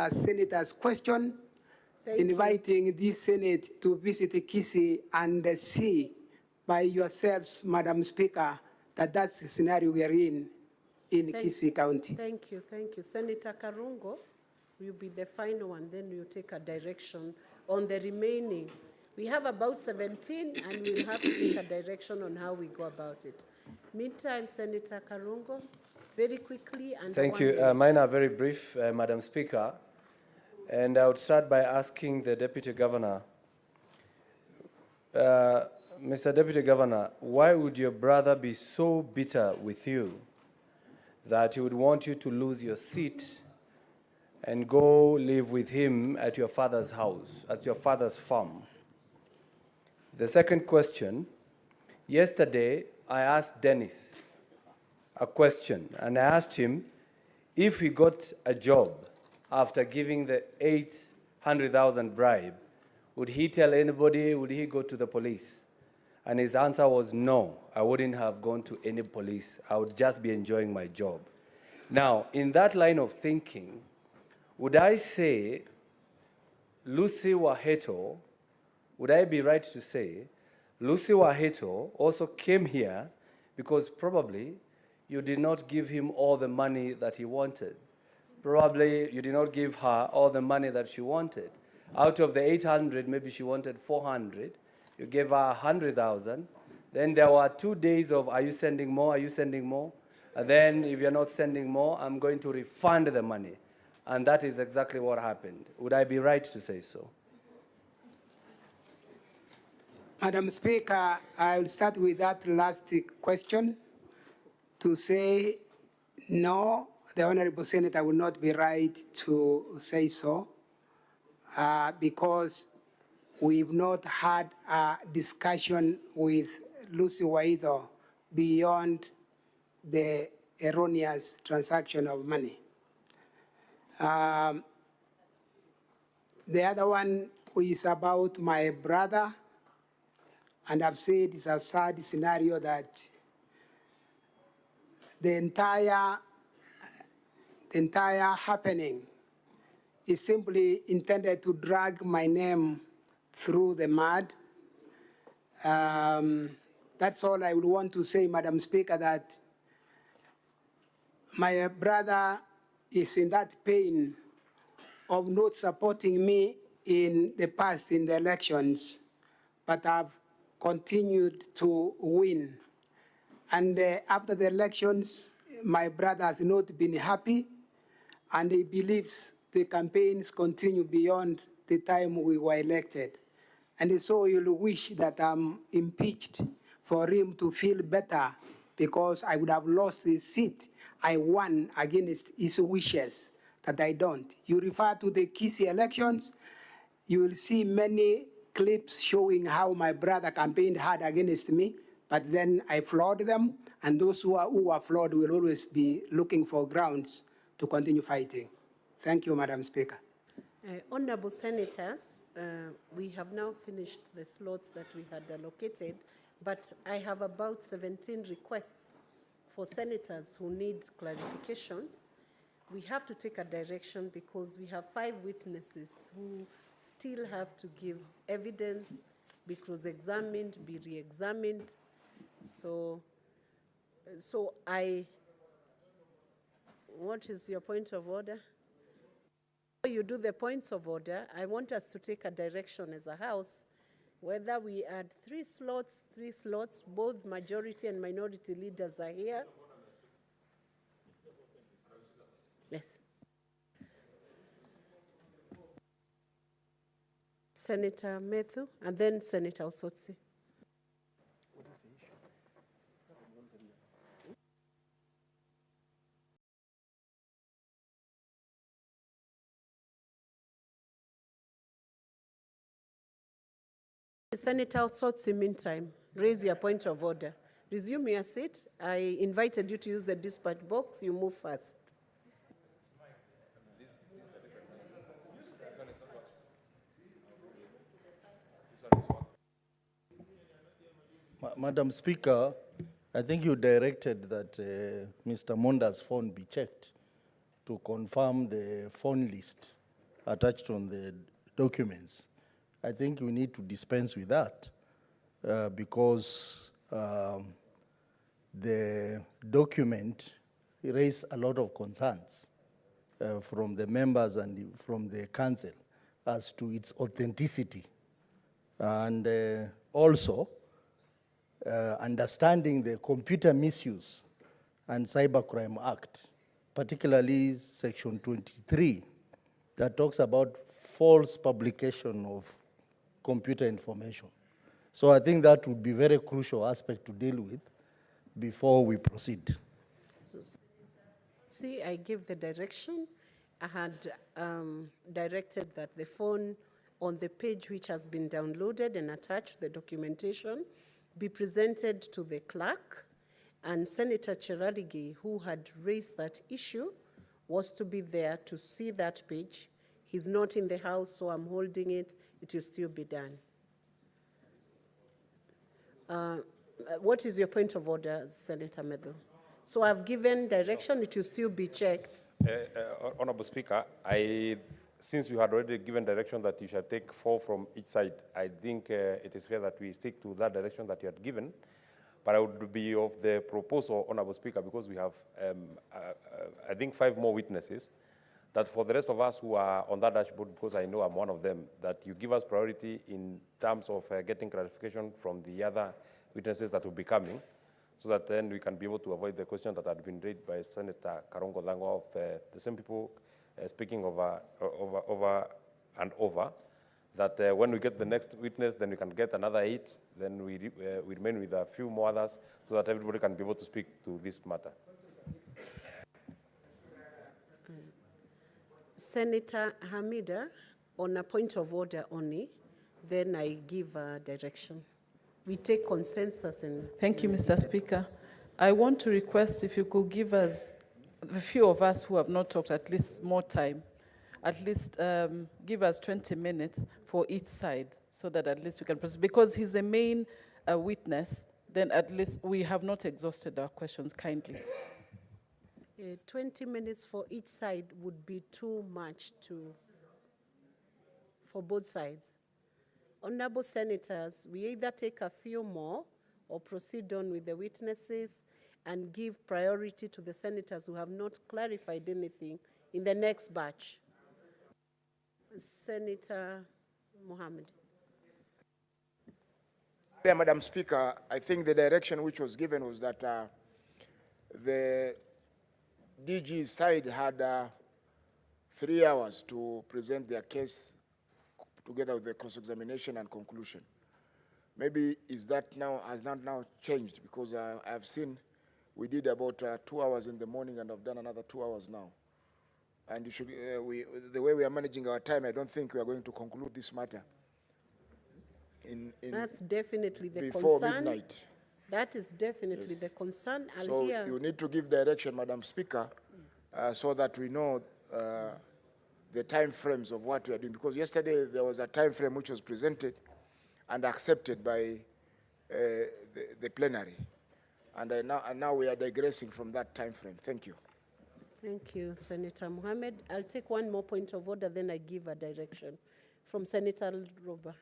Senator's question, inviting this Senate to visit Kisii and see by yourselves, Madam Speaker, that that's the scenario we are in Kisii County. Thank you. Senator Karungo, will be the final one, then we'll take a direction on the remaining. We have about 17, and we'll have to take a direction on how we go about it. Meantime, Senator Karungo, very quickly. And thank you. Mine are very brief, Madam Speaker. And I would start by asking the Deputy Governor, Mr. Deputy Governor, why would your brother be so bitter with you that he would want you to lose your seat and go live with him at your father's house, at your father's farm? The second question, yesterday I asked Dennis a question, and I asked him if he got a job after giving the 800,000 bribe, would he tell anybody, would he go to the police? And his answer was no, I wouldn't have gone to any police. I would just be enjoying my job. Now, in that line of thinking, would I say Lucy Waheto, would I be right to say Lucy Waheto also came here because probably you did not give him all the money that he wanted? Probably you did not give her all the money that she wanted. Out of the 800, maybe she wanted 400. You gave her 100,000. Then there were 2 days of, are you sending more? Are you sending more? And then if you're not sending more, I'm going to refund the money. And that is exactly what happened. Would I be right to say so? Madam Speaker, I will start with that last question to say no, the Honorable Senator will not be right to say so because we've not had a discussion with Lucy Waheto beyond the erroneous transaction of money. The other one is about my brother, and I've said it's a sad scenario that the entire happening is simply intended to drag my name through the mud. That's all I would want to say, Madam Speaker, that my brother is in that pain of not supporting me in the past in the elections, but I've continued to win. And after the elections, my brother has not been happy, and he believes the campaigns continue beyond the time we were elected. And so he'll wish that I'm impeached for him to feel better, because I would have lost the seat I won against his wishes, that I don't. You refer to the Kisii elections, you will see many clips showing how my brother campaigned hard against me, but then I flawed them, and those who are flawed will always be looking for grounds to continue fighting. Thank you, Madam Speaker. Honorable Senators, we have now finished the slots that we had allocated, but I have about 17 requests for senators who need clarifications. We have to take a direction because we have 5 witnesses who still have to give evidence, be cross-examined, be re-examined. So what is your point of order? Before you do the points of order, I want us to take a direction as a House, whether we add 3 slots, both majority and minority leaders are here. Yes. Senator Methu, and then Senator Osotsi. Senator Osotsi, meantime, raise your point of order. Resume your seat. I invited you to use the dispatch box. You move first. Madam Speaker, I think you directed that Mr. Monda's phone be checked to confirm the phone list attached on the documents. I think we need to dispense with that because the document raised a lot of concerns from the members and from the council as to its authenticity. And also, understanding the Computer Misuse and Cybercrime Act, particularly Section 23, that talks about false publication of computer information. So I think that would be a very crucial aspect to deal with before we proceed. See, I give the direction. I had directed that the phone on the page which has been downloaded and attached to the documentation be presented to the clerk, and Senator Cherargei, who had raised that issue, was to be there to see that page. He's not in the house, so I'm holding it. It will still be done. What is your point of order, Senator Methu? So I've given direction, it will still be checked. Honorable Speaker, since you had already given direction that you shall take 4 from each side, I think it is fair that we stick to that direction that you had given. But I would be of the proposal, Honorable Speaker, because we have, I think, 5 more witnesses, that for the rest of us who are on that dashboard, because I know I'm one of them, that you give us priority in terms of getting clarification from the other witnesses that will be coming, so that then we can be able to avoid the question that had been raised by Senator Karongo Lango of the same people speaking over and over, that when we get the next witness, then we can get another 8, then we remain with a few more others, so that everybody can be able to speak to this matter. Senator Hamida, on a point of order only, then I give a direction. We take consensus and... Thank you, Mr. Speaker. I want to request if you could give us, the few of us who have not talked, at least more time, at least give us 20 minutes for each side, so that at least we can proceed. Because he's the main witness, then at least we have not exhausted our questions, kindly. 20 minutes for each side would be too much for both sides. Honorable Senators, we either take a few more or proceed on with the witnesses and give priority to the senators who have not clarified anything in the next batch. Senator Mohammed. Yeah, Madam Speaker, I think the direction which was given was that the DG's side had 3 hours to present their case together with the cross-examination and conclusion. Maybe is that now, has not now changed, because I've seen we did about 2 hours in the morning and I've done another 2 hours now. And you should, the way we are managing our time, I don't think we are going to conclude this matter That's definitely the before concern. midnight. That is definitely the concern. So you need to give direction, Madam Speaker, so that we know the time frames of what we are doing. Because yesterday there was a time frame which was presented and accepted by the plenary. And now we are digressing from that time frame. Thank you. Thank you, Senator Mohammed. I'll take one more point of order, then I give a direction. From Senator Roba.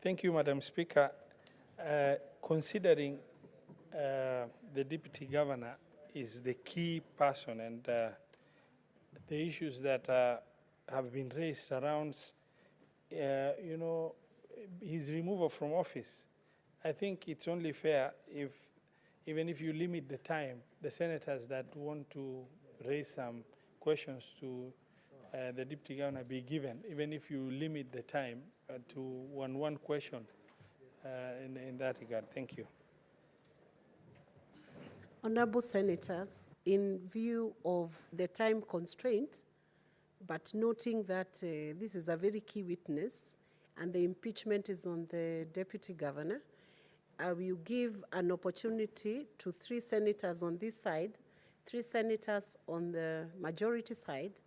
Thank you, Madam Speaker. Considering the Deputy Governor is the key person, and the issues that have been raised around, his removal from office, I think it's only fair if even if you limit the time, the senators that want to raise some questions to the Deputy Governor be given, even if you limit the time to one question in that regard. Thank you. Honorable Senators, in view of the time constraint, but noting that this is a very key witness and the impeachment is on the Deputy Governor, I will give an opportunity to 3 senators on this side, 3 senators on the majority side,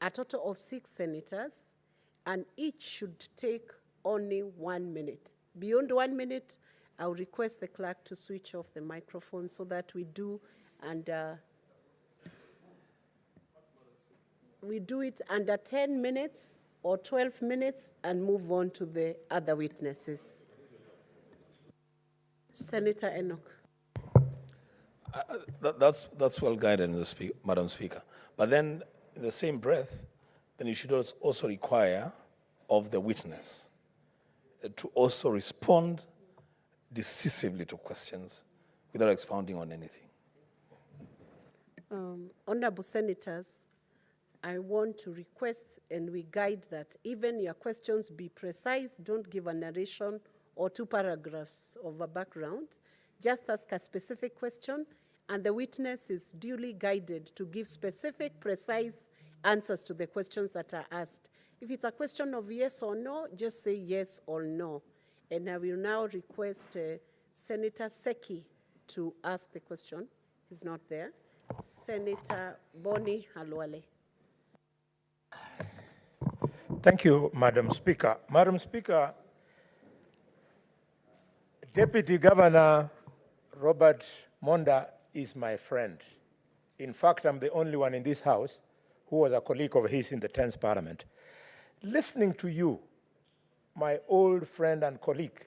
a total of 6 senators, and each should take only 1 minute. Beyond 1 minute, I'll request the clerk to switch off the microphone so that we do it under 10 minutes or 12 minutes and move on to the other witnesses. Senator Enoch. That's well guided, Madam Speaker. But then, in the same breath, then you should also require of the witness to also respond decisively to questions without expounding on anything. Honorable Senators, I want to request, and we guide that even your questions be precise, don't give a narration or 2 paragraphs of a background. Just ask a specific question, and the witness is duly guided to give specific, precise answers to the questions that are asked. If it's a question of yes or no, just say yes or no. And I will now request Senator Seki to ask the question. He's not there. Senator Boni Halwale. Thank you, Madam Speaker. Madam Speaker, Deputy Governor Robert Monda is my friend. In fact, I'm the only one in this House who was a colleague of his in the 10th Parliament. Listening to you, my old friend and colleague,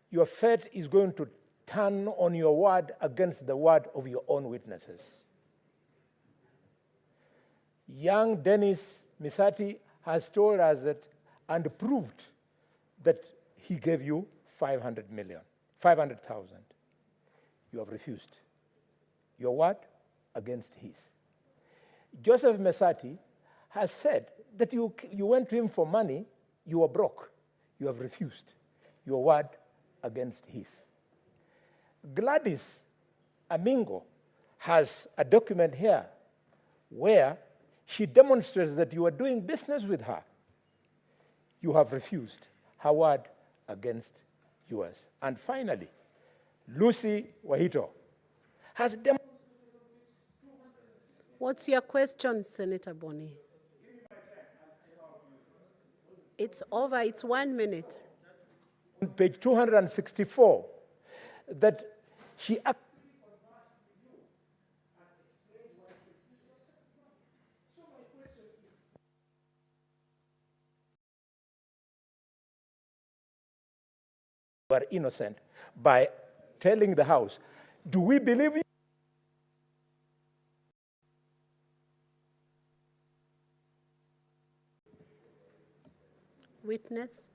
your fate is going to turn on your word against the word of your own witnesses. Young Dennis Misati has told us that and proved that he gave you 500,000. You have refused. Your word against his. Joseph Mesati has said that you went to him for money, you were broke. You have refused. Your word against his. Gladys Amingo has a document here where she demonstrates that you are doing business with her. You have refused her word against yours. And finally, Lucy Wahito has demonstrated. What's your question, Senator Boni? It's over, it's 1 minute. On page 264, that she were innocent by telling the House, do we believe you? Witness.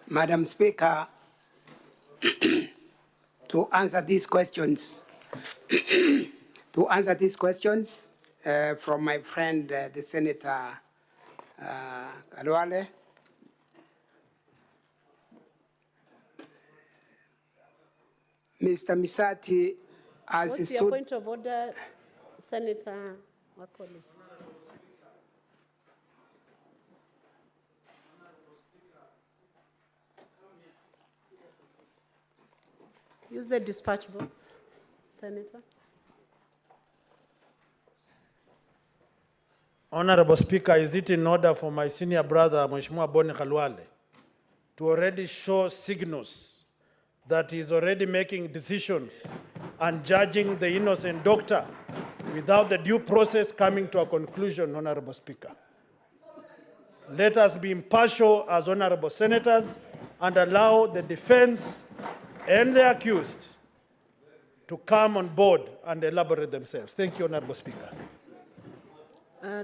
Madam Speaker, to answer these questions, from my friend, the Senator Kalwale, Mr. Misati, as What's your point of order, Senator Wakoli? Use the dispatch box, Senator. Honorable Speaker, is it in order for my senior brother, Mheshimiwa Boni Khalwale, to already show signals that he's already making decisions and judging the innocent doctor without the due process coming to a conclusion, Honorable Speaker? Let us be impartial as honorable senators and allow the defense and the accused to come on board and elaborate themselves. Thank you, Honorable Speaker.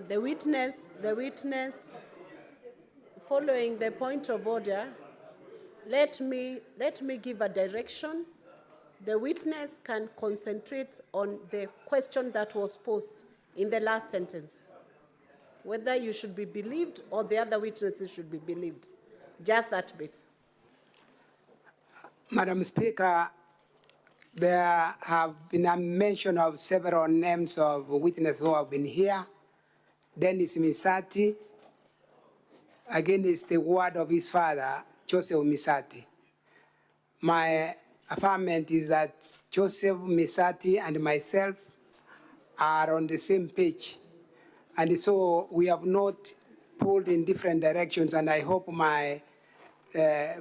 The witness, following the point of order, let me give a direction. The witness can concentrate on the question that was posed in the last sentence, whether you should be believed or the other witnesses should be believed. Just that bit. Madam Speaker, there have been a mention of several names of witnesses who have been here. Dennis Misati, against the word of his father, Joseph Misati. My affirmation is that Joseph Misati and myself are on the same page. And so we have not pulled in different directions, and I hope my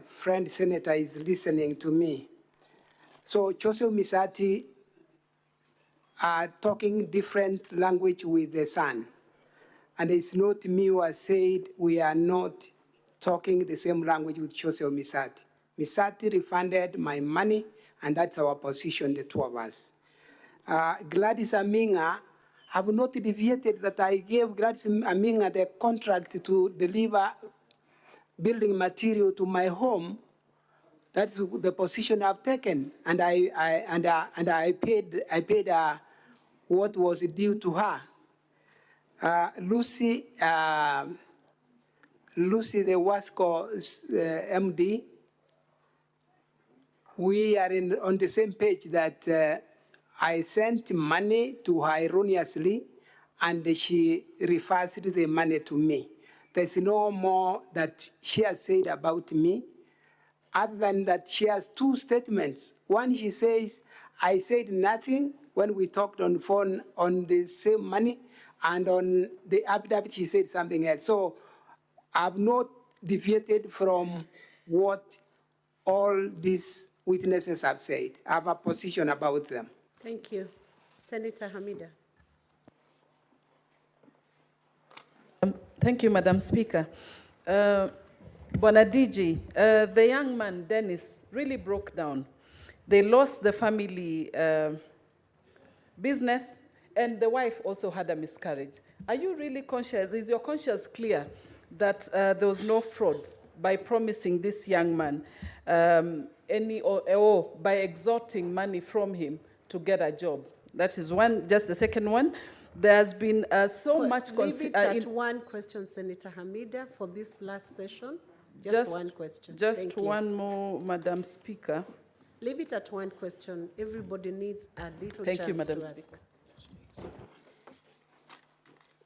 friend senator is listening to me. So Joseph Misati are talking different language with the son. And it's not me who has said we are not talking the same language with Joseph Misati. Misati refunded my money, and that's our position, the two of us. Gladys Aminga have not deviated that I gave Gladys Aminga the contract to deliver building material to my home. That's the position I've taken, and I paid what was due to her. Lucy, the Wasco MD, we are on the same page that I sent money to her erroneously, and she refers the money to me. There's no more that she has said about me, other than that she has two statements. One, she says, I said nothing when we talked on the phone on the same money, and on the affidavit she said something else. So I've not deviated from what all these witnesses have said. I have a position about them. Thank you. Senator Hamida. Thank you, Madam Speaker. Bonadiji, the young man, Dennis, really broke down. They lost the family business, and the wife also had a miscarriage. Are you really conscious? Is your conscience clear that there was no fraud by promising this young man or by extorting money from him to get a job? That is one. Just the second one. There's been so much... Leave it at one question, Senator Hamida, for this last session. Just one question. Just one more, Madam Speaker. Leave it at one question. Everybody needs a little chance to ask. Thank you, Madam Speaker.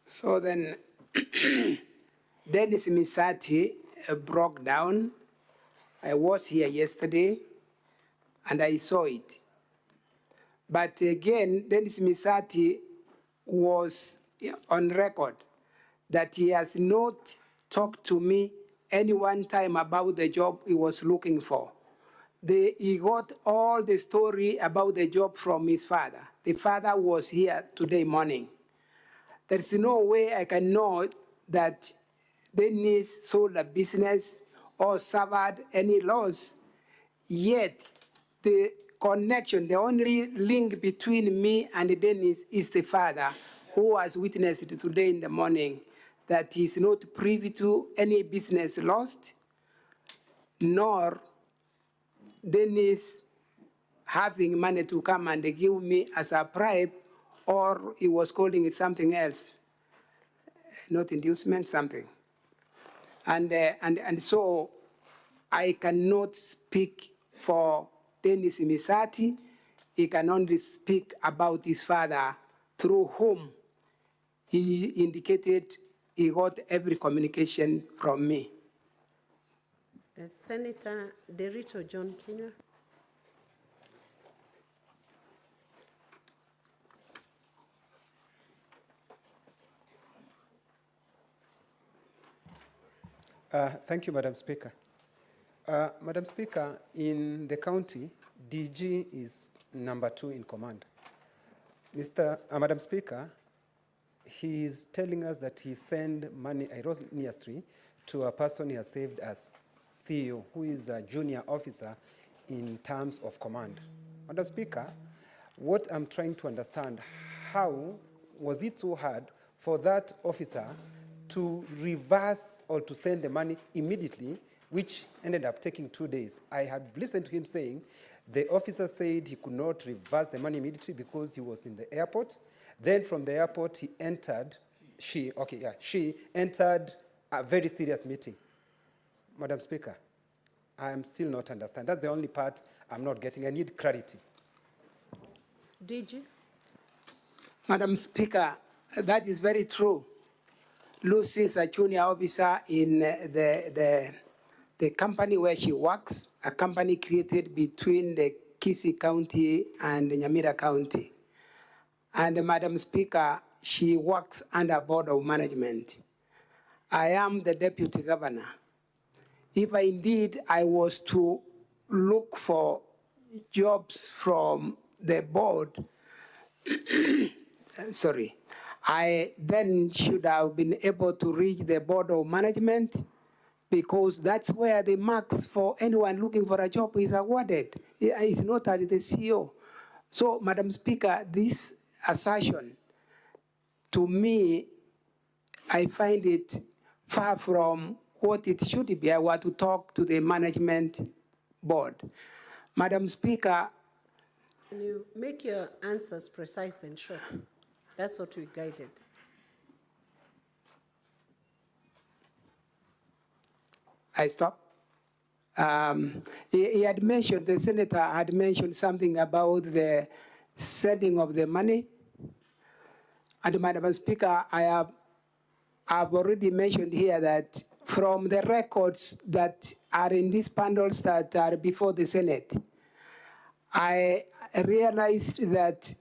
So then, Dennis Misati broke down. I was here yesterday, and I saw it. But again, Dennis Misati was on record that he has not talked to me any one time about the job he was looking for. He got all the story about the job from his father. The father was here today morning. There's no way I can know that Dennis sold a business or suffered any loss, yet the connection, the only link between me and Dennis is the father, who has witnessed today in the morning that he is not privy to any business lost, nor Dennis having money to come and give me as a bribe, or he was calling it something else, not inducement, something. And so I cannot speak for Dennis Misati. He can only speak about his father, through whom he indicated he got every communication from me. Senator Derito John Kinyua. Thank you, Madam Speaker. Madam Speaker, in the county, DG is #2 in command. Madam Speaker, he is telling us that he sent money erroneously to a person he has saved as CEO, who is a junior officer in terms of command. Madam Speaker, what I'm trying to understand, how was it so hard for that officer to reverse or to send the money immediately which ended up taking 2 days. I have listened to him saying the officer said he could not reverse the money immediately because he was in the airport. Then from the airport, she entered a very serious meeting. Madam Speaker, I am still not understanding. That's the only part I'm not getting. I need clarity. DG? Madam Speaker, that is very true. Lucy is a junior officer in the company where she works, a company created between the Kisii County and the Nyamira County. And Madam Speaker, she works under Board of Management. I am the Deputy Governor. If indeed I was to look for jobs from the board, sorry, I then should have been able to reach the Board of Management, because that's where the marks for anyone looking for a job is awarded. It's not at the CEO. So, Madam Speaker, this assertion, to me, I find it far from what it should be. I want to talk to the management board. Madam Speaker. Can you make your answers precise and short? That's what we guided. I stop. He had mentioned, the senator had mentioned something about the sending of the money. And Madam Speaker, I've already mentioned here that from the records that are in these panels that are before the Senate, I realized that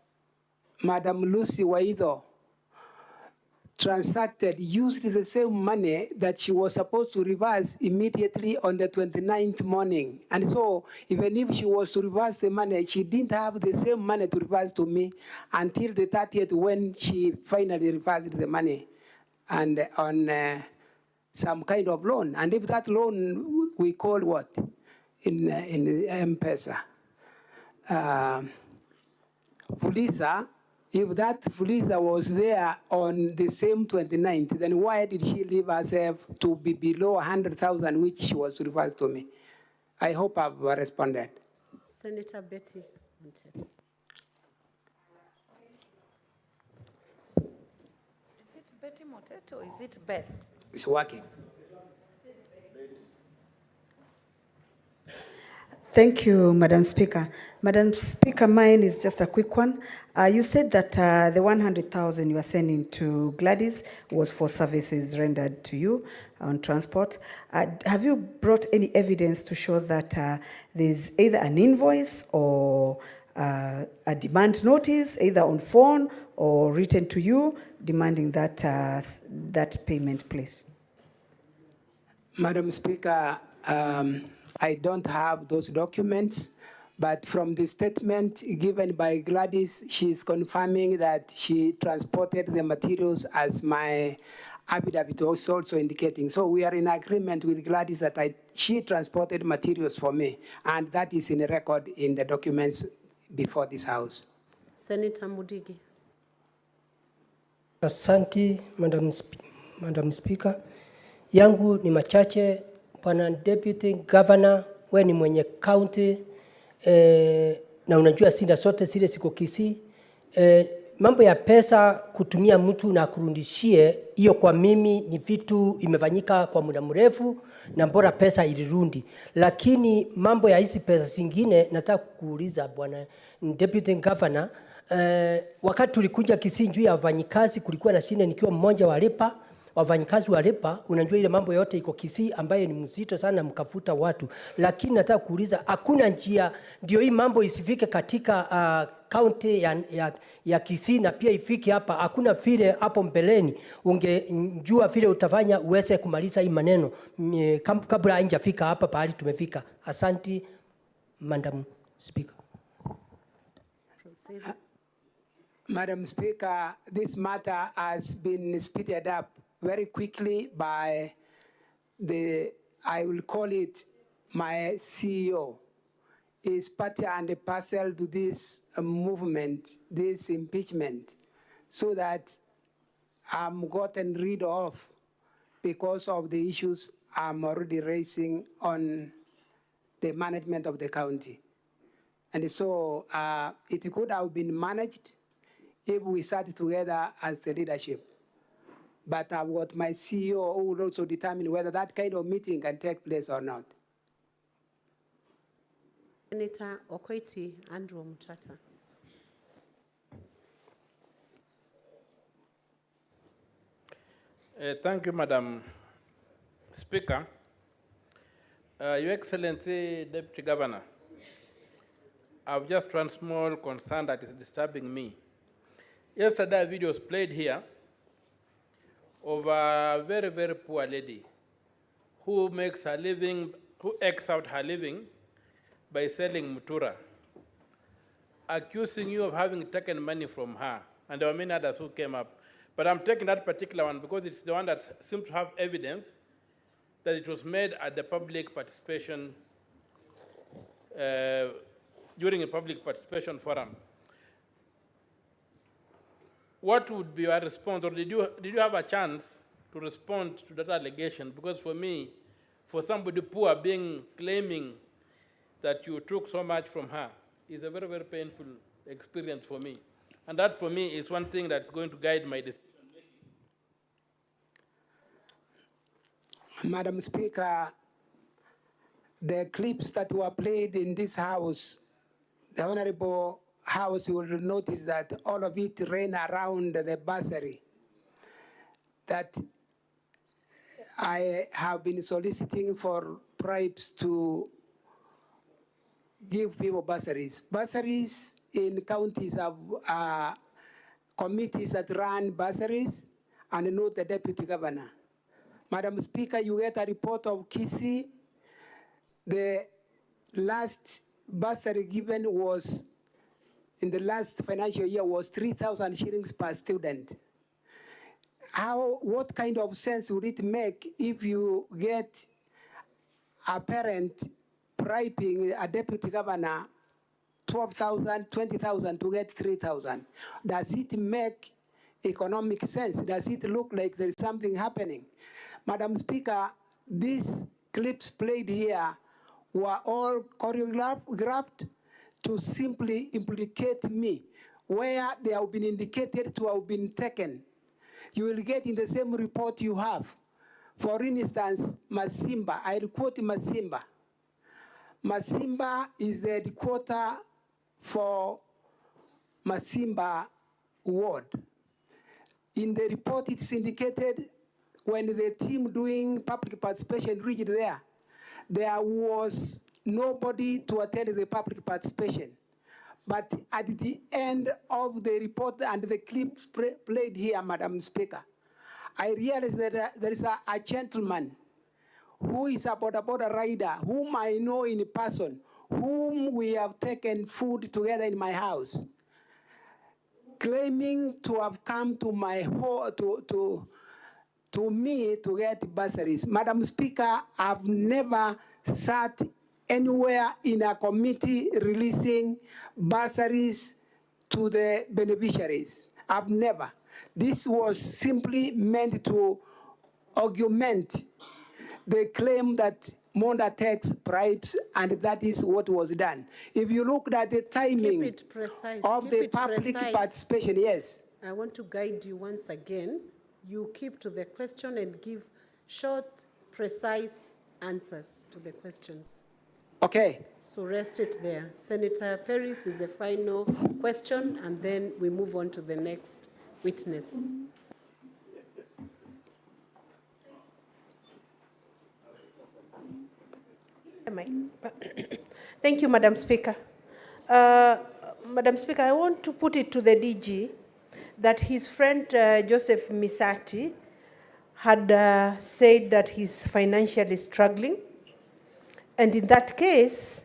Madam Lucy Waido used the same money that she was supposed to reverse immediately on the 29th morning. And so even if she was to reverse the money, she didn't have the same money to reverse to me until the 30th when she finally reversed the money and on some kind of loan. And if that loan we call what? In M-Pesa. Fuliza, if that Fuliza was there on the same 29th, then why did she leave herself to be below 100,000, which she was reversed to me? I hope I've responded. Senator Betty. Is it Betty Moteto or is it Beth? It's working. Thank you, Madam Speaker. Madam Speaker, mine is just a quick one. You said that the 100,000 you are sending to Gladys was for services rendered to you on transport. Have you brought any evidence to show that there's either an invoice or a demand notice, either on phone or written to you, demanding that, that payment, please? Madam Speaker, I don't have those documents, but from the statement given by Gladys, she's confirming that she transported the materials as my affidavit was also indicating. So we are in agreement with Gladys that she transported materials for me, and that is in a record in the documents before this House. Senator Mudigi. Asante, Madam Speaker. Yangu ni machache. Bwana Deputy Governor, we ni mwenye county na unajua sina zote zile ziko Kisii. Mambo ya pesa kutumia mtu na kurudishie, hiyo kwa mimi ni vitu imefanyika kwa muda mrefu na bora pesa ilirundi. Lakini mambo ya hizi pesa zingine nataka kukuuliza Bwana Deputy Governor, wakati tulikuja Kisii juu ya wafanyikazi kulikuwa na shida nikiwa mmoja wa lipa wafanyikazi walipa, unajua ile mambo yote iko Kisii ambayo ni mzito sana mkafuta watu. Lakini nataka kuuliza, hakuna njia ndio hii mambo isifike katika county ya Kisii na pia ifike hapa? Hakuna vile hapo mbeleni ungejua vile utafanya uweze kumaliza hii maneno kabla haijafika hapa pahali tumefika? Asante, Madam Speaker. Madam Speaker, this matter has been speeded up very quickly by I will call it my CEO. Is part and parcel to this movement, this impeachment, so that I'm gotten rid of. because of the issues I'm already raising on the management of the county. And so it could have been managed if we sat together as the leadership. But I've got my CEO who will also determine whether that kind of meeting can take place or not. Senator Okoiti Andrew Mutata. Thank you, Madam Speaker. Your Excellency, Deputy Governor, I have just one small concern that is disturbing me. Yesterday, a video was played here of a very, very poor lady who makes her living, who ekes out her living by selling mutura, accusing you of having taken money from her. And there were many others who came up. But I'm taking that particular one because it's the one that seems to have evidence that it was made at the public participation, during a public participation forum. What would be your response, or did you have a chance to respond to that allegation? Because for me, for somebody poor claiming that you took so much from her is a very, very painful experience for me. And that for me is one thing that's going to guide my decision. Madam Speaker, the clips that were played in this House, the Honorable House will notice that all of it ran around the bursary that I have been soliciting for bribes to give people bursaries. Bursaries in counties have committees that run bursaries and not the Deputy Governor. Madam Speaker, you get a report of Kisii. The last bursary given was, in the last financial year, was 3,000 shillings per student. What kind of sense would it make if you get a parent bribing a deputy governor 12,000, 20,000 to get 3,000? Does it make economic sense? Does it look like there's something happening? Madam Speaker, these clips played here were all choreographed to simply implicate me, where they have been indicated to have been taken. You will get in the same report you have. For instance, Masimba, I'll quote Masimba. Masimba is the headquarter for Masimba ward. In the report, it's indicated when the team doing public participation reached there was nobody to attend the public participation. But at the end of the report and the clip played here, Madam Speaker, I realized that there is a gentleman who is a border rider, whom I know in person, whom we have taken food together in my house, claiming to have come to my home, to me to get bursaries. Madam Speaker, I've never sat anywhere in a committee releasing bursaries to the beneficiaries. I've never. This was simply meant to augment the claim that Monda takes bribes, and that is what was done. If you looked at the timing of the public participation, yes. I want to guide you once again. You keep to the question and give short, precise answers to the questions. Okay. So rest it there. Senator Paris is the final question, and then we move on to the next witness. Thank you, Madam Speaker. Madam Speaker, I want to put it to the DG that his friend Joseph Misati had said that he's financially struggling. And in that case,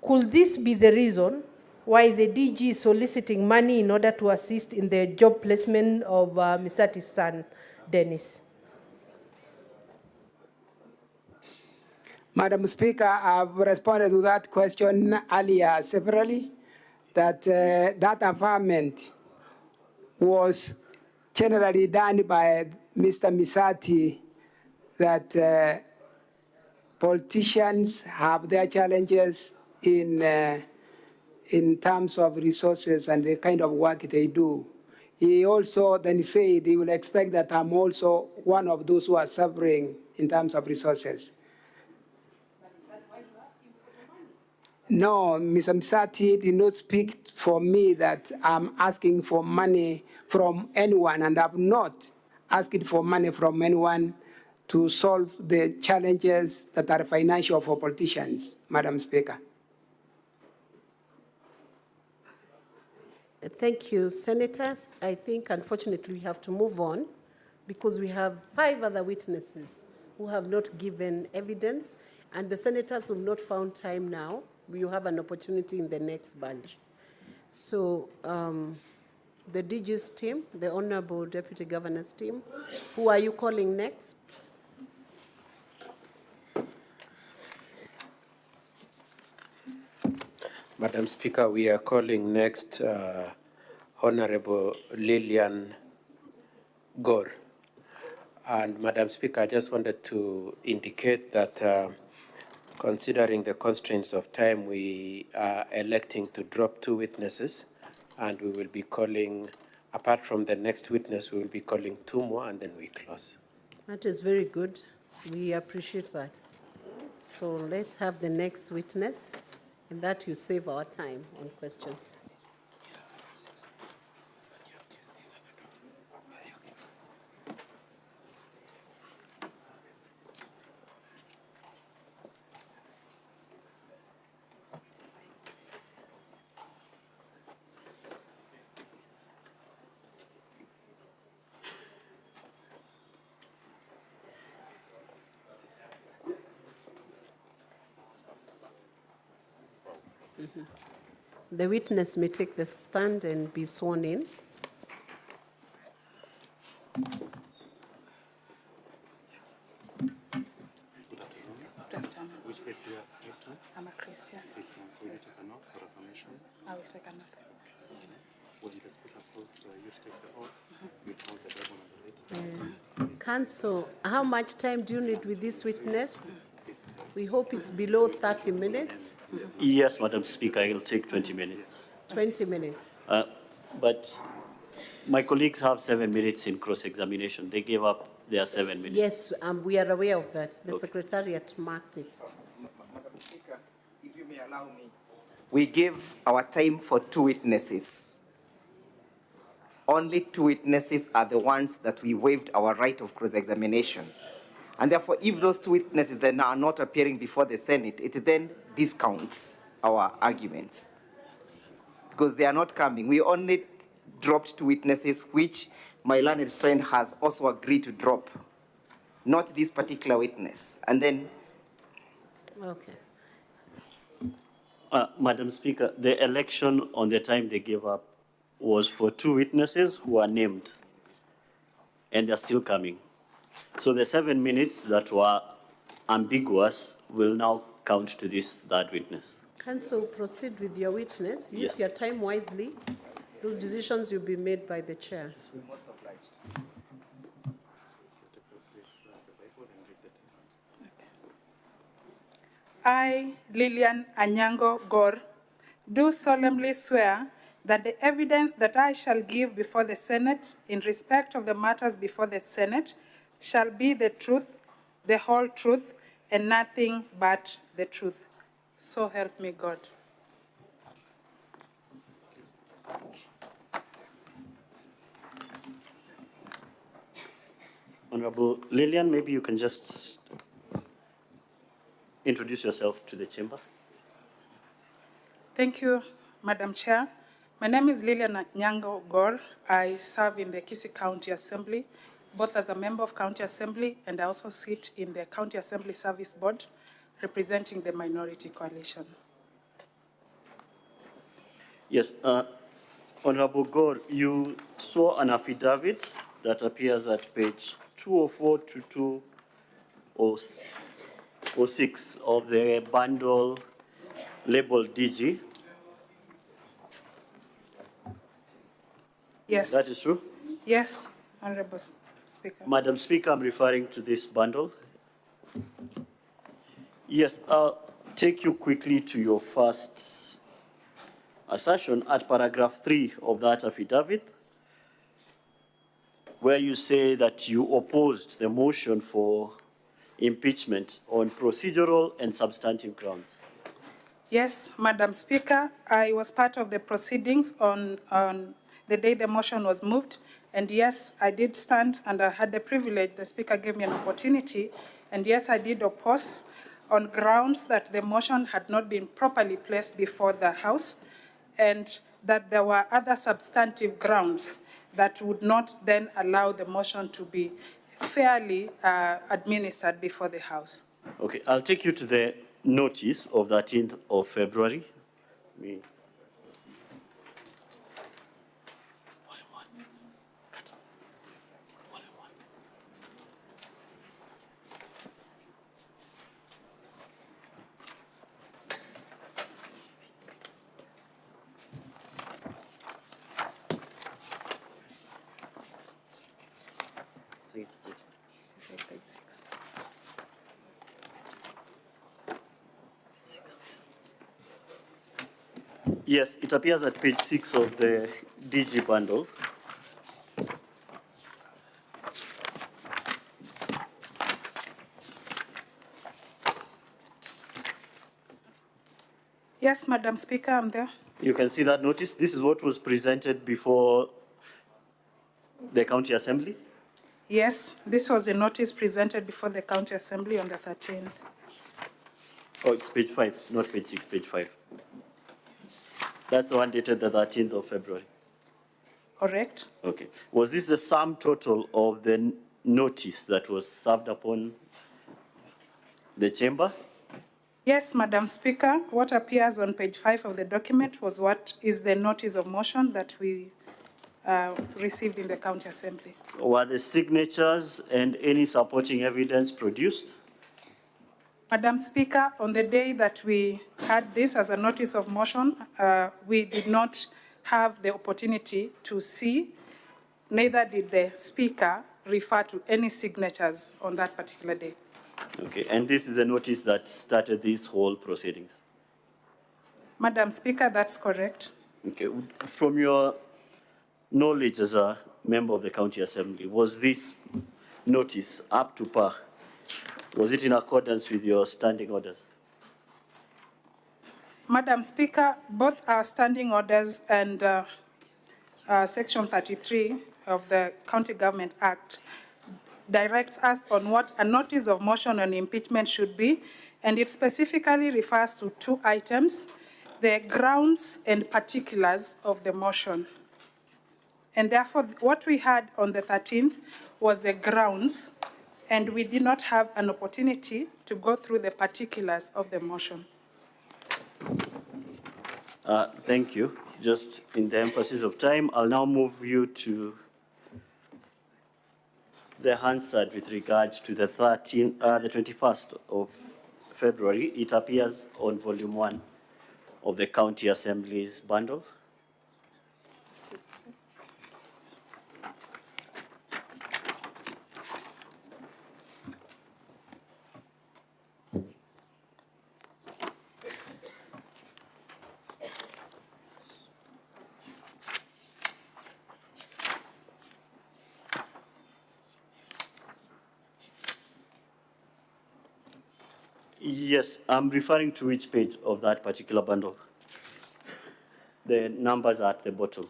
could this be the reason why the DG is soliciting money in order to assist in the job placement of Misati's son, Dennis? Madam Speaker, I've responded to that question earlier severally, that that assignment was generally done by Mr. Misati that politicians have their challenges in terms of resources and the kind of work they do. He also then said he will expect that I'm also one of those who are suffering in terms of resources. No, Mr. Msati did not speak for me that I'm asking for money from anyone, and I've not asked for money from anyone to solve the challenges that are financial for politicians, Madam Speaker. Thank you, Senators. I think, unfortunately, we have to move on because we have 5 other witnesses who have not given evidence, and the Senators who have not found time now, you have an opportunity in the next bunch. So the DG's team, the Honorable Deputy Governor's team, who are you calling next? Madam Speaker, we are calling next Honorable Lillian Gore. And Madam Speaker, I just wanted to indicate that considering the constraints of time, we are electing to drop 2 witnesses, and we will be calling, apart from the next witness, we will be calling 2 more, and then we close. That is very good. We appreciate that. So let's have the next witness, and that you save our time on questions. The witness may take the stand and be sworn in. Which faith do you ascribe to? I'm a Christian. Christian. So will you take an oath for affirmation? I will take an oath. So when the speaker calls you to take the oath, you count the Bible on the right. Counsel, how much time do you need with this witness? We hope it's below 30 minutes. Yes, Madam Speaker, I'll take 20 minutes. 20 minutes. But my colleagues have 7 minutes in cross-examination. They gave up their 7 minutes. Yes, we are aware of that. The Secretariat marked it. Madam Speaker, if you may allow me. We gave our time for 2 witnesses. Only 2 witnesses are the ones that we waived our right of cross-examination. And therefore, if those 2 witnesses then are not appearing before the Senate, it then discounts our arguments. Because they are not coming. We only dropped 2 witnesses, which my learned friend has also agreed to drop. Not this particular witness. And then... Okay. Madam Speaker, the election on the time they gave up was for 2 witnesses who are named, and they're still coming. So the 7 minutes that were ambiguous will now count to this 3rd witness. Counsel, proceed with your witness. Use Yes. your time wisely. Those decisions will be made by the chair. I, Lillian Anyango Gore, do solemnly swear that the evidence that I shall give before the Senate in respect of the matters before the Senate shall be the truth, the whole truth, and nothing but the truth. So help me God. Honorable Lillian, maybe you can just introduce yourself to the chamber. Thank you, Madam Chair. My name is Lillian Nyango Gore. I serve in the Kisii County Assembly, both as a member of County Assembly, and I also sit in the County Assembly Service Board, representing the Minority Coalition. Yes, Honorable Gore, you saw an affidavit that appears at page 204 to 206 of the bundle labeled DG. Yes. That is true? Yes, Honorable Speaker. Madam Speaker, I'm referring to this bundle. Yes, I'll take you quickly to your first assertion at paragraph 3 of that affidavit, where you say that you opposed the motion for impeachment on procedural and substantive grounds. Yes, Madam Speaker, I was part of the proceedings on the day the motion was moved. And yes, I did stand and I had the privilege, the Speaker gave me an opportunity. And yes, I did oppose on grounds that the motion had not been properly placed before the House and that there were other substantive grounds that would not then allow the motion to be fairly administered before the House. Okay, I'll take you to the notice of the 13th of February. Yes, it appears at page 6 of the DG bundle. Yes, Madam Speaker, I'm there. You can see that notice. This is what was presented before the County Assembly. Yes, this was a notice presented before the County Assembly on the 13th. Oh, it's page 5, not page 6, page 5. That's the one dated the 13th of February. Correct. Okay. Was this the sum total of the notice that was served upon the chamber? Yes, Madam Speaker, what appears on page 5 of the document was what is the notice of motion that we received in the County Assembly. Were the signatures and any supporting evidence produced? Madam Speaker, on the day that we had this as a notice of motion, we did not have the opportunity to see, neither did the Speaker refer to any signatures on that particular day. Okay, and this is a notice that started these whole proceedings? Madam Speaker, that's correct. Okay, from your knowledge as a member of the County Assembly, was this notice up to par? Was it in accordance with your standing orders? Madam Speaker, both our standing orders and Section 33 of the County Government Act directs us on what a notice of motion on impeachment should be, and it specifically refers to 2 items, the grounds and particulars of the motion. And therefore, what we had on the 13th was the grounds, and we did not have an opportunity to go through the particulars of the motion. Thank you. Just in the emphasis of time, I'll now move you to the Hansard with regards to the 21st of February. It appears on volume 1 of the County Assembly's bundle. Yes, I'm referring to which page of that particular bundle? The numbers are at the bottom.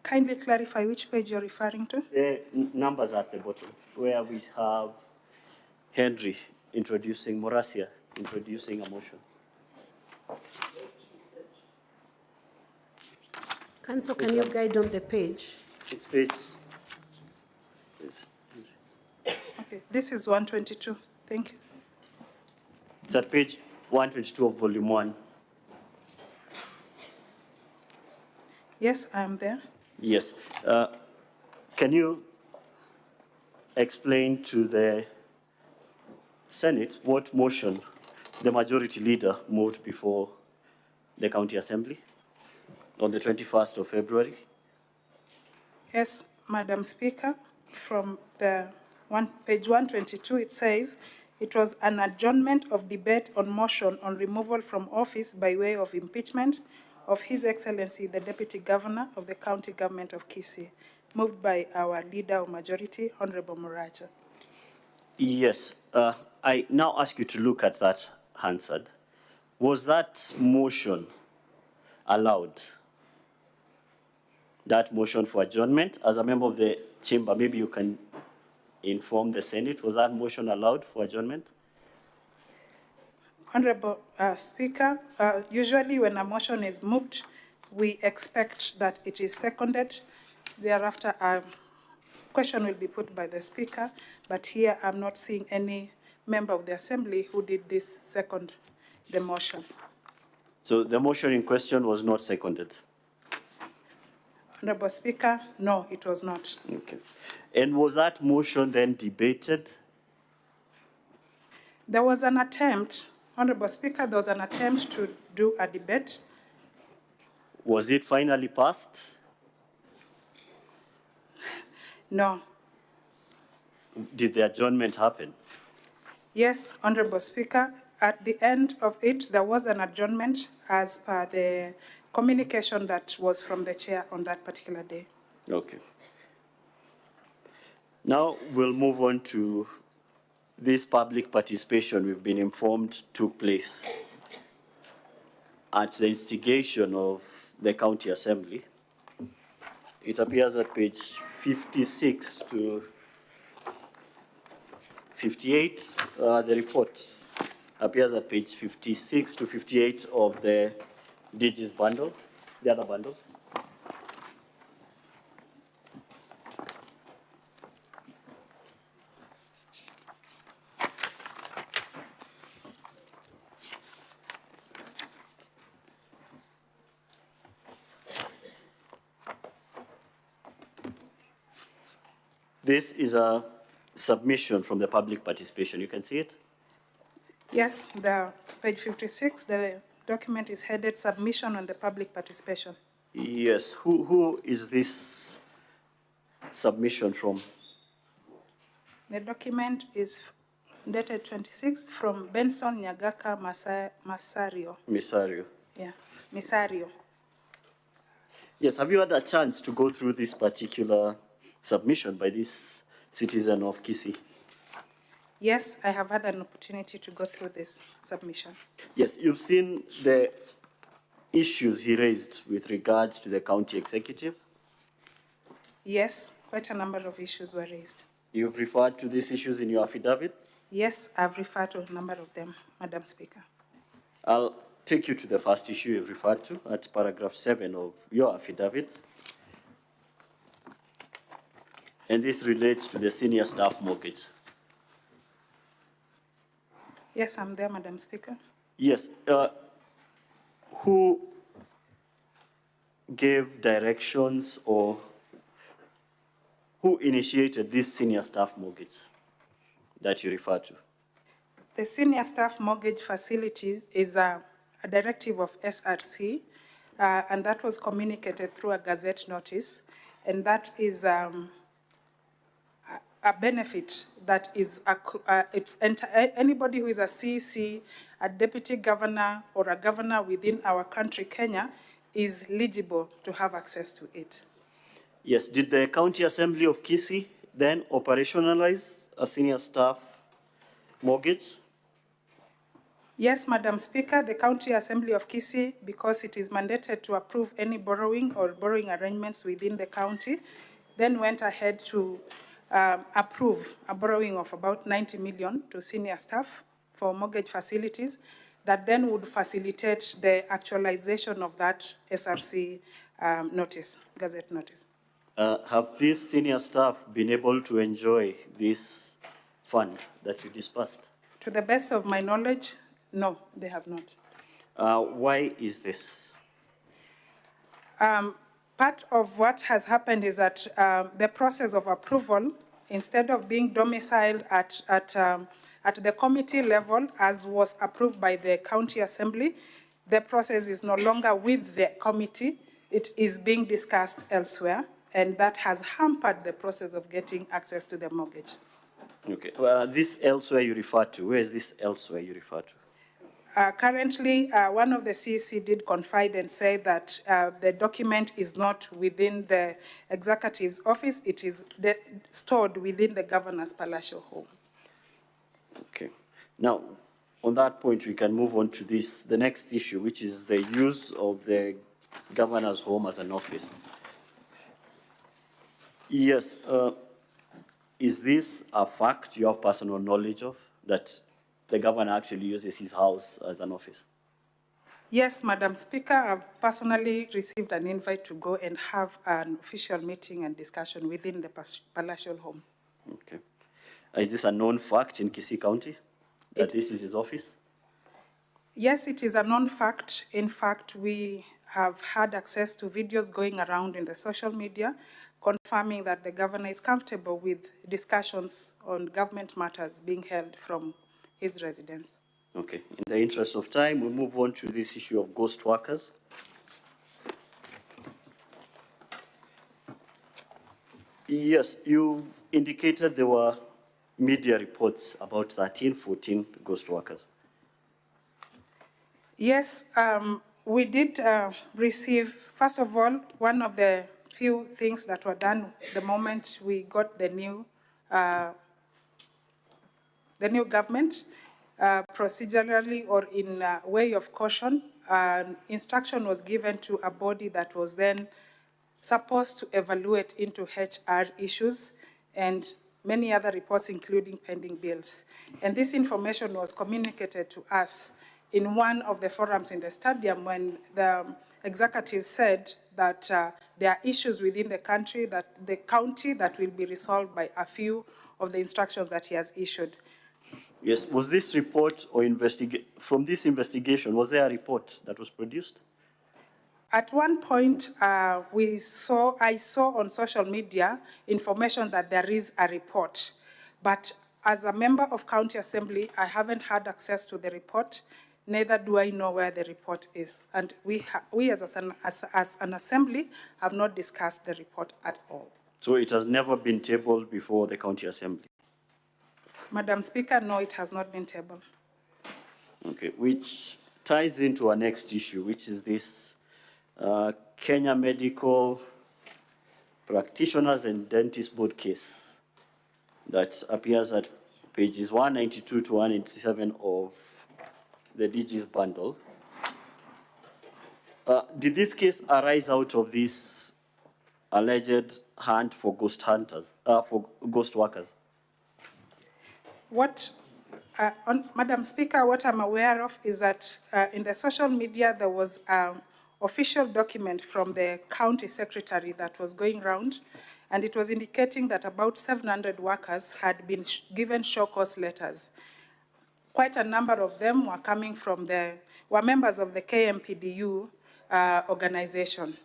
Kindly clarify which page you're referring to. The numbers are at the bottom, where we have Henry introducing, Morasia introducing a motion. Council, can you guide on the page? It's page. Okay, this is 122. Thank you. It's at page 122 of volume 1. Yes, I'm there. Yes. Can you explain to the Senate what motion the majority leader moved before the County Assembly on the 21st of February? Yes, Madam Speaker, from the page 122, it says, it was an adjournment of debate on motion on removal from office by way of impeachment of His Excellency, the Deputy Governor of the County Government of Kisii, moved by our Leader of Majority, Honorable Muraja. Yes, I now ask you to look at that, Hansard. Was that motion allowed? That motion for adjournment, as a member of the chamber, maybe you can inform the Senate, was that motion allowed for adjournment? Honorable Speaker, usually when a motion is moved, we expect that it is seconded. Thereafter, a question will be put by the Speaker, but here I'm not seeing any member of the Assembly who did this second the motion. So the motion in question was not seconded? Honorable Speaker, no, it was not. Okay. And was that motion then debated? There was an attempt, Honorable Speaker, there was an attempt to do a debate. Was it finally passed? No. Did the adjournment happen? Yes, Honorable Speaker, at the end of it, there was an adjournment as per the communication that was from the chair on that particular day. Okay. Now we'll move on to this public participation we've been informed took place at the instigation of the County Assembly. It appears at page 56 to 58. The report appears at page 56 to 58 of the DG's bundle, the other bundle. This is a submission from the public participation. You can see it? Yes, the page 56, the document is headed Submission on the Public Participation. Yes. Who is this submission from? The document is dated 26 from Benson Nyagaka Masario. Misario. Yeah, Misario. Yes. Have you had a chance to go through this particular submission by this citizen of Kisii? Yes, I have had an opportunity to go through this submission. Yes, you've seen the issues he raised with regards to the county executive. Yes, quite a number of issues were raised. You've referred to these issues in your affidavit? Yes, I've referred to a number of them, Madam Speaker. I'll take you to the first issue you've referred to at paragraph 7 of your affidavit. And this relates to the senior staff mortgage. Yes, I'm there, Madam Speaker. Yes. Who gave directions or who initiated this senior staff mortgage that you refer to? The senior staff mortgage facilities is a directive of SRC, and that was communicated through a gazette notice, and that is a benefit that is, anybody who is a CC, a deputy governor, or a governor within our country, Kenya, is eligible to have access to it. Yes, did the County Assembly of Kisii then operationalize a senior staff mortgage? Yes, Madam Speaker, the County Assembly of Kisii, because it is mandated to approve any borrowing or borrowing arrangements within the county, then went ahead to approve a borrowing of about 90 million to senior staff for mortgage facilities that then would facilitate the actualization of that SRC notice, gazette notice. Have these senior staff been able to enjoy this fund that you disbursed? To the best of my knowledge, no, they have not. Why is this? Part of what has happened is that the process of approval, instead of being domiciled at the committee level, as was approved by the County Assembly, the process is no longer with the committee. It is being discussed elsewhere, and that has hampered the process of getting access to the mortgage. Okay. This elsewhere you refer to, where is this elsewhere you refer to? Currently, one of the CEC did confide and say that the document is not within the executive's office, it is stored within the governor's palatial home. Okay. Now, on that point, we can move on to the next issue, which is the use of the governor's home as an office. Yes, is this a fact you have personal knowledge of, that the governor actually uses his house as an office? Yes, Madam Speaker, I've personally received an invite to go and have an official meeting and discussion within the palatial home. Okay. Is this a known fact in Kisii County, that this is his office? Yes, it is a known fact. In fact, we have had access to videos going around in the social media confirming that the governor is comfortable with discussions on government matters being held from his residence. Okay. In the interest of time, we move on to this issue of ghost workers. Yes, you indicated there were media reports about 13, 14 ghost workers. Yes, we did receive, first of all, one of the few things that were done the moment we got the new government, procedurally or in way of caution, instruction was given to a body that was then supposed to evaluate into HR issues and many other reports, including pending bills. And this information was communicated to us in one of the forums in the stadium when the executive said that there are issues within the county that will be resolved by a few of the instructions that he has issued. Yes, was this report or from this investigation, was there a report that was produced? At one point, I saw on social media information that there is a report, but as a member of County Assembly, I haven't had access to the report, neither do I know where the report is. And we as an assembly have not discussed the report at all. So it has never been tabled before the County Assembly? Madam Speaker, no, it has not been tabled. Okay, which ties into our next issue, which is this Kenya Medical Practitioners and Dentists Board case that appears at pages 192 to 187 of the DG's bundle. Did this case arise out of this alleged hunt for ghost workers? Madam Speaker, what I'm aware of is that in the social media, there was an official document from the county secretary that was going around, and it was indicating that about 700 workers had been given show cause letters. Quite a number of them were coming from were members of the KMPDU organization.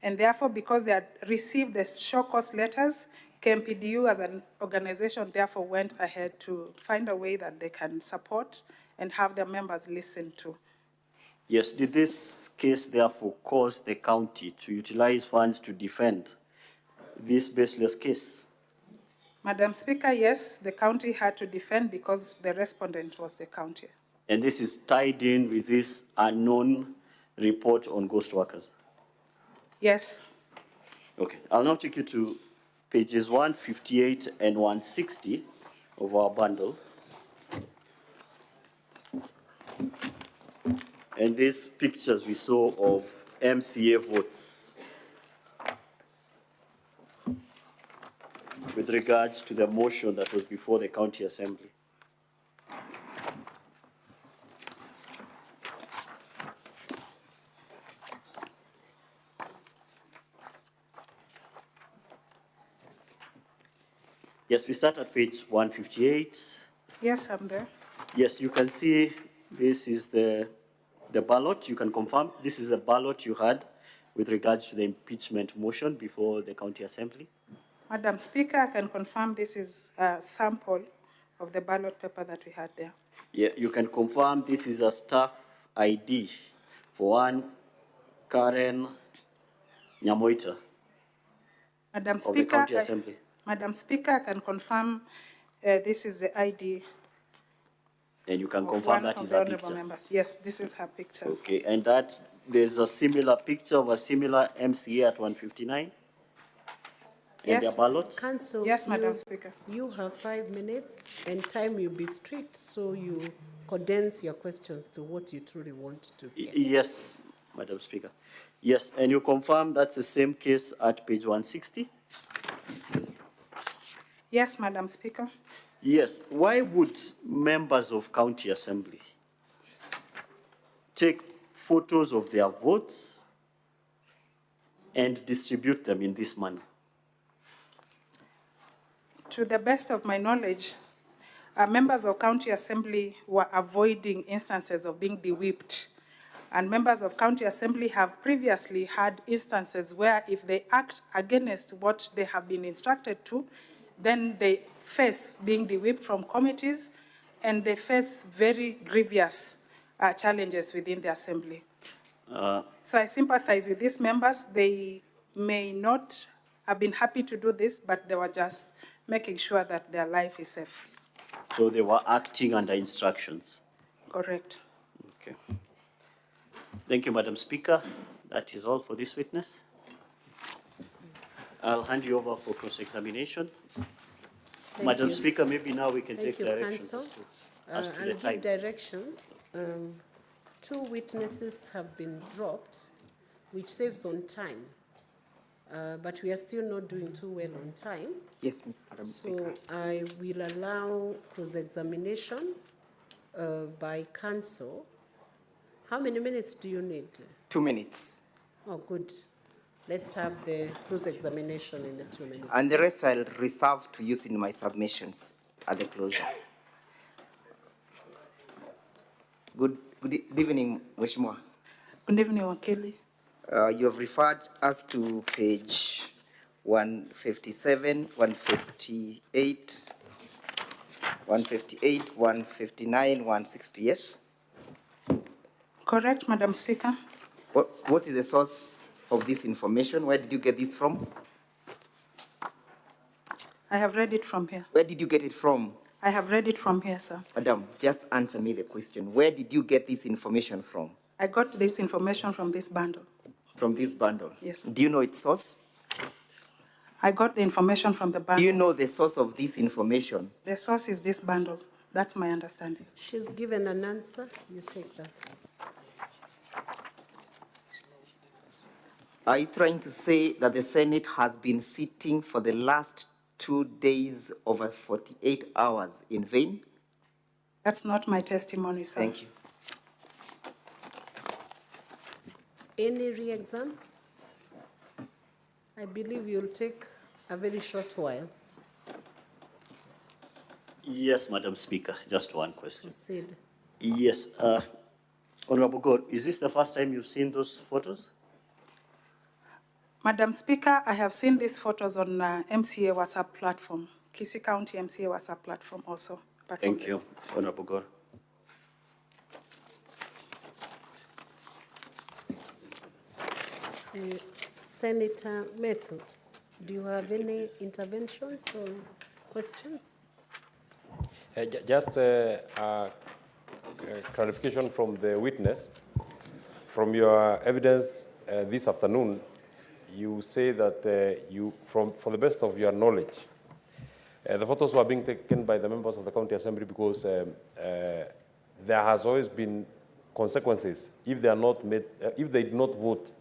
And therefore, because they had received the show cause letters, KMPDU as an organization therefore went ahead to find a way that they can support and have their members listened to. Yes, did this case therefore cause the county to utilize funds to defend this baseless case? Madam Speaker, yes, the county had to defend because the respondent was the county. And this is tied in with this unknown report on ghost workers? Yes. Okay, I'll now take you to pages 158 and 160 of our bundle. And these pictures we saw of MCA votes with regards to the motion that was before the County Assembly. Yes, we start at page 158. Yes, I'm there. Yes, you can see this is the ballot. You can confirm this is a ballot you had with regards to the impeachment motion before the County Assembly. Madam Speaker, I can confirm this is a sample of the ballot paper that we had there. Yeah, you can confirm this is a staff ID for one Karen Nyamoita Madam of the Speaker, County Assembly. Madam Speaker, I can confirm This is the ID And you can of confirm one that of is the a honorable picture. members. Yes, this is her picture. Okay, and that there's a similar picture of a similar MCA at 159? And their ballot? Council, Yes, Madam Speaker. You have 5 minutes and time will be strict, so you condense your questions to what you truly want to hear. Yes, Madam Speaker. Yes, and you confirm that's the same case at page 160? Yes, Madam Speaker. Yes, why would members of County Assembly take photos of their votes and distribute them in this manner? To the best of my knowledge, members of County Assembly were avoiding instances of being de-whipped. And members of County Assembly have previously had instances where if they act against what they have been instructed to, then they face being de-whipped from committees and they face very grievous challenges within the Assembly. So I sympathize with these members. They may not have been happy to do this, but they were just making sure that their life is safe. So they were acting under instructions? Correct. Okay. Thank you, Madam Speaker. That is all for this witness. I'll hand you over for cross-examination. Madam Speaker, maybe now we can take directions as to the time. Give directions. 2 witnesses have been dropped, which saves on time. But we are still not doing too well on time. Yes, Madam Speaker. So I will allow cross-examination by counsel. How many minutes do you need? 2 minutes. Oh, good. Let's have the cross-examination in the 2 minutes. And the rest I'll reserve to use in my submissions at the closure. Good evening, Mheshimiwa. Good evening, Wakili. You have referred us to page 157, 158, 159, 160, yes? Correct, Madam Speaker. What is the source of this information? Where did you get this from? I have read it from here. Where did you get it from? I have read it from here, sir. Madam, just answer me the question. Where did you get this information from? I got this information from this bundle. From this bundle? Yes. Do you know its source? I got the information from the bundle. Do you know the source of this information? The source is this bundle. That's my understanding. She's given an answer. You take that. Are you trying to say that the Senate has been sitting for the last 2 days over 48 hours in vain? That's not my testimony, sir. Thank you. Any re-exam? I believe you'll take a very short while. Yes, Madam Speaker, just one question. Proceed. Yes, Honorable Gore, is this the first time you've seen those photos? Madam Speaker, I have seen these photos on MCA WhatsApp platform, Kisii County MCA WhatsApp platform also. Thank you, Honorable Gore. Senator Methu, do you have any interventions or questions? Just a clarification from the witness. From your evidence this afternoon, you say that for the best of your knowledge, the photos were being taken by the members of the County Assembly because there has always been consequences if they are not made, if they did not vote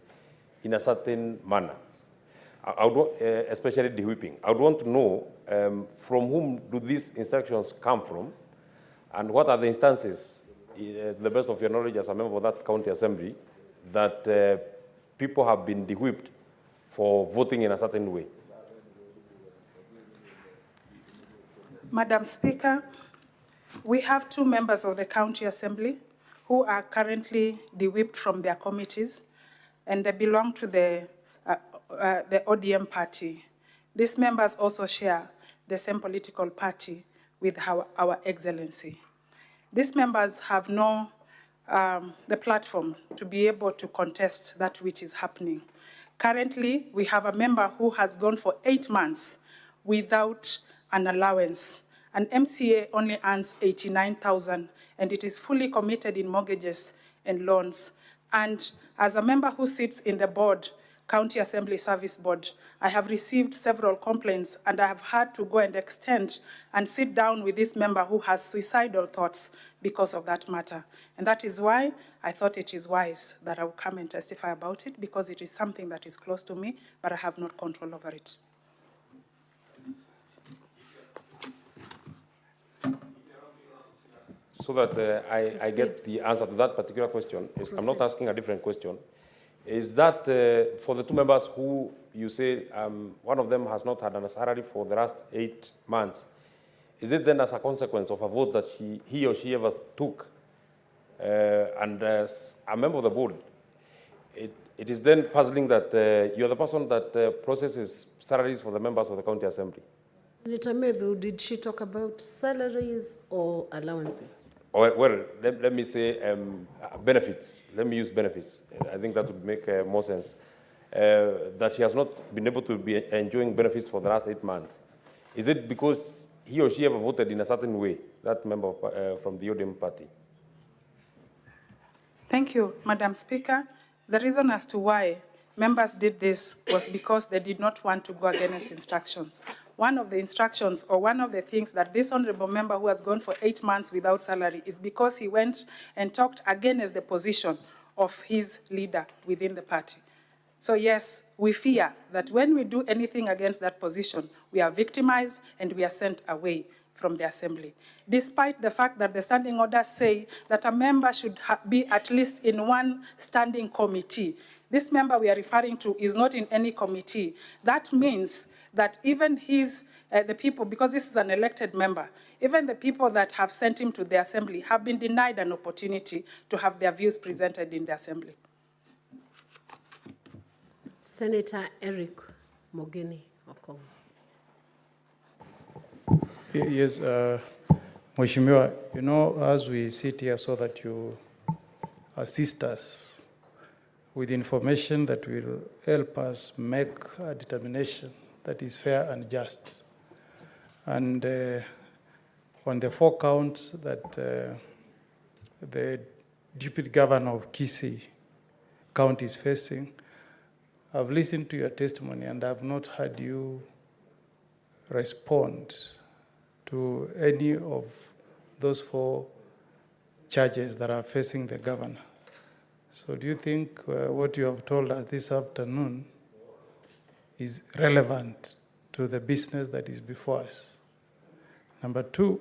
in a certain manner. I would want, especially the whipping. I would want to know from whom do these instructions come from, and what are the instances, to the best of your knowledge as a member of that County Assembly, that people have been de-whipped for voting in a certain way. Madam Speaker, we have 2 members of the County Assembly who are currently de-whipped from their committees, and they belong to the ODM party. These members also share the same political party with our Excellency. These members have no the platform to be able to contest that which is happening. Currently, we have a member who has gone for 8 months without an allowance, An MCA only earns 89,000, and it is fully committed in mortgages and loans. And as a member who sits in the board, County Assembly Service Board, I have received several complaints, and I have had to go and extend and sit down with this member who has suicidal thoughts because of that matter. And that is why I thought it is wise that I will come and testify about it, because it is something that is close to me, but I have no control over it. So that I get the answer to that particular question. I'm not asking a different question. Is that for the two members who you say one of them has not had a salary for the last 8 months, is it then as a consequence of a vote that he or she ever took? And as a member of the board, it is then puzzling that you're the person that processes salaries for the members of the County Assembly. Senator Medhu, did she talk about salaries or allowances? Well, let me say benefits. Let me use benefits. I think that would make more sense. That she has not been able to be enjoying benefits for the last 8 months. Is it because he or she ever voted in a certain way, that member from the ODM party? Thank you, Madam Speaker. The reason as to why members did this was because they did not want to go against instructions. One of the instructions, or one of the things that this honorable member who has gone for 8 months without salary, is because he went and talked against the position of his leader within the party. So yes, we fear that when we do anything against that position, we are victimized and we are sent away from the assembly. Despite the fact that the standing orders say that a member should be at least in one standing committee. This member we are referring to is not in any committee. That means that even the people, because this is an elected member, even the people that have sent him to the assembly have been denied an opportunity to have their views presented in the assembly. Senator Eric Mogeni Okong. Yes, Mheshimiwa, you know, as we sit here so that you assist us with information that will help us make a determination that is fair and just. And on the 4 counts that the Deputy Governor of Kisii County is facing, I've listened to your testimony and I've not heard you respond to any of those 4 charges that are facing the governor. So do you think what you have told us this afternoon is relevant to the business that is before us? Number 2,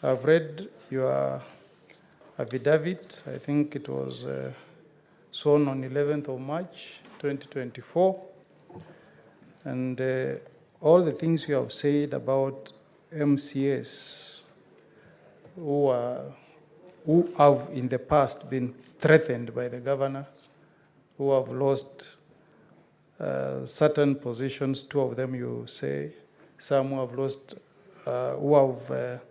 I've read your affidavit. I think it was sworn on 11th of March, 2024. And all the things you have said about MCAs who have in the past been threatened by the governor, who have lost certain positions, 2 of them you say, some who have lost, who have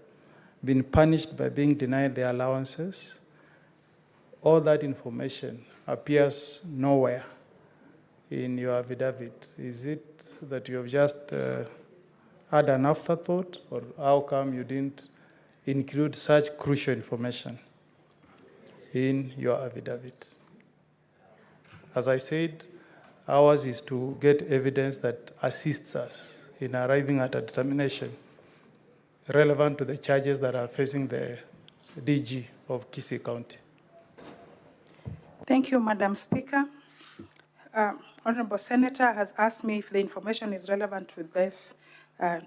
been punished by being denied their allowances. All that information appears nowhere in your affidavit. Is it that you have just had an afterthought, or how come you didn't include such crucial information in your affidavit? As I said, ours is to get evidence that assists us in arriving at a determination relevant to the charges that are facing the DG of Kisii County. Thank you, Madam Speaker. Honorable Senator has asked me if the information is relevant with this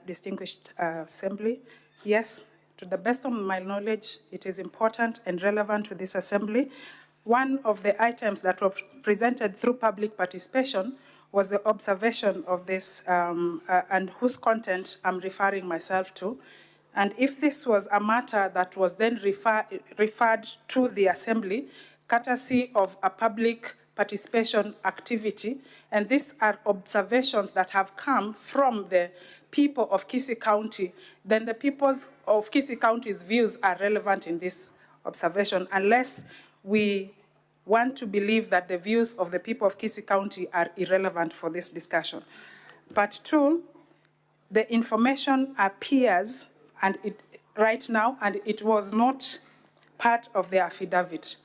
distinguished assembly. Yes, to the best of my knowledge, it is important and relevant to this assembly. One of the items that was presented through public participation was the observation of this and whose content I'm referring myself to. And if this was a matter that was then referred to the assembly, courtesy of a public participation activity, and these are observations that have come from the people of Kisii County, then the people of Kisii County's views are relevant in this observation, unless we want to believe that the views of the people of Kisii County are irrelevant for this discussion. Part 2, the information appears and right now, and it was not part of the affidavit.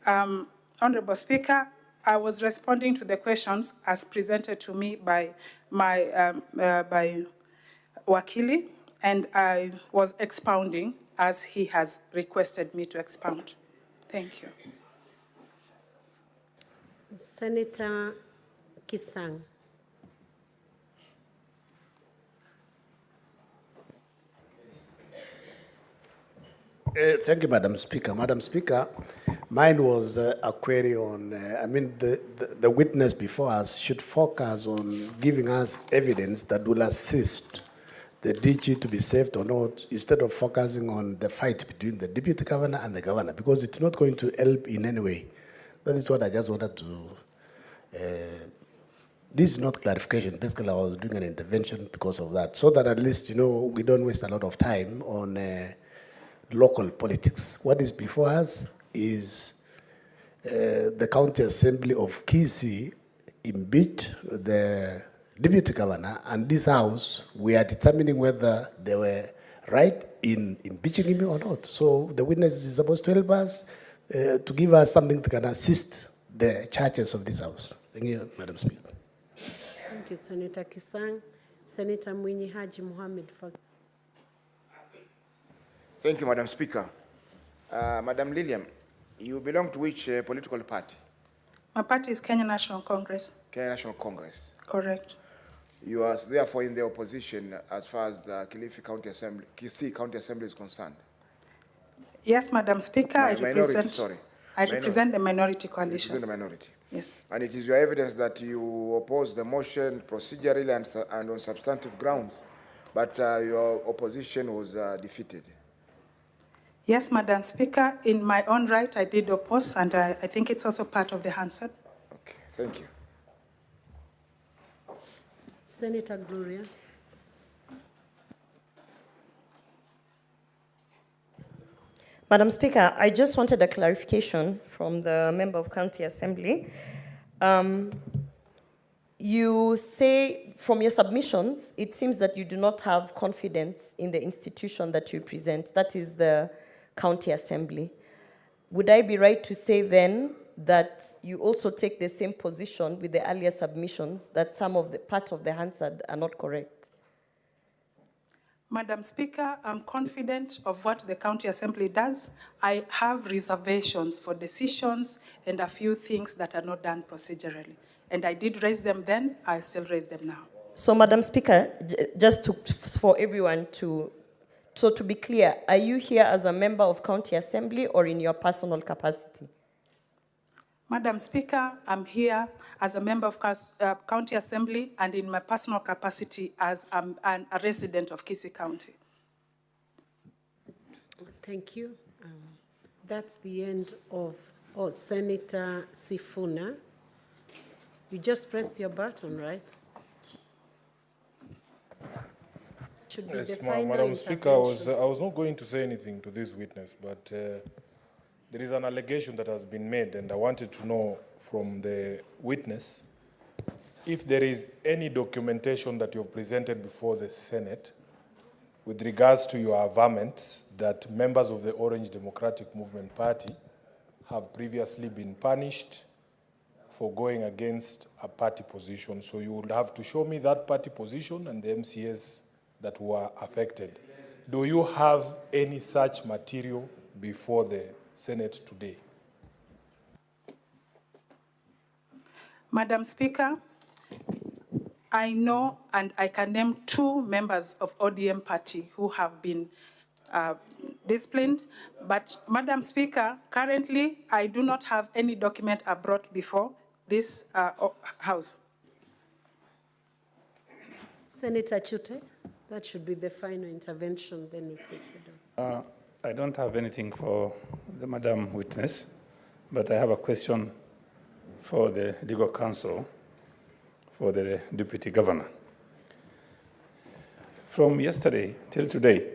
Honorable Speaker, I was responding to the questions as presented to me by by Wakili, and I was expounding as he has requested me to expound. Thank you. Senator Kisang. Thank you, Madam Speaker. Madam Speaker, mine was a query on, the witness before us should focus on giving us evidence that will assist the DG to be saved or not, instead of focusing on the fight between the Deputy Governor and the Governor, because it's not going to help in any way. That is what I just wanted to... this is not clarification. Basically, I was doing an intervention because of that, so that at least, we don't waste a lot of time on local politics. What is before us is the County Assembly of Kisii impeached the Deputy Governor, and this House, we are determining whether they were right in impeaching him or not. So the witness is supposed to help us, to give us something that can assist the churches of this House. Thank you, Madam Speaker. Thank you, Senator Kisang. Senator Mwinyi Haji Mohamed. Thank you, Madam Speaker. Madam Lillian, you belong to which political party? My party is Kenya National Congress. Kenya National Congress. Correct. You are therefore in the opposition as far as the Kisii County Assembly is concerned. Yes, Madam Speaker, I represent the minority coalition. You represent the minority. Yes. And it is your evidence that you oppose the motion procedurally and on substantive grounds, but your opposition was defeated. Yes, Madam Speaker, in my own right, I did oppose, and I think it's also part of the answer. Okay, thank you. Senator Gloria. Madam Speaker, I just wanted a clarification from the member of County Assembly. You say from your submissions, it seems that you do not have confidence in the institution that you present, that is the County Assembly. Would I be right to say then that you also take the same position with the earlier submissions, that some of the part of the answer are not correct? Madam Speaker, I'm confident of what the County Assembly does. I have reservations for decisions and a few things that are not done procedurally. And I did raise them then, I still raise them now. So, Madam Speaker, just for everyone to be clear, are you here as a member of County Assembly or in your personal capacity? Madam Speaker, I'm here as a member of County Assembly and in my personal capacity as a resident of Kisii County. Thank you. That's the end of Senator Sifuna. You just pressed your button, right? Should be Yes, the final Madam Speaker, I intervention. was not going to say anything to this witness, but there is an allegation that has been made, and I wanted to know from the witness if there is any documentation that you've presented before the Senate with regards to your averment that members of the Orange Democratic Movement Party have previously been punished for going against a party position. So you would have to show me that party position and the MCAs that were affected. Do you have any such material before the Senate today? Madam Speaker, I know and I can name 2 members of ODM party who have been disciplined, but Madam Speaker, currently I do not have any document I brought before this House. Senator Chute, that should be the final intervention, then we proceed on. I don't have anything for the Madam Witness, but I have a question for the legal counsel for the Deputy Governor. From yesterday till today,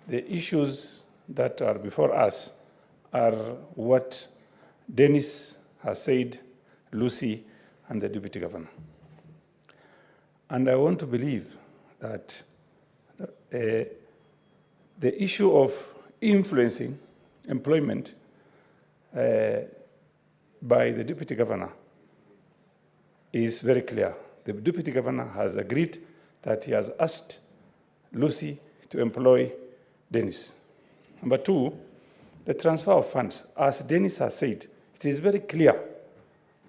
the issues that are before us are what Dennis has said, Lucy, and the Deputy Governor. And I want to believe that the issue of influencing employment by the deputy governor is very clear. The deputy governor has agreed that he has asked Lucy to employ Dennis. Number two, the transfer of funds. As Dennis has said, it is very clear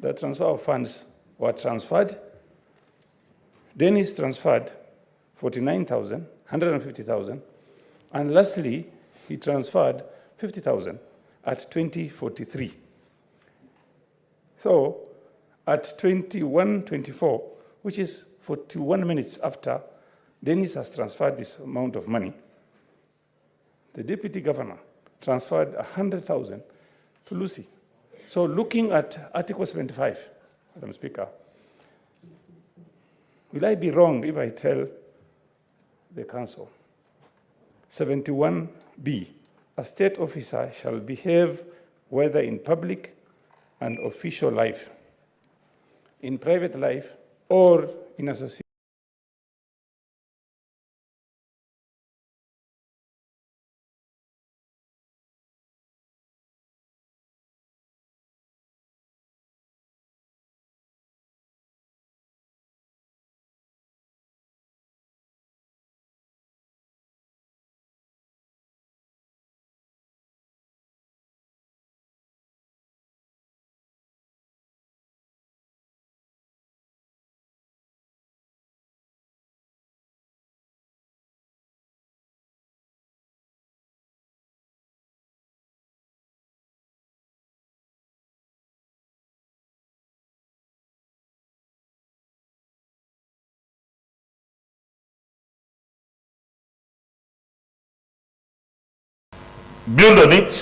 that transfer of funds were transferred. Dennis transferred 49,000, 150,000, and lastly, he transferred 50,000 at 2043. So at 21:24, which is 41 minutes after Dennis has transferred this amount of money, the deputy governor transferred 100,000 to Lucy. So looking at Article 75, Madam Speaker, will I be wrong if I tell the council 71B, a state officer shall behave whether in public and official life, in private life, or in association. Build on it.